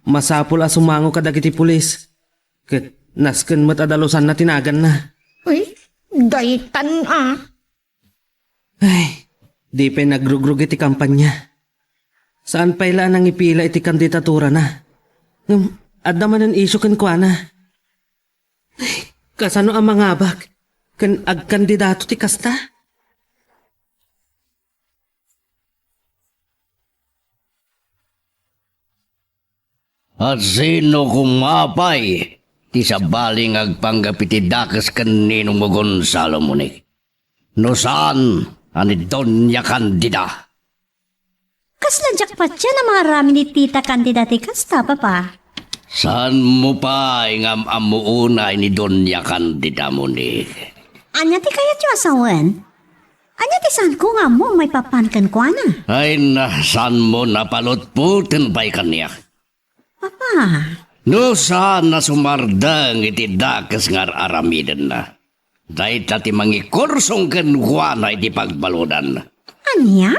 Masapul a sumango kadag iti pulis. Ket nasken mat adalusan na tinagan na. Uy, daytan Ay, di pa nagrugrug iti kampanya. Saan pa ilaan ang ipila iti kandidatura na? Adda man ang isyo ken kwa na. Ay, kasano ang mga abag? Ken agkandidato ti kasta? At sino kumapay ti sabaling agpanggapiti dakas kaninong mo Gonzalo Munik? No saan ani Doña Candida? Kasla jackpot siya na marami ni tita kandidati kasta, papa. Saan mo pa ingam amuuna ni Doña Candida Munik? Anya ti kaya tiyo asawan? Anya ti saan ko nga mo may papankan ko na? Ay na saan mo napalutputin pa'y kanya? Papa, No saan na sumardang iti dakas nga aramidan na. Dahil tati mangikursong kenwana iti pagbaludan. anya?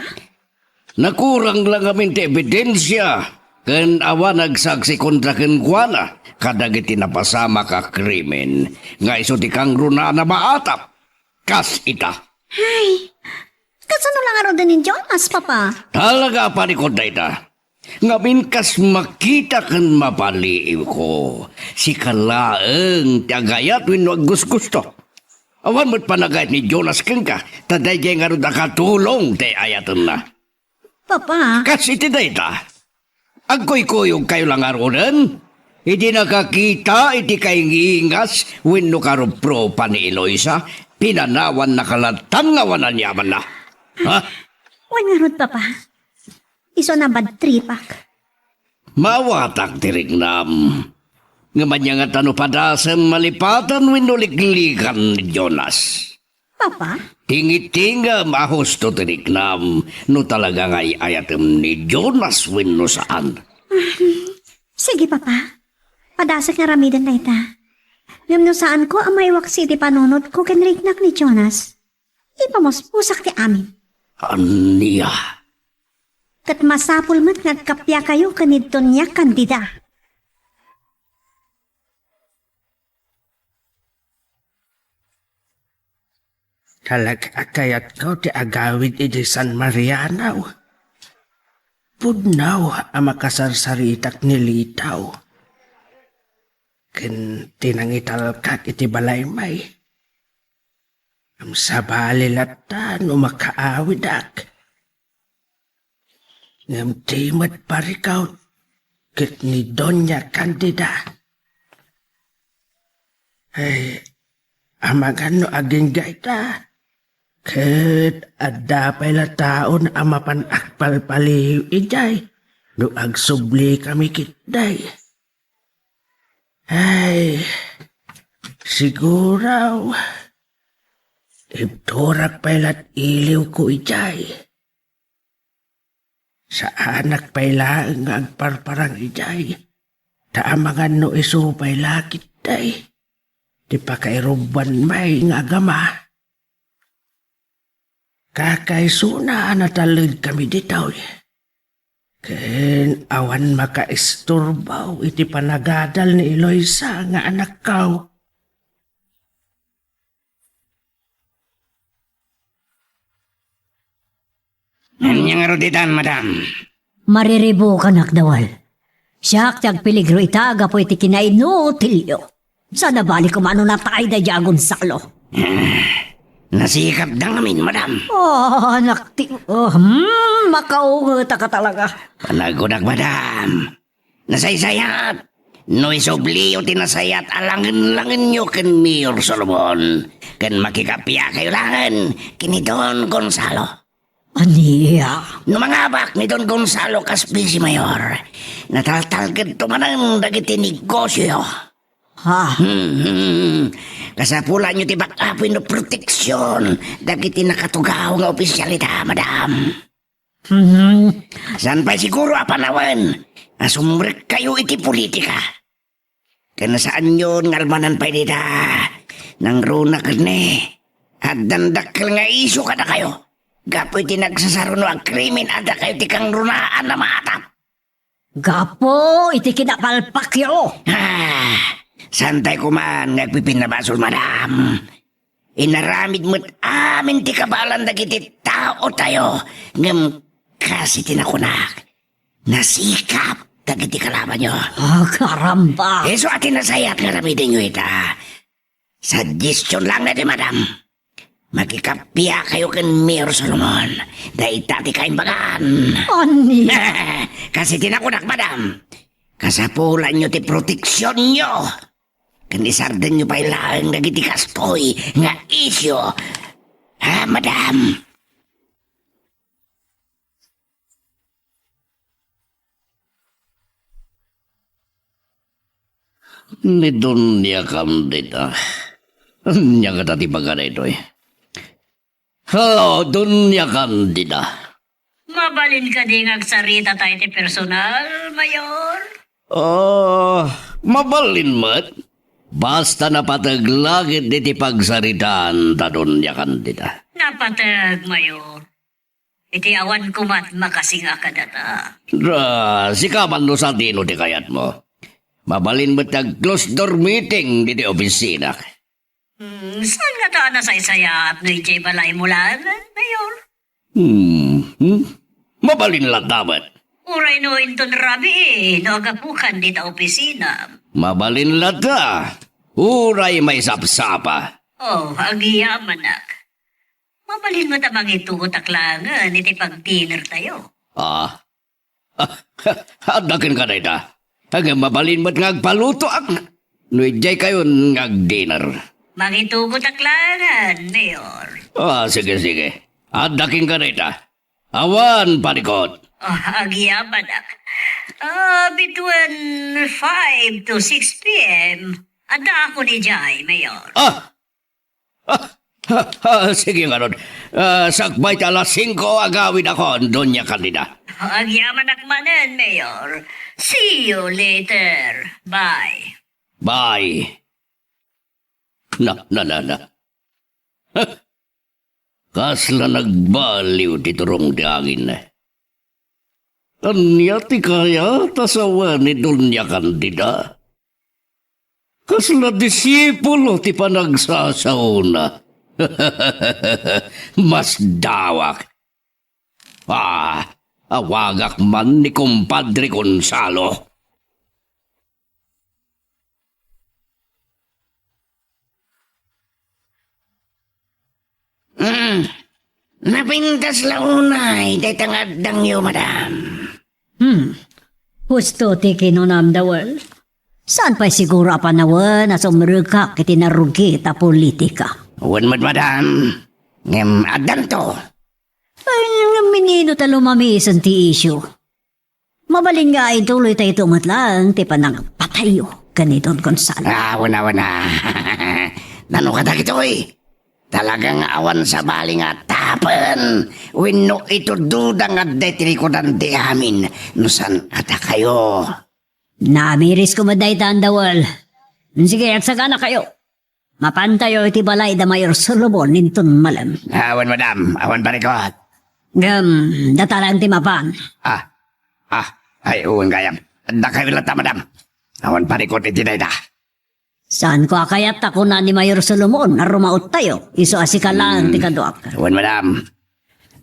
Nakurang lang kami ti ebidensya. Ken awa nagsaksi kontra kenkwana. Kadag iti napasama ka krimen. Nga iso ti kang runa na maatap. Kas ita. Ay, kasano lang araw din ni Jonas, papa? Talaga pa ni kontra ita. Ngamin kas makita kan mapaliiw ko. Si kalaeng tagayat win wag gusto. Awan mo't panagayat ni Jonas kengka. Taday jay nga rin nakatulong te ayatan na. Papa, Kasi iti dayta. Agkoy-koyog kayo lang arunan. Iti nakakita, iti kaingingas, wenno karupro pa ni Eloisa, pinanawan na kalatan nga wanan yaman na. Ha? wan nga rod, papa. Iso na bad tripak. Mawatak tirignam. Ngaman nga tanupadasan malipatan wenno liglikan ni Jonas. Papa, Tingitinga mahusto tirignam, no talaga nga'y ayatem ni Jonas wenno saan. sige, papa. Padasak nga ramidan na ita. Ngam no saan ko ang may waksi ti panunod ko kenriknak ni Jonas. Ipamos pusak ti amin. Aniya. Kat masapul mat ngagkapya kayo kanidton niya kandida. Talaga kayat ko ti agawid iti San Marianaw. Pudnaw ang makasarsaritak nilitaw. Ken tinangitalkat iti balaymay. Ang sabalilatan o makaawidak. Ngam timat parikaw kit ni Doña Candida. Ay, Amagan no aging gaita. Ket adda pala taon amapan akpal paliw ijay. No agsubli kami kitday. Ay, siguraw. Ibturak pailat iliw ko ijay. Sa anak paila nga agparparang ijay. Taamangan no isupay lakit day. Di pa kairuban may nga gama. Kakaisuna natalid kami ditaw. Ken awan makaisturbaw iti panagadal ni Eloisa nga anak kaw. Anyang aruditan, madam. Mariribo ka nakdawal. Siyak tiyag peligro itaga po iti kinainutilyo. Sa nabali ko mano na tayo da Diagon Salo. Nasikap da ngamin, madam. Oh, nakti... makaungata ka talaga. Panagunak, madam. Nasaysayat. No isubli o tinasayat alangin-langin nyo ken Mayor Solomon. Ken makikapya kayo langan kini Don Gonzalo. Aniya. No mangabak ni Don Gonzalo Caspisi Mayor. Nataltalgad tumanang dagiti negosyo. Ha? Kasapula nyo ti bakapin no proteksyon dagiti nakatugaw nga opisyalita, madam. San pa siguro apanawan asumrek kayo iti politika. Kaya saan yun ngalmanan pa dita nang runa kane at dandakal nga iso kada kayo. Gapo iti nagsasaruno ang krimen ada kayo ti kang runaan na maatap. Gapo, iti kinapalpakyo. Santay ko man nagpipinabasol, madam. Inaramid mo't amin ti kabalan dagiti tao tayo. Ngam kasi tinakunak. Nasikap dagiti kalaban nyo. Karamba. So atin nasayat nga ramidin nyo ita. Suggestion lang na di, madam. Magkikapya kayo ken Mayor Solomon. Dahil tati kayong bagan. Ani. Kasi tinakunak, madam. Kasapulan nyo ti proteksyon nyo. Kandisardan nyo pa ilang nagiti kastoy nga isyo. Ha, madam? Ni Donya Candida. Nya ka tati bagana ito eh. Hello, Donya Candida. Mabalin ka di agsarita tayo ti personal, Mayor. Mabalin mat. Basta napataglagit diti pagsaritaan ta Donya Candida. Napatag, Mayor. Iti awan kumat makasinga ka data. Sikaman no sa dino ti kayat mo. Mabalin mo't close door meeting diti opisina. Saan nga taan na sa isaya at no ijay balay mulan, Mayor? Mabalin lang dapat. Uray no inton rabi no agapukan dita opisina. Mabalin lata. Uray may sapsapa. Oh, agiyaman nak. Mabalin mo tamang itugot aklangan iti pag-dinner tayo. Hadakin ka na ita. Hanggang mabalin mo't ngagpaluto ak. Nuijay kayo ngag-dinner. Mangitugot aklangan, Mayor. Sige. Hadakin ka na ita. Awan panikot. Oh, agiyaman nak. Between 5 to 6 p.m. Anda ako ni Jai, Mayor. Sige nga nun. Sakbay ta alas 5 agawin ako, Donya Candida. Agyaman akmanan, Mayor. See you later. Bye. Bye. Na. Kasla nagbaliw ti turong diangin na. Anya ti kaya tasawa ni Donya Candida. Kasla disipulo ti panagsasauna. Mas dawak. Awagak man ni Kumpadre Gonzalo. Napintas launay, day tangadang yo, madam. Husto ti kinunam dawal. Saan pa'y siguro apanawan na sumrugak iti narugi ta politika? Uwan mo't madam. Ngem adan to. Ay, minino ta lumamisan ti isyo. Mabalin nga ay tuloy tayo tumatlang ti panang patayo ganito Gonzalo. Wana. Nano ka dagitoy? Talagang awan sa bali nga tapen. Wenno ito duda nga detirikodan di amin. Nusan ata kayo? Namiris ko maday tandawal. Sige, agsaga na kayo. Mapantayo iti balay da Mayor Solomon ninton malam. Awan madam, awan parikot. Datalang ti mapan. Ay uwan gayam. Da kayo lata madam. Awan parikot iti dayda. Saan ko akayat ako na ni Mayor Solomon na rumaot tayo? Iso asikalaan ti kaduak. Awan madam.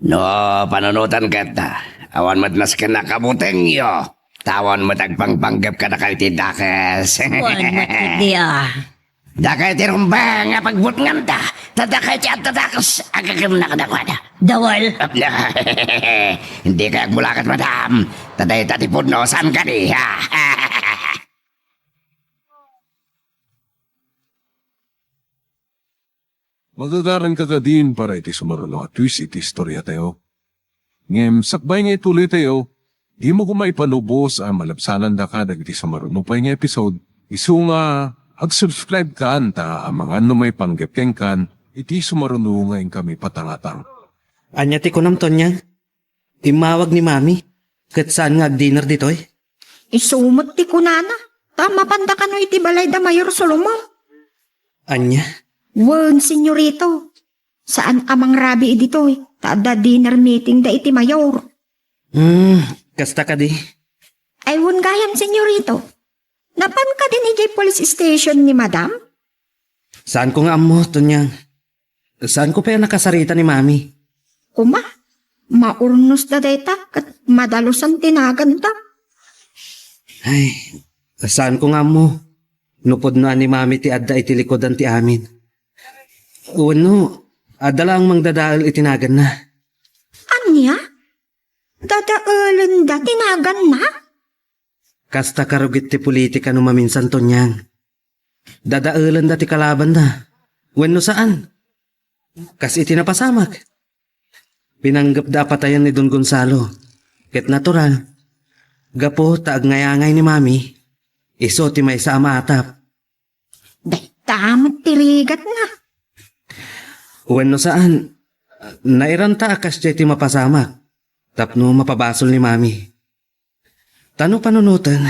No, panunutan kita. Awan madnas ka na kabuteng yo. Tawan mo tagpangpanggap ka na kayo ti dakes. Wan matindi Dakay ti rumbang nga pagbutngam ta. Tadakay ti at tadakas. Agagam na kadakwada. Dawal. Hindi kaya mulakat madam. Taday tatipod no. Saan ka di ha? Magagaran ka ka din para iti sumaralo at twist iti istorya tayo. Ngem, sakbay nga ituloy tayo, di mo kumaipanubos ang malapsanan da ka dagiti sumaralo pa nga episode. Isu nga, ag-subscribe ka anta ang mga ano may panggapkeng kan, iti sumaralo nga kami patangatang. Anya ti kunam Tonyang. Imawag ni Mami. Kat saan nga dinner ditoy? Isumot ti kunana. Tama panda ka no iti balay da Mayor Solomon. Anya? Wen, senyorito. Saan amang rabi ditoy? Tada dinner meeting da iti Mayor. Kasta ka di. Ay wen gayam, senyorito. Napan ka din iti police station ni madam? Saan ko nga amo, Tonyang? Saan ko pa yung nakasarita ni Mami? Kuma, maurnos da deta kat madalusan tinagan ta. Ay, saan ko nga mo? Nupod na ni Mami ti adda iti likodan ti amin. Uno, adda lang mangdadaal itinagan na. Anya? Dadaalan da tinagan na? Kasta karugit ti politika no maminsan Tonyang. Dadaalan da ti kalaban na. Wenno saan? Kas iti napasamak. Pinanggap da patayan ni Don Gonzalo. Ket natural. Gapo taag ngayangay ni Mami. Iso ti may sa amaatap. Day tamot tirigat na. Wenno saan? Nairanta akas ti mapasamak. Tapno mapabasol ni Mami. Tano panunutan?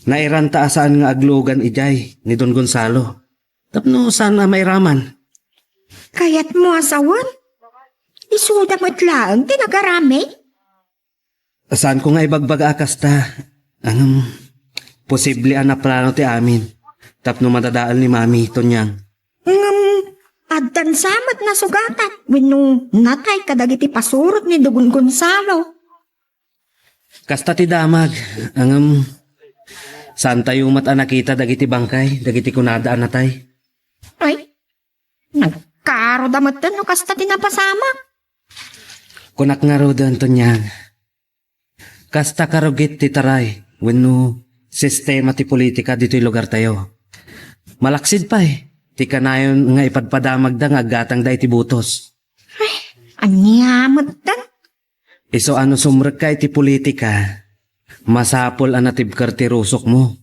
Nairanta asaan nga aglugan ijay ni Don Gonzalo. Tapno saan na mairaman? Kayat mo asawan? Isuda mo't lang tinagarami? Saan ko nga ibagbaga akas ta? Posible na plano ti amin. Tapno madadaal ni Mami, Tonyang. Addan samat na sugatan. Wino natay kadagiti pasurot ni Dugon Gonzalo. Kasta ti damag. Saan tayo mata nakita dagiti bangkay, dagiti kunadaan na tay? Ay, nagkaro damat no kasta tinapasama. Kunak nga ro doon, Tonyang. Kasta karugit ti taray, wenno sistema ti politika dito'y lugar tayo. Malaksid pa ti kanayon nga ipadpadamag da nga gatang da iti butos. Ay, anyamot dan. Iso ano sumrek ka iti politika, masapol ang natibkar ti rusok mo.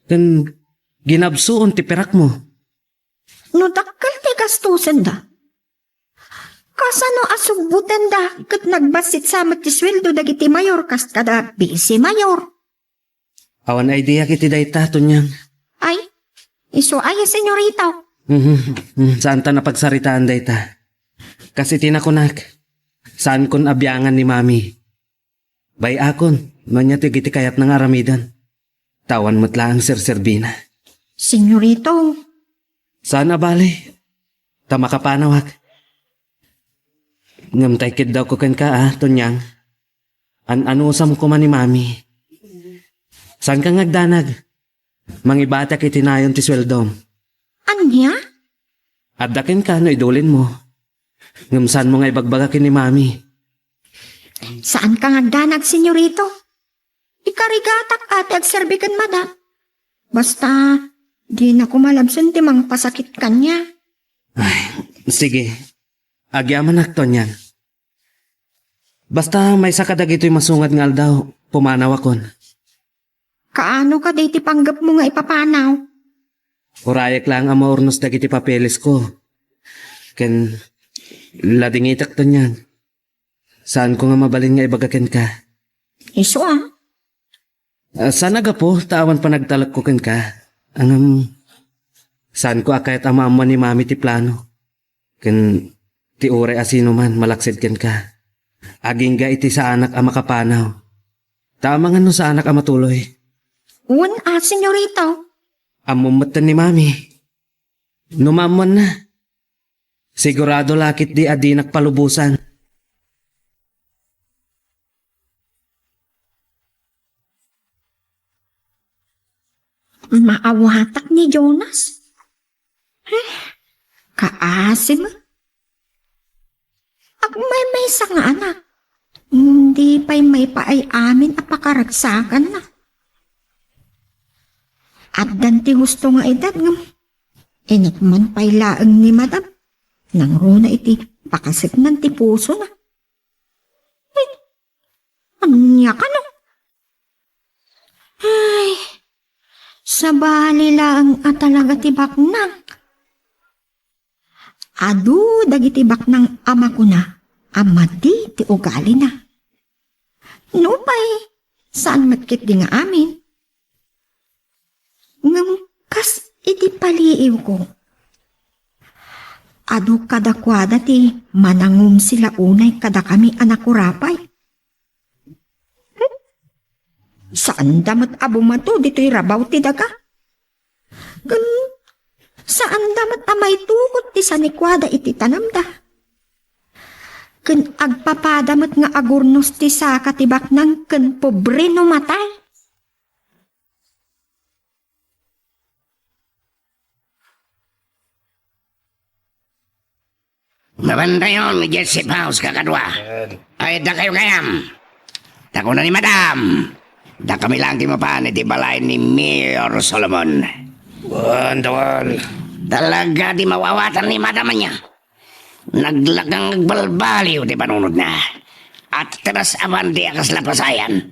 Kan ginabsuon ti perak mo. No dakkal ti gastusan da. Kasano asugbutan da kat nagbasit sa ti sweldo dagiti Mayor kas kada busy Mayor. Awan idea kiti dayta, Tonyang. Ay, iso ay senyorito. Saan ta napagsaritaan dayta? Kasi tinakunak, saan kon abyangan ni Mami? Bay akon, manya ti giti kayat ng aramidan. Tawan mo't lang Sir Servina. Senyorito, Saan abali? Tama ka panawak. Ngamtay kid daw ko kan ka Tonyang. Anusam ko man ni Mami. Saan ka ngagdanag? Mangibata kitinayon ti sweldom. anya? Addakin ka no idulin mo. Ngamsan mo nga ibagbaga ni Mami. Saan ka ngagdanag, senyorito? Ikarigatak ate agserbikan madam. Basta, di na ko malabsan ti mang pasakit kanya. Sige, agyaman akto niyan. Basta may sakadag ito'y masungad nga daw, pumanaw akon. Kaano ka day ti panggap mo nga ipapanaw? Urayak lang ang maurnos dagiti papeles ko. Ken, ladingitak to niyan. Saan ko nga mabalin nga ibagakin ka? Iso Sana ga po, tawan pa nagtalak ko ken ka. Saan ko akayat ama ni mami ti plano? Ken, ti ure asino man, malaksid ken ka. Aging ga iti sa anak ang makapanaw. Tama nga no sa anak ang matuloy. Senyorito. Amumatan ni mami. Numamon na. Sigurado lakit di adinak palubusan. Maawatak ni Jonas. Kaasim. Ak may sa nga anak. Hindi pa'y may paay amin apakaragsakan na. At danti gusto nga edad nga. Inatman pa'y laang ni madam. Nang runa iti pakasip ng ti puso na. Anya ka no? Ay, sa bali lang at talaga tibak nang. Adu dagiti baknang ama ko na. Amati ti ugali na. Nupay, saan matkit di nga amin? Ngam kas iti paliiw ko. Adu kadakwada ti manangum sila unay kada kami anak kurapay. Saan damat abo mato dito'y rabaw ti daga? Saan damat amay tukot ti sanikwada iti tanamda? Ken agpapadamat nga agurnos ti saka tibak nang ken pobre no matay. Mabantayon, Jesse Paus, kakadwa. Ay, da kayo kayam. Dako na ni Madam. Da kami lang ti mapaan iti balay ni Mayor Solomon. Dawal. Talaga di mawawatan ni Madam niya. Naglagang nagbalbaliw di panunod na. At teras aman di akas lapasayan.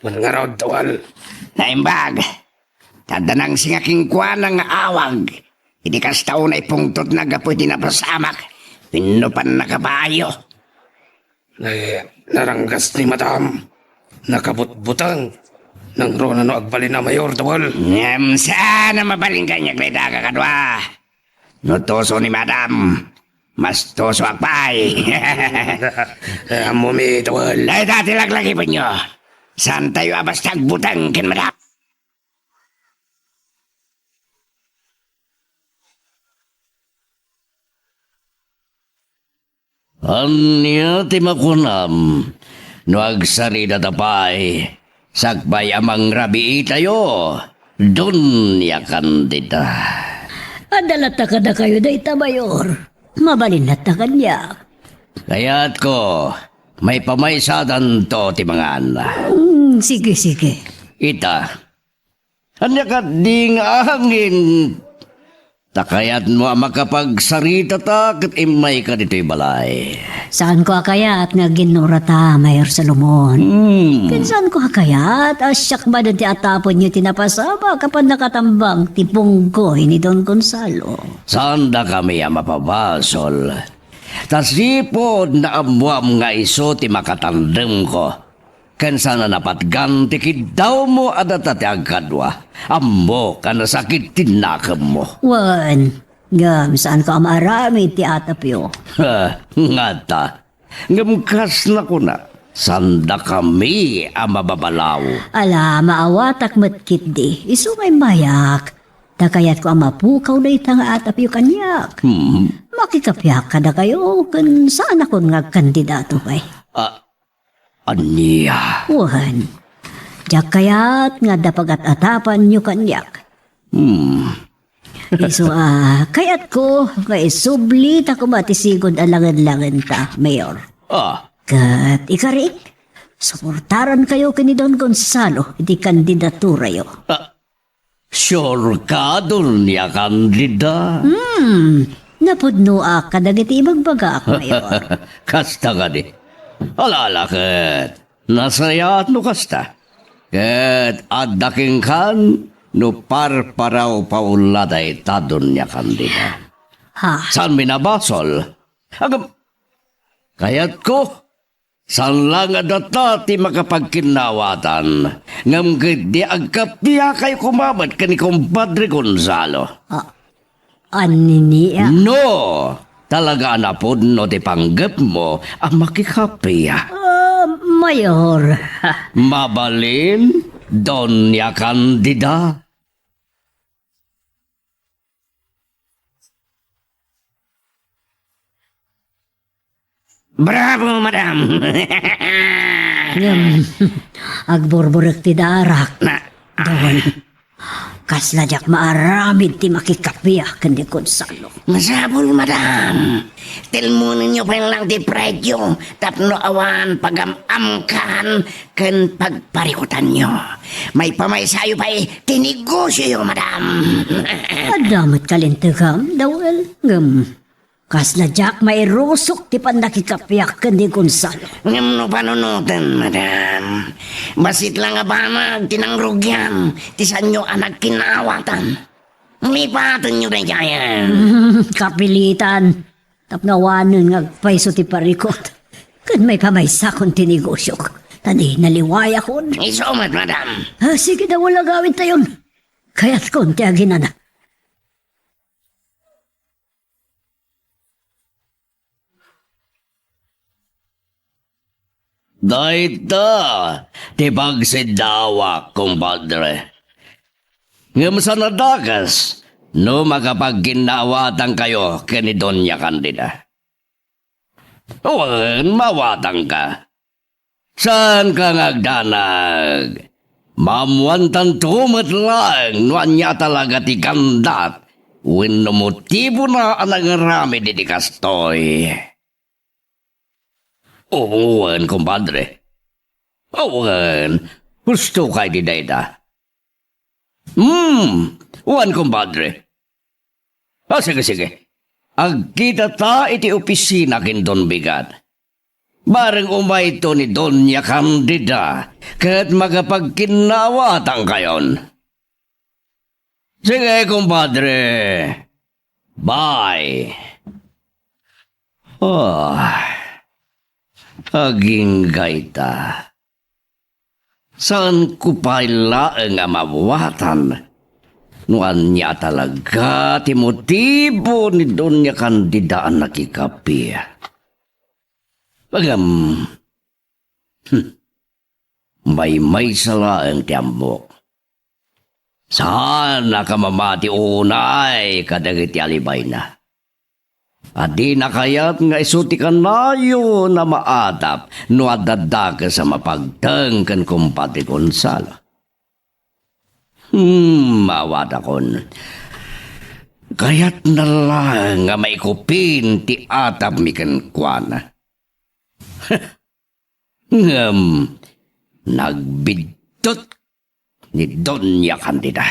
Mangarod, Dawal. Naimbag. Tadanang singaking kwa ng awag. Hindi kas taon ay pungtot na gapoy tinapasamak. Pinupan na kabayo. Naranggas ni Madam. Nakabutbutang. Nang rona no agbalin na Mayor, Dawal. Sana mabalin kanya kleda kakadwa. Notoso ni Madam. Mas toso akpay. Amumi, Dawal. Ay dati laglagi po nyo. Saan tayo abas tagbutang kin Madam? Anya ti makunam. No agsari datapay. Sakbay amang rabi tayo. Dun ya kandida. Adalat ka na kayo na itabayor. Mabalin na ta kanya. Kaya't ko, may pamaysadan to ti mga anak. Sige, sige. Ita, anya ka ding ahangin. Takayat mo ang makapagsarita ta kat imay ka dito'y balay. Saan ko akayat nga ginurata, Mayor Solomon? Saan ko akayat? Asyak ba na ti atapon niyo tinapasaba kapag nakatambang tipong ko ni Don Gonzalo? Saan da kami ang mapabasol? Tasipod na amuam nga iso ti makatandem ko. Kansa na napatganti daw mo adata ti agkadwa. Ammo ka nasakit tinakam mo. Wan, gam, saan ko amarami ti atapyo? Ngata, ngamkas na ko na. Sanda kami ang mababalaw. Ala, maawatak matkit di. Iso may mayak. Takayat ko ang mapukaw na itang atapyo kanyak. Makikapyak ka na kayo kung saan ako nga kandidato kay. Aniya. Wan, diyak kayat nga dapagat atapan nyo kanyak. Iso kayat ko nga isubli ta kumatisigod alangan-langan ta, Mayor. Kat ikarik, suportaran kayo kini Don Gonzalo, iti kandidatura yo. Sure ka, Doña Candida? Napudno ka dagiti ibagbaga ako mayor. Kasta ka di. Alala ket, nasayat no kasta. Ket adaking kan, no parparaw pauladay ta Doña Candida. Ha? San minabasol? Agam, kayat ko, san lang adata ti makapagkinawatan. Ngam di agkapya kay kumabat ka ni Compadre Gonzalo. Aniniya? No! Talaga na po no ti panggap mo ang makikapya. Mayor. Mabalin, Doña Candida. Bravo, madam. Agborborek ti darak. Doon. Kasladyak maaramid ti makikapiya kandi Gonzalo. Masabol, madam. Tilmunin niyo pa lang ti predyo. Tapno awan pagamamkan ken pagparikutan niyo. May pamaysayo pa tinegosyo, madam. Adamot kalintigam, dawel. Kasladyak mairusok ti pandakikapiya kandi Gonzalo. Ngam no panunutan, madam. Basit lang abanag tinangrugyan. Ti sanyo anak kinawatan. Lipatan nyo na jayan. Kapilitan. Tapnawanan ngagpaiso ti parikot. Kan may pamaysa kong tinegosyo. Tadi naliwaya ko. Isumat, madam. Sige na wala gawin tayon. Kaya't konti aginana. Daita, ti pagsidawa, kumpadre. Ngam sa nadakas, no makapagkinawatan kayo kini Doña Candida. Huwag mawatan ka. Saan ka ngagdanag? Mamuantan tumat lang, nuan niya talaga ti kandat. Win motibo na ang nangarami di kastoy. Owan, kumpadre. Owan, gusto kay di dayda. Owan, kumpadre. Sige. Agkita ta iti opisina kin Don Bigat. Bareng umay ito ni Doña Candida, kahit magapagkinawatan kayon. Sige, kumpadre. Bye. Aging gaita. Saan ko pala ang amawatan? Nuan niya talaga ti motibo ni Doña Candida ang nakikapi. May sala ang tiyambok. Sana ka mamati unay kadagiti alibay na. Adi na kaya't nga isuti ka nayo na maatap no adada ka sa mapagtang kan Compadre Gonzalo. Mawat akon. Kaya't na lang nga maikupin ti atap mi kan kuana. Nagbidtot ni Doña Candida.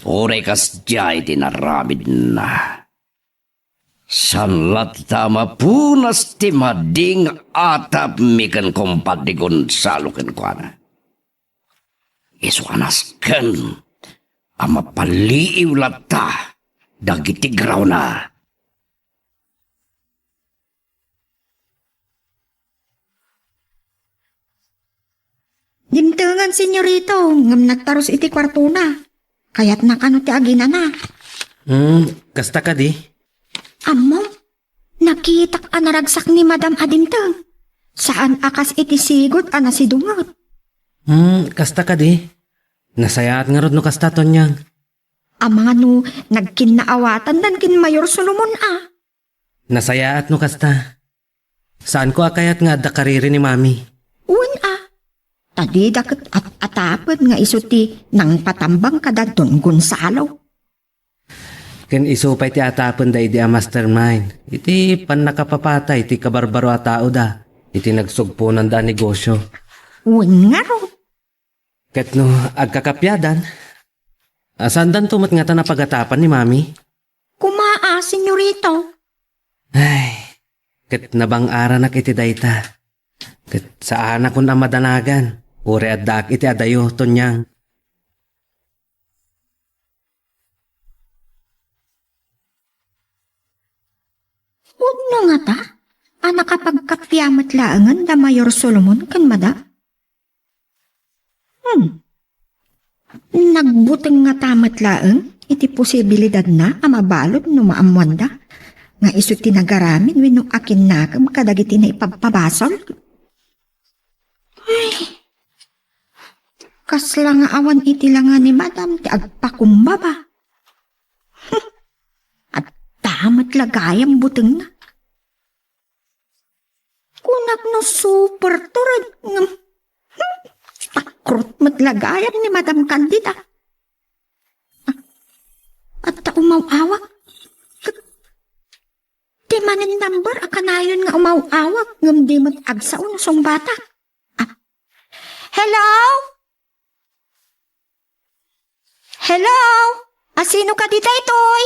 Oray kas jay tinaramid na. Sanlat tama punas ti mading atap mi kan Compadre Gonzalo ken kuana. Isu anas ken ama paliiw latta dagiti graw na. Dimtengan, senyorito, ngam nagtaros iti kwarto na. Kaya't nakano ti agina na. Kasta ka di? Amo, nakitak anaragsak ni Madam Adimteng. Saan akas iti sigod anasidungot. Kasta ka di? Nasayaat nga rod no kasta tonyang. Amang ano, nagkinaawatan dan kin Mayor Solomon Nasayaat no kasta. Saan ko akayat nga adda kariri ni mami? Uwan Tadi daket atapad nga isuti nang patambang kada Don Gonzalo. Ken isupay ti atapon da iti a mastermind. Iti pan nakapapatay iti kabarbaro a tao da. Iti nagsugpunan da negosyo. Uwan nga ro. Ket no agkakapyadan, Asandan tumat nga ta napagatapan ni Mami? Kumaa, senyorito. Ay, kat nabang ara na kiti dayta. Kat sa anak kun ang madanagan. Ure at dak iti adayo, tonyang. Huwag nga ta. Anak kapagkapyamat laangan da Mayor Solomon kan mada. Nagbuteng nga tamat laang, iti posibilidad na amabalod no maamwanda. Nga iso tinagaramin wenno akin nakam kadagiti na ipagpabasol. Ay, kasla nga awan iti langan ni Madam ti agpakumbaba. At tamat lagayam buteng na. Kunak no super turad ngam. Takrot matlagayam ni Madam Candida. At umawawak. Di manin number akanayon nga umawawak ngam di mat agsa unusong bata. Hello? Hello? Asino ka dita itoy?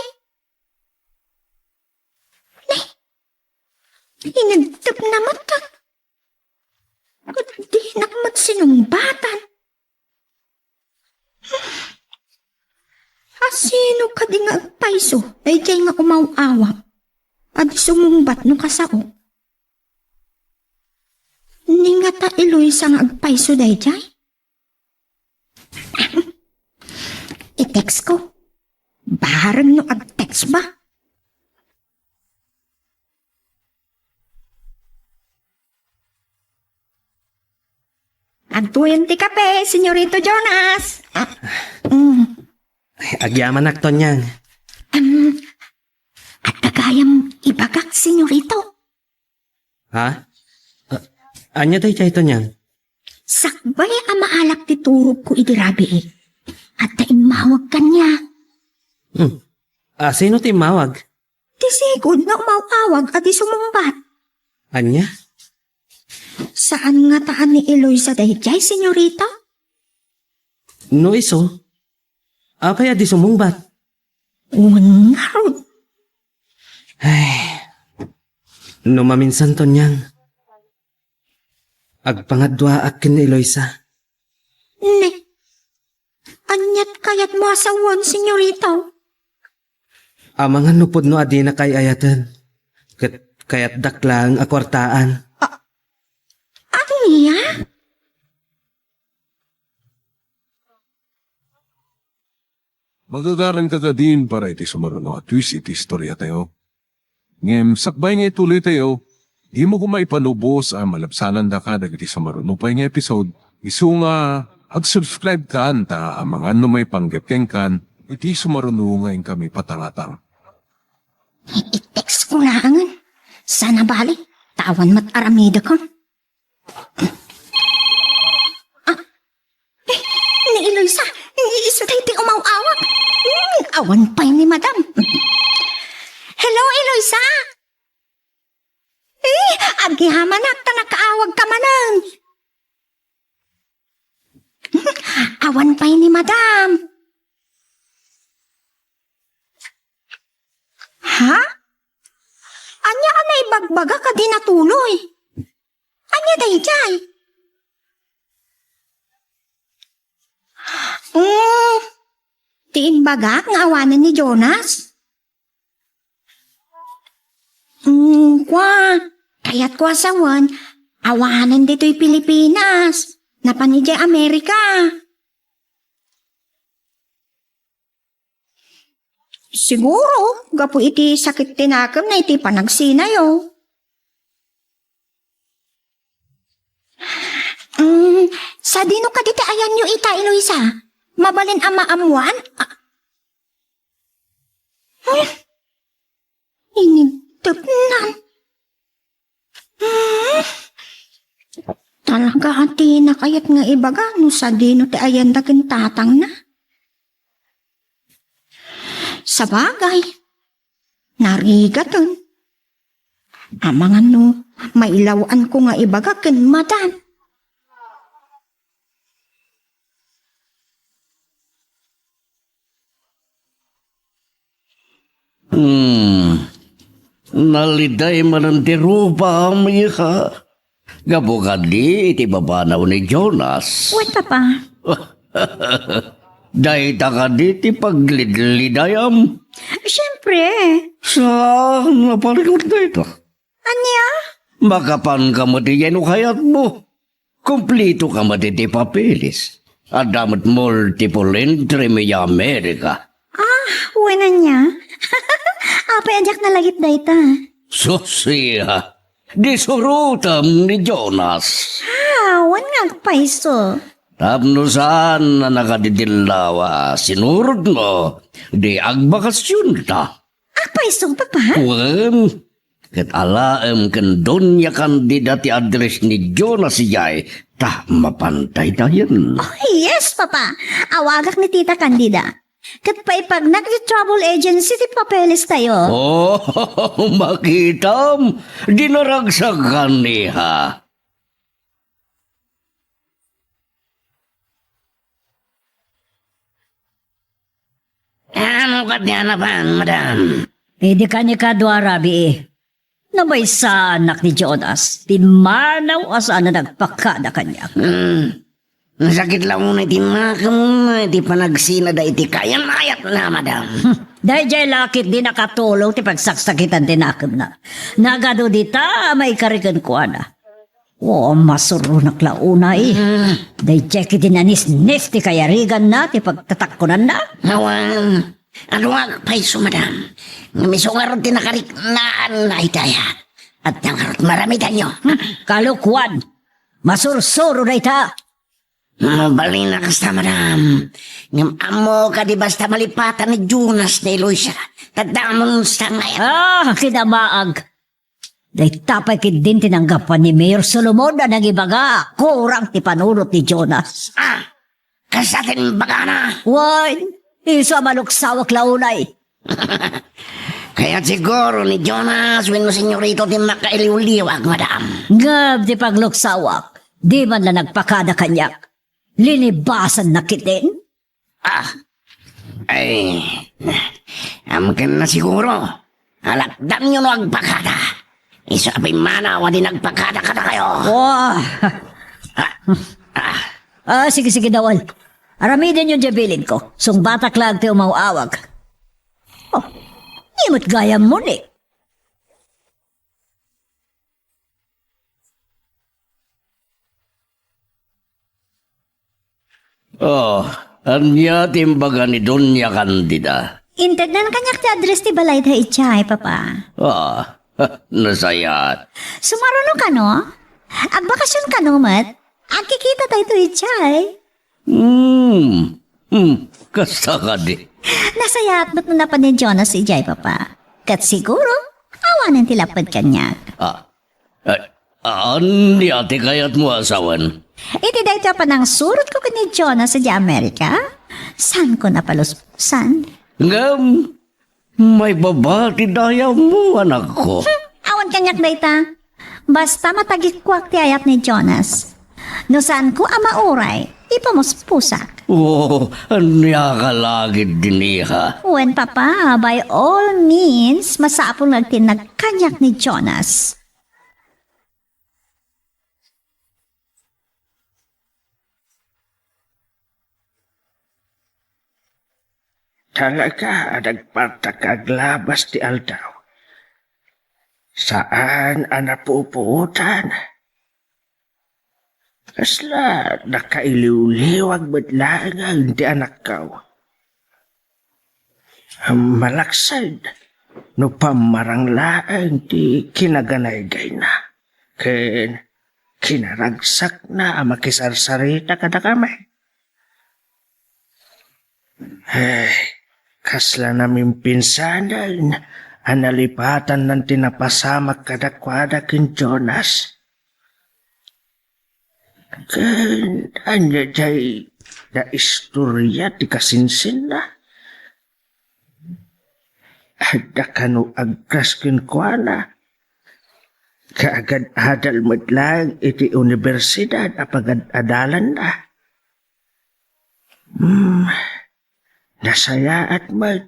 Inagtap naman ka. Di nakmat sinumbatan. Asino ka di nga agpaiso? Ay kay nga umawawak. Adi sumumbat no kasao. Ni nga ta iloy sa nga agpaiso day jay. I-text ko. Barang no ag-text ba? Agtuyan ti kape, Senyorito Jonas. Agyaman ak, tonyang. At kagayam ibagak, Senyorito. Ha? Anya tayo chay, tonyang? Sakbay ang maalak ti turog ko idirabi eh. At taimawag ka niya. Sino timawag? Ti sigod nga umawawag at isumumbat. Anya? Saan nga taan ni Eloisa dayjay, Senyorita? No iso? Kaya di sumungbat. Ungarod. Ay, no maminsan tonyang. Agpangadwa akin ni Eloisa. Ne. Anyat kayat mo asawan, Senyorita. Amangan nupod no adi na kay ayatan. Kayat daklang akwartaan. Ano niya? Magagaran ka din para iti sumaruno at twist iti istorya tayo. Ngem, sakbay nga ituloy tayo, di mo kumay panubos ang malapsanan da ka dagiti sumaruno pa yung episode. Isu nga, ag-subscribe ka anta ang mga ano may panggapkeng kan, iti sumaruno ngayon kami patangatang. I-text ko langan. Sana balik. Tawan mat aramida ko. Ni Eloisa, iso tayo ti umawawag. Awan pa ni Madam. Hello, Eloisa? Agyaman ta nakaawag ka manan. Awan pa ni Madam. Ha? Anya ka na ibagbaga ka di natuloy. Anya dayjay? Tiin baga nga awanan ni Jonas? Kaya't ko asawan, awanan dito'y Pilipinas, napanidya Amerika. Siguro, gapo iti sakit tinakam na iti panagsinayo. Sa dino ka diti ayan nyo ita, Eloisa? Mabalin ang maamuan? Inigtap na. Talaga ati na kayat nga ibaga no sa dino ti ayan dakin tatang na. Sa bagay, narigatan. Amangan no, mailawan ko nga ibaga ken Madam. Naliday manandirupa ang miha. Gabukad di iti babanaw ni Jonas. Uwan, Papa. Dahita ka di ti paglidlidayam. Siyempre. Saan napalikot na ito? Anya? Makapan ka mo di yan kayat mo. Kumplito ka mo di ti papeles. At damat multiple entry may Amerika. Uwan na niya. Apay ajak na lagit na ita. Susiya. Di surutam ni Jonas. Uwan nga paiso. Tapno saan na nakadidilawa, sinurod mo, di agbakasyon ta. Paiso, Papa? Wen, kat alaem kan donya kandida ti address ni Jonas siyay, ta mapantay tayo. Yes, Papa. Awagak ni Tita Candida. Kat pa ipag nag-travel agency ti papeles tayo. Oh, makitam, dinaragsakan niya. Ano ka niya na ba, madam? Di ka ni kadwa, Rabi. Nabay sa anak ni Jonas. Di manaw asaan na nagpakada kanya. Nasakit lang muna iti makam, iti panagsina da iti kayan-ayat na, madam. Dahil dyan lakit di nakatulong ti pagsaksakitan tinakam na. Nagado dita, may karikan ko na. Masuro na klauna Dahil dyan kiti nanis-nis ti kayarigan na, ti pagtatakkunan na. Awan, aluwag paiso, madam. Ngamisungarot tinakarik na itaya. At nangarot maramitan nyo. Kalukwan, masursuro na ita. Mabalin na kasta, madam. Ngam amo ka di basta malipatan ni Jonas ni Eloisa. Tadamon sa ngayon. Kinamaag. Dahil tapay din tinanggapan ni Mayor Solomon na nagibaga. Kurang ti panulot ni Jonas. Kasatin baga na. Wan, isa maluksawak launay. Kaya siguro ni Jonas, wino senyorito di makailiw-liwag, madam. Ngab di pagluksawak. Di man lang nagpakada kanyak. Linibasan na kitin? Ay, amkin na siguro. Alakdan nyo no agpakada. Isa apay manawa di nagpakada ka na kayo. Sige dawal. Aramidin yung jabilin ko. Sung batak lag ti umawawag. Imot gaya mo ni. Anya timbaga ni Donya Candida. Intad na kanyak ti address ti balay da itchay, Papa. Nasayat. Sumaruno ka no? Agbakasyon ka no, Mat? Agkikita tayo to itchay. Kasta ka di. Nasayat ba't na pa ni Jonas si Jai, Papa? Kat siguro, awanan tilapad kanyak. Ani ate kayat mo asawan? Iti dahil pa nang surot ko ni Jonas sa Amerika. San ko napaluspusan? Ngam, may babati daya mo anak ko. Awan kanyak na ita. Basta matagikwak ti ayat ni Jonas. No saan ko amauray, ipamuspusak. Anya ka lagid diniha. When Papa, by all means, masapong nagtinagkanyak ni Jonas. Talaga nagpatakaglabas ti Aldaw. Saan ang napupuutan? Kasla nakailiw-liwag badlangan ti anak ko. Malaksad no pamaranglaan ti kinaganaygay na. Ken kinaragsak na ang makisarsarita kada kami. Kasla namin pinsanan ang nalipatan ng tinapasamak kadakwada kin Jonas. Kan anya jay na istorya ti kasinsin na. Ada kanu agkas kin kuana. Kaagad adal madlang iti universidad apagad adalan na. Nasaya at mat,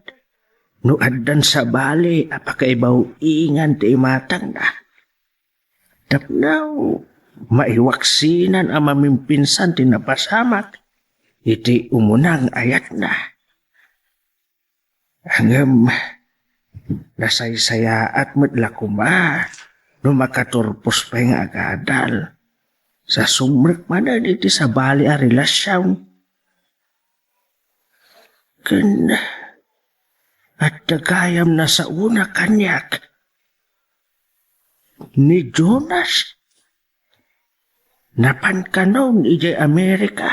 No addan sa bali, apakaibaw ingan ti matang na. Tapnaw, maiwaksinan ang mamimpinsan ti napasamak. Iti umunang ayat na. Hanggang nasaysaya at madlakuma no makaturpos pa yung agadal. Sa sumrek manan iti sa bali a relasyon. At dagayam na sa una kanyak ni Jonas. Napankanaw ni Ijay Amerika.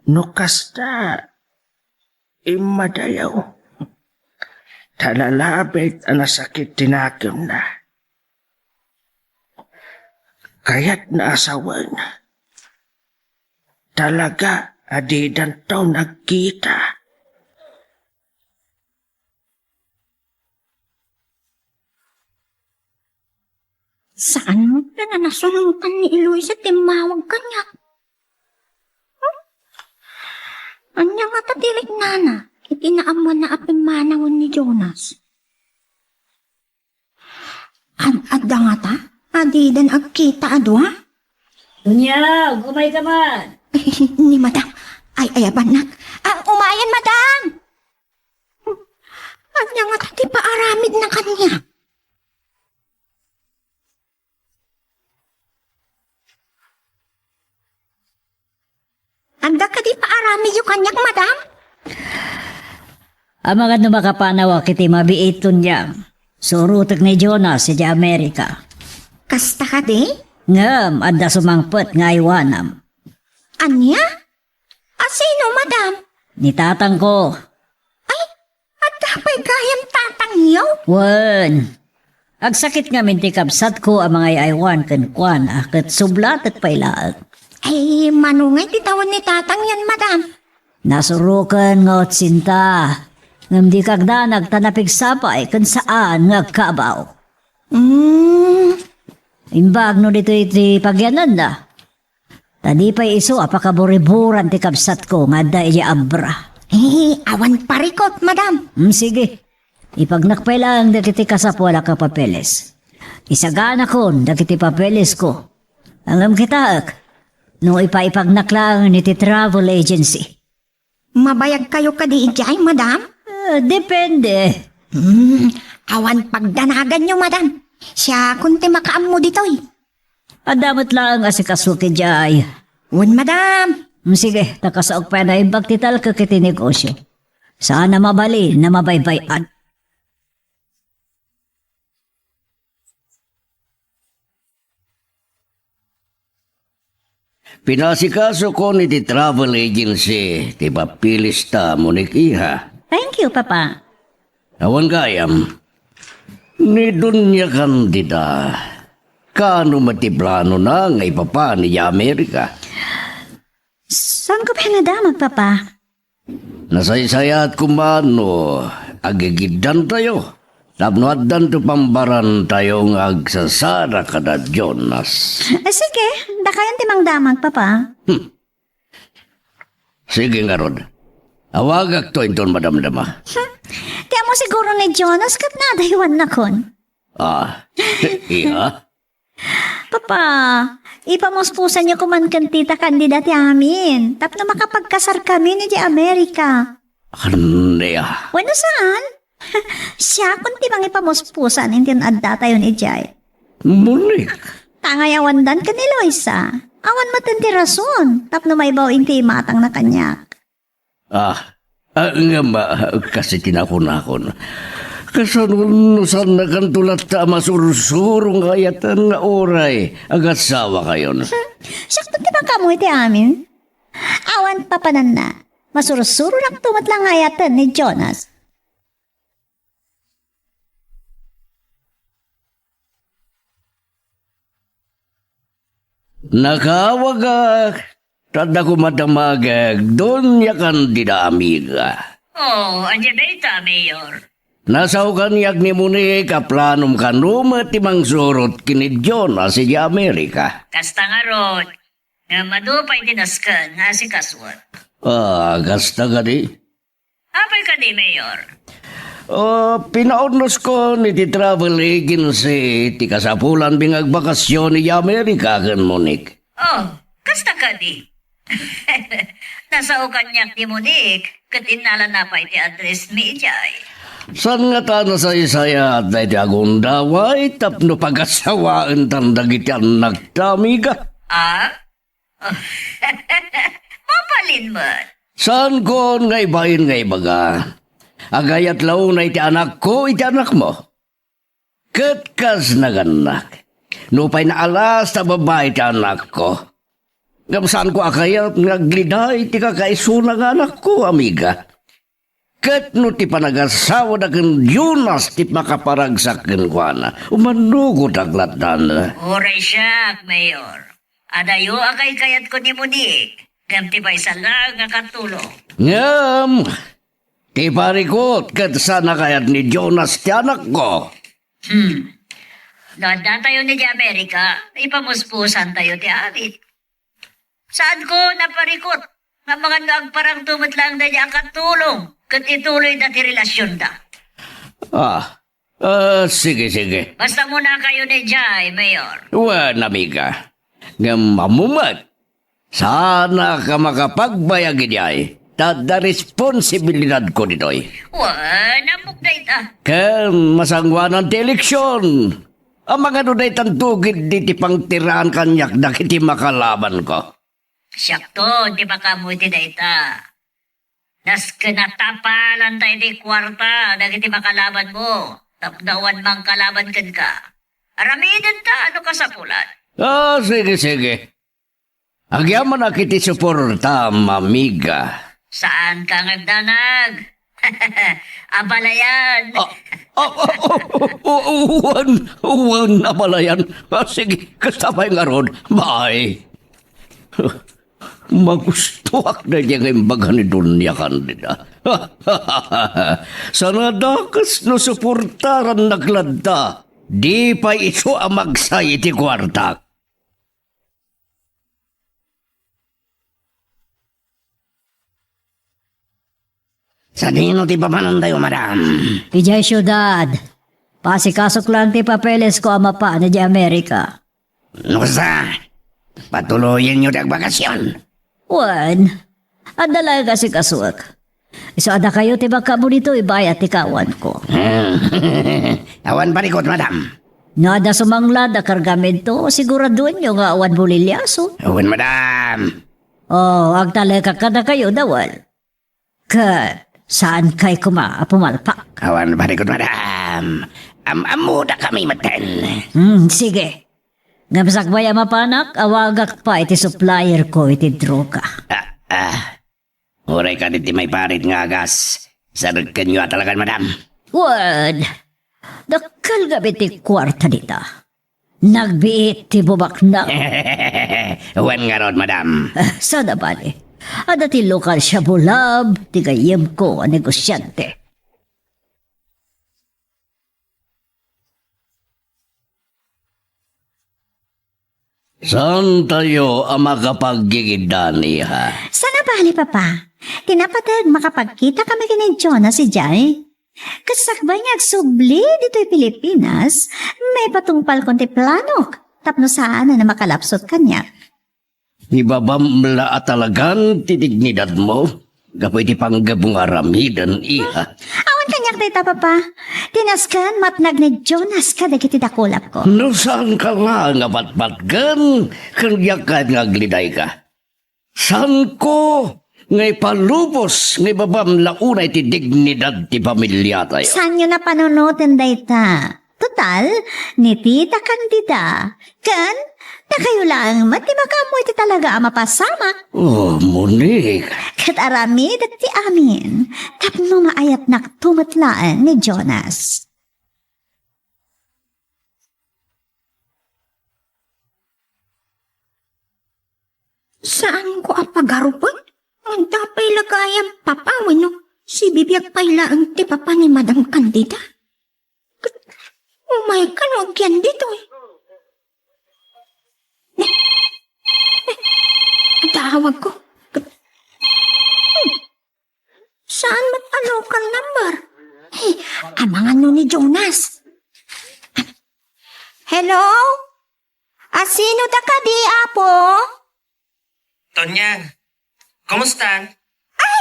No kasta imadayaw. Talalabit ang nasakit tinagam na. Kaya't naasawan. Talaga adidan taw nagkita. Saan mo na nasunutan ni Eloisa timawag kanya? Anya nga tatilik nana, itinaaman na apimanawon ni Jonas. Adda nga ta? Adidan agkita ado ha? Dunya, gumay ka man. Ni madam, ay ayabanak. Umayan madam! Anya nga ta ti paaramid na kanya. Anda ka di paaramid yung kanyak madam? Ang mga numakapanawa kiti mabiiton niya. Surutag ni Jonas sa Amerika. Kasta ka di? Ngam, adda sumangpet nga iwanam. Anya? Sino madam? Ni tatang ko. Ay, adda pa'y gayam tatangyaw? Wan. Agsakit nga minti kabsat ko ang mga iwan kan kwan akat sublat at pailaag. Ay, manungay titawan ni tatang yan madam. Nasurukan nga otsinta. Ngam di kagda nagtanapig sapay kan saan nga kabaw. Imbag no dito iti pagyanan na. Tadi pa'y iso apakaburiburan ti kabsat ko nga da iya abra. Awan parikot madam. Sige. Ipagnakpay lang dakiti kasapwala ka papeles. Isagana kon dakiti papeles ko. Angam kitaak. No ipaipagnak ni ti travel agency. Mabayag kayo kadi ijay madam? Depende. Awan pagdanagan nyo madam. Siya kunti makaam mo ditoy. Adamot lang asikasuki jay. Wan madam. Sige, takasaog pa na ibagtital ka kiti negosyo. Sana mabali na mabaybayan. Pinasikaso ko ni ti travel agency, ti papilista mo ni Iha. Thank you, Papa. Awan gayam, ni Dunya Candida, kano matiplano na nga ipapa ni Amerika. Saan ko pa nadamag, Papa? Nasaysayat kumano, agigidan tayo. Tapnoaddan to pambaran tayo nga agsasara kada Jonas. Sige, dakayan timang damag, Papa. Sige nga Rod. Awagak to inton madamdama. Tiya mo siguro ni Jonas kat nadaywan na kon. Iha? Papa, ipamuspusan niyo kuman kan tita kandidati amin. Tapno makapagkasar kami ni di Amerika. Kandiya. Bueno, saan? Siya kunti bang ipamuspusan hindi adda tayo ni Jay. Mulik. Tangayawan dan ka ni Loisa. Awan matanti rason. Tapno may baw inti matang na kanyak. Nga ba, kasi tinakon-akon. Kasanunusan na kantulat ta masursurong kayatan nga oray. Agasawa kayo na. Sakto ti bang kamoy ti amin? Awan papanan na. Masurusuro lang tumat lang ayatan ni Jonas. Nakawagak. Tanda ko matamagag. Donya Candida, amiga. Anya beta, Mayor. Nasaw kanyak ni Muni kaplanom kanuma timang surot kini Jonas si Amerika. Kasta nga rod. Nga madupay dinaskan nga si Kaswat. Gasta ka di. Apay ka di, Mayor. Pinaunos ko ni ti travel agency ti kasapulan bingag bakasyon ni Amerika kan Monique. Oh, kasta ka di. Nasa ukanyak ni Monique, katinala na pa iti address mi ijay. San nga ta na sa isaya at na iti agundaway tapno pagasawaan tandag iti anak tamiga. Ah? Oh. Mapalin mo. San ko ngay bayin ngay baga? Agayat law na iti anak ko, iti anak mo. Katkas naganak. Nupay na alas ta babae iti anak ko. Saan ko akayat ngagliday iti kakaisuna nga anak ko, amiga. Kat no ti panagasawa na kan Jonas ti makaparagsak kan kuana. Umanugod aglat na. Oray siya, Mayor. Adayo akay kayat ko ni Monique. Gamti pa isa lang nga katulong. Ngam! Ti parikot kat sana kayat ni Jonas ti anak ko. Doon na tayo ni Amerika, ipamuspusan tayo ti Abit. Saan ko naparikot? Nga mga nagparang tumot lang na niya ang katulong. Kat ituloy na ti relasyon da. Sige, sige. Basta muna kayo ni Jai, Mayor. Wan, amiga. Ngam mamumat. Sana ka makapagbayag iyay. Tada responsibilidad ko ditoy. Namuk na ita. Ken masangwanan ti eleksyon. Ang mga dunay tantugid di ti pangtiraan kanyak na kiti makalaban ko. Siyakto, di ba kamuti na ita? Nas kinatapalan tayo di kwarta, nagiti makalaban mo. Tapdawan mang kalaban kan ka. Aramidin ta, ano ka sa pulat? Sige, sige. Agyaman na kiti suporta, mamiga. Saan ka ngagdanag? Abalayan. Uwan na pala yan. Sige, kasabay nga ron. Bye. Magustuak na niya ngayong baga ni Dunya Candida. Sana dakas no suportaran nagladda. Di pa iso ang magsay iti kwarta. Sa nino ti pamanon tayo, madam? Ijay syudad. Pasikasok lang ti papeles ko ama pa na di Amerika. Nusa, patuloyin nyo dag bakasyon. Wan, adala kasi kaswak. Iso ada kayo ti baka mo dito ibayat ti kawan ko. Awan parikot, madam. Nada sumanglad na kargamento, siguraduhin nyo nga awan bulilyaso. Awan, madam. Oh, agtaleka ka na kayo dawal. Saan kay pumalpak? Awan parikot, madam. Amuda kami maten. Sige. Ngapsak baya mapanak, awagak pa iti supplier ko iti droga. Uray ka diti may parit nga agas. Sarag kanyo talagan, madam. Wad, dakal gabi ti kwarta dita. Nagbiit ti bubak na. Awan nga ron, madam. Sada bali. Ada ti lokal siya bulab, ti gayem ko ang negosyante. Saan tayo ang makapagigidani, ha? Sana bali, Papa. Tinapatag makapagkita kami kini Jonas si Jai. Kasakbay nga agsubli dito'y Pilipinas, may patungpal konti plano. Tapno saan na makalapsot kanya. Ibabamla at talagang titignidad mo. Gapoy di panggabong aramidan, iha. Awan kanyak tayo, Papa. Tinaskan matnag ni Jonas kadagiti dakulap ko. No saan ka lang nga patpatgan? Kanya ka nga gliday ka. Saan ko? Ngay palubos, ngay babamla unay ti dignidad ti pamilya tayo. Saan nyo na panunutin dayta? Total, ni Tita Candida. Kan, na kayo lang, matibaka mo iti talaga ang mapasama. Oh, Monique. Kat aramid at ti amin, tapno maayat nak tumatlaan ni Jonas. Saan ko apagarupon? Ang dapay lagayang papawin no? Si bibiyag pala ang ti papa ni Madam Candida. Oh my God, huwag yan dito eh. Ang tawag ko. ni Jonas. Hello? Sino da ka di, Apo? Tonyang, kumusta? Ay,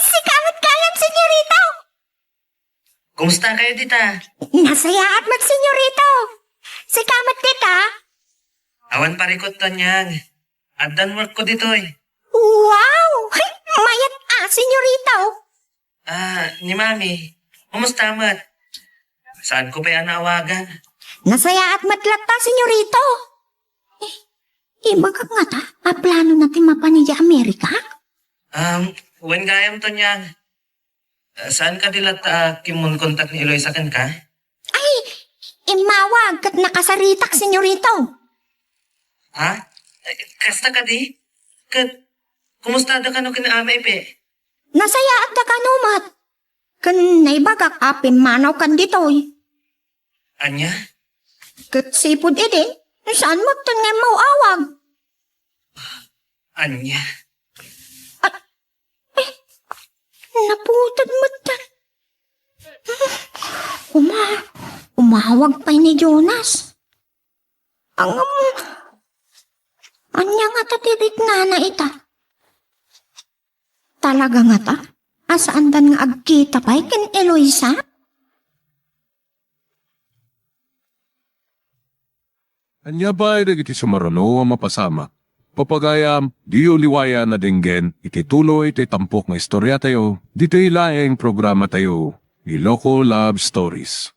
si Kamot Kayam, senyorito. Kumusta kayo dita? Nasaya at senyorito. Si Kamot kita. Awan parikot, Tonyang. Addan work ko dito eh. Wow! Ay, mayat senyorito. Ni Mami. Kumusta, Mat? Saan ko pa yan naawagan? Nasaya at matlata, senyorito. Ibagak nga ta, plano natin mapanidya Amerika? Wen gayam, Tonyang. Saan ka dilat kimun kontak ni Eloy sa kan ka? Ay, imawag kat nakasaritak, senyorito. Ha? Kasta ka di? Kumusta da ka no kinaamay pe? Nasaya at kanumat. Kan naibagak apim manaw kan ditoy. Anya? Kat sipod edin, saan mo tangay mo awag? Anya? Naputad mo tan. Umawag pa ni Jonas. Anya nga tatirik na ita. Talaga nga ta? Asaan dan nga agkita pa ken Eloisa? Anya ba iti sumarano ang mapasama? Papagayam, di uliwaya na dinggen, iti tuloy iti tampok nga istorya tayo, dito ilaing programa tayo, Iloko Love Stories.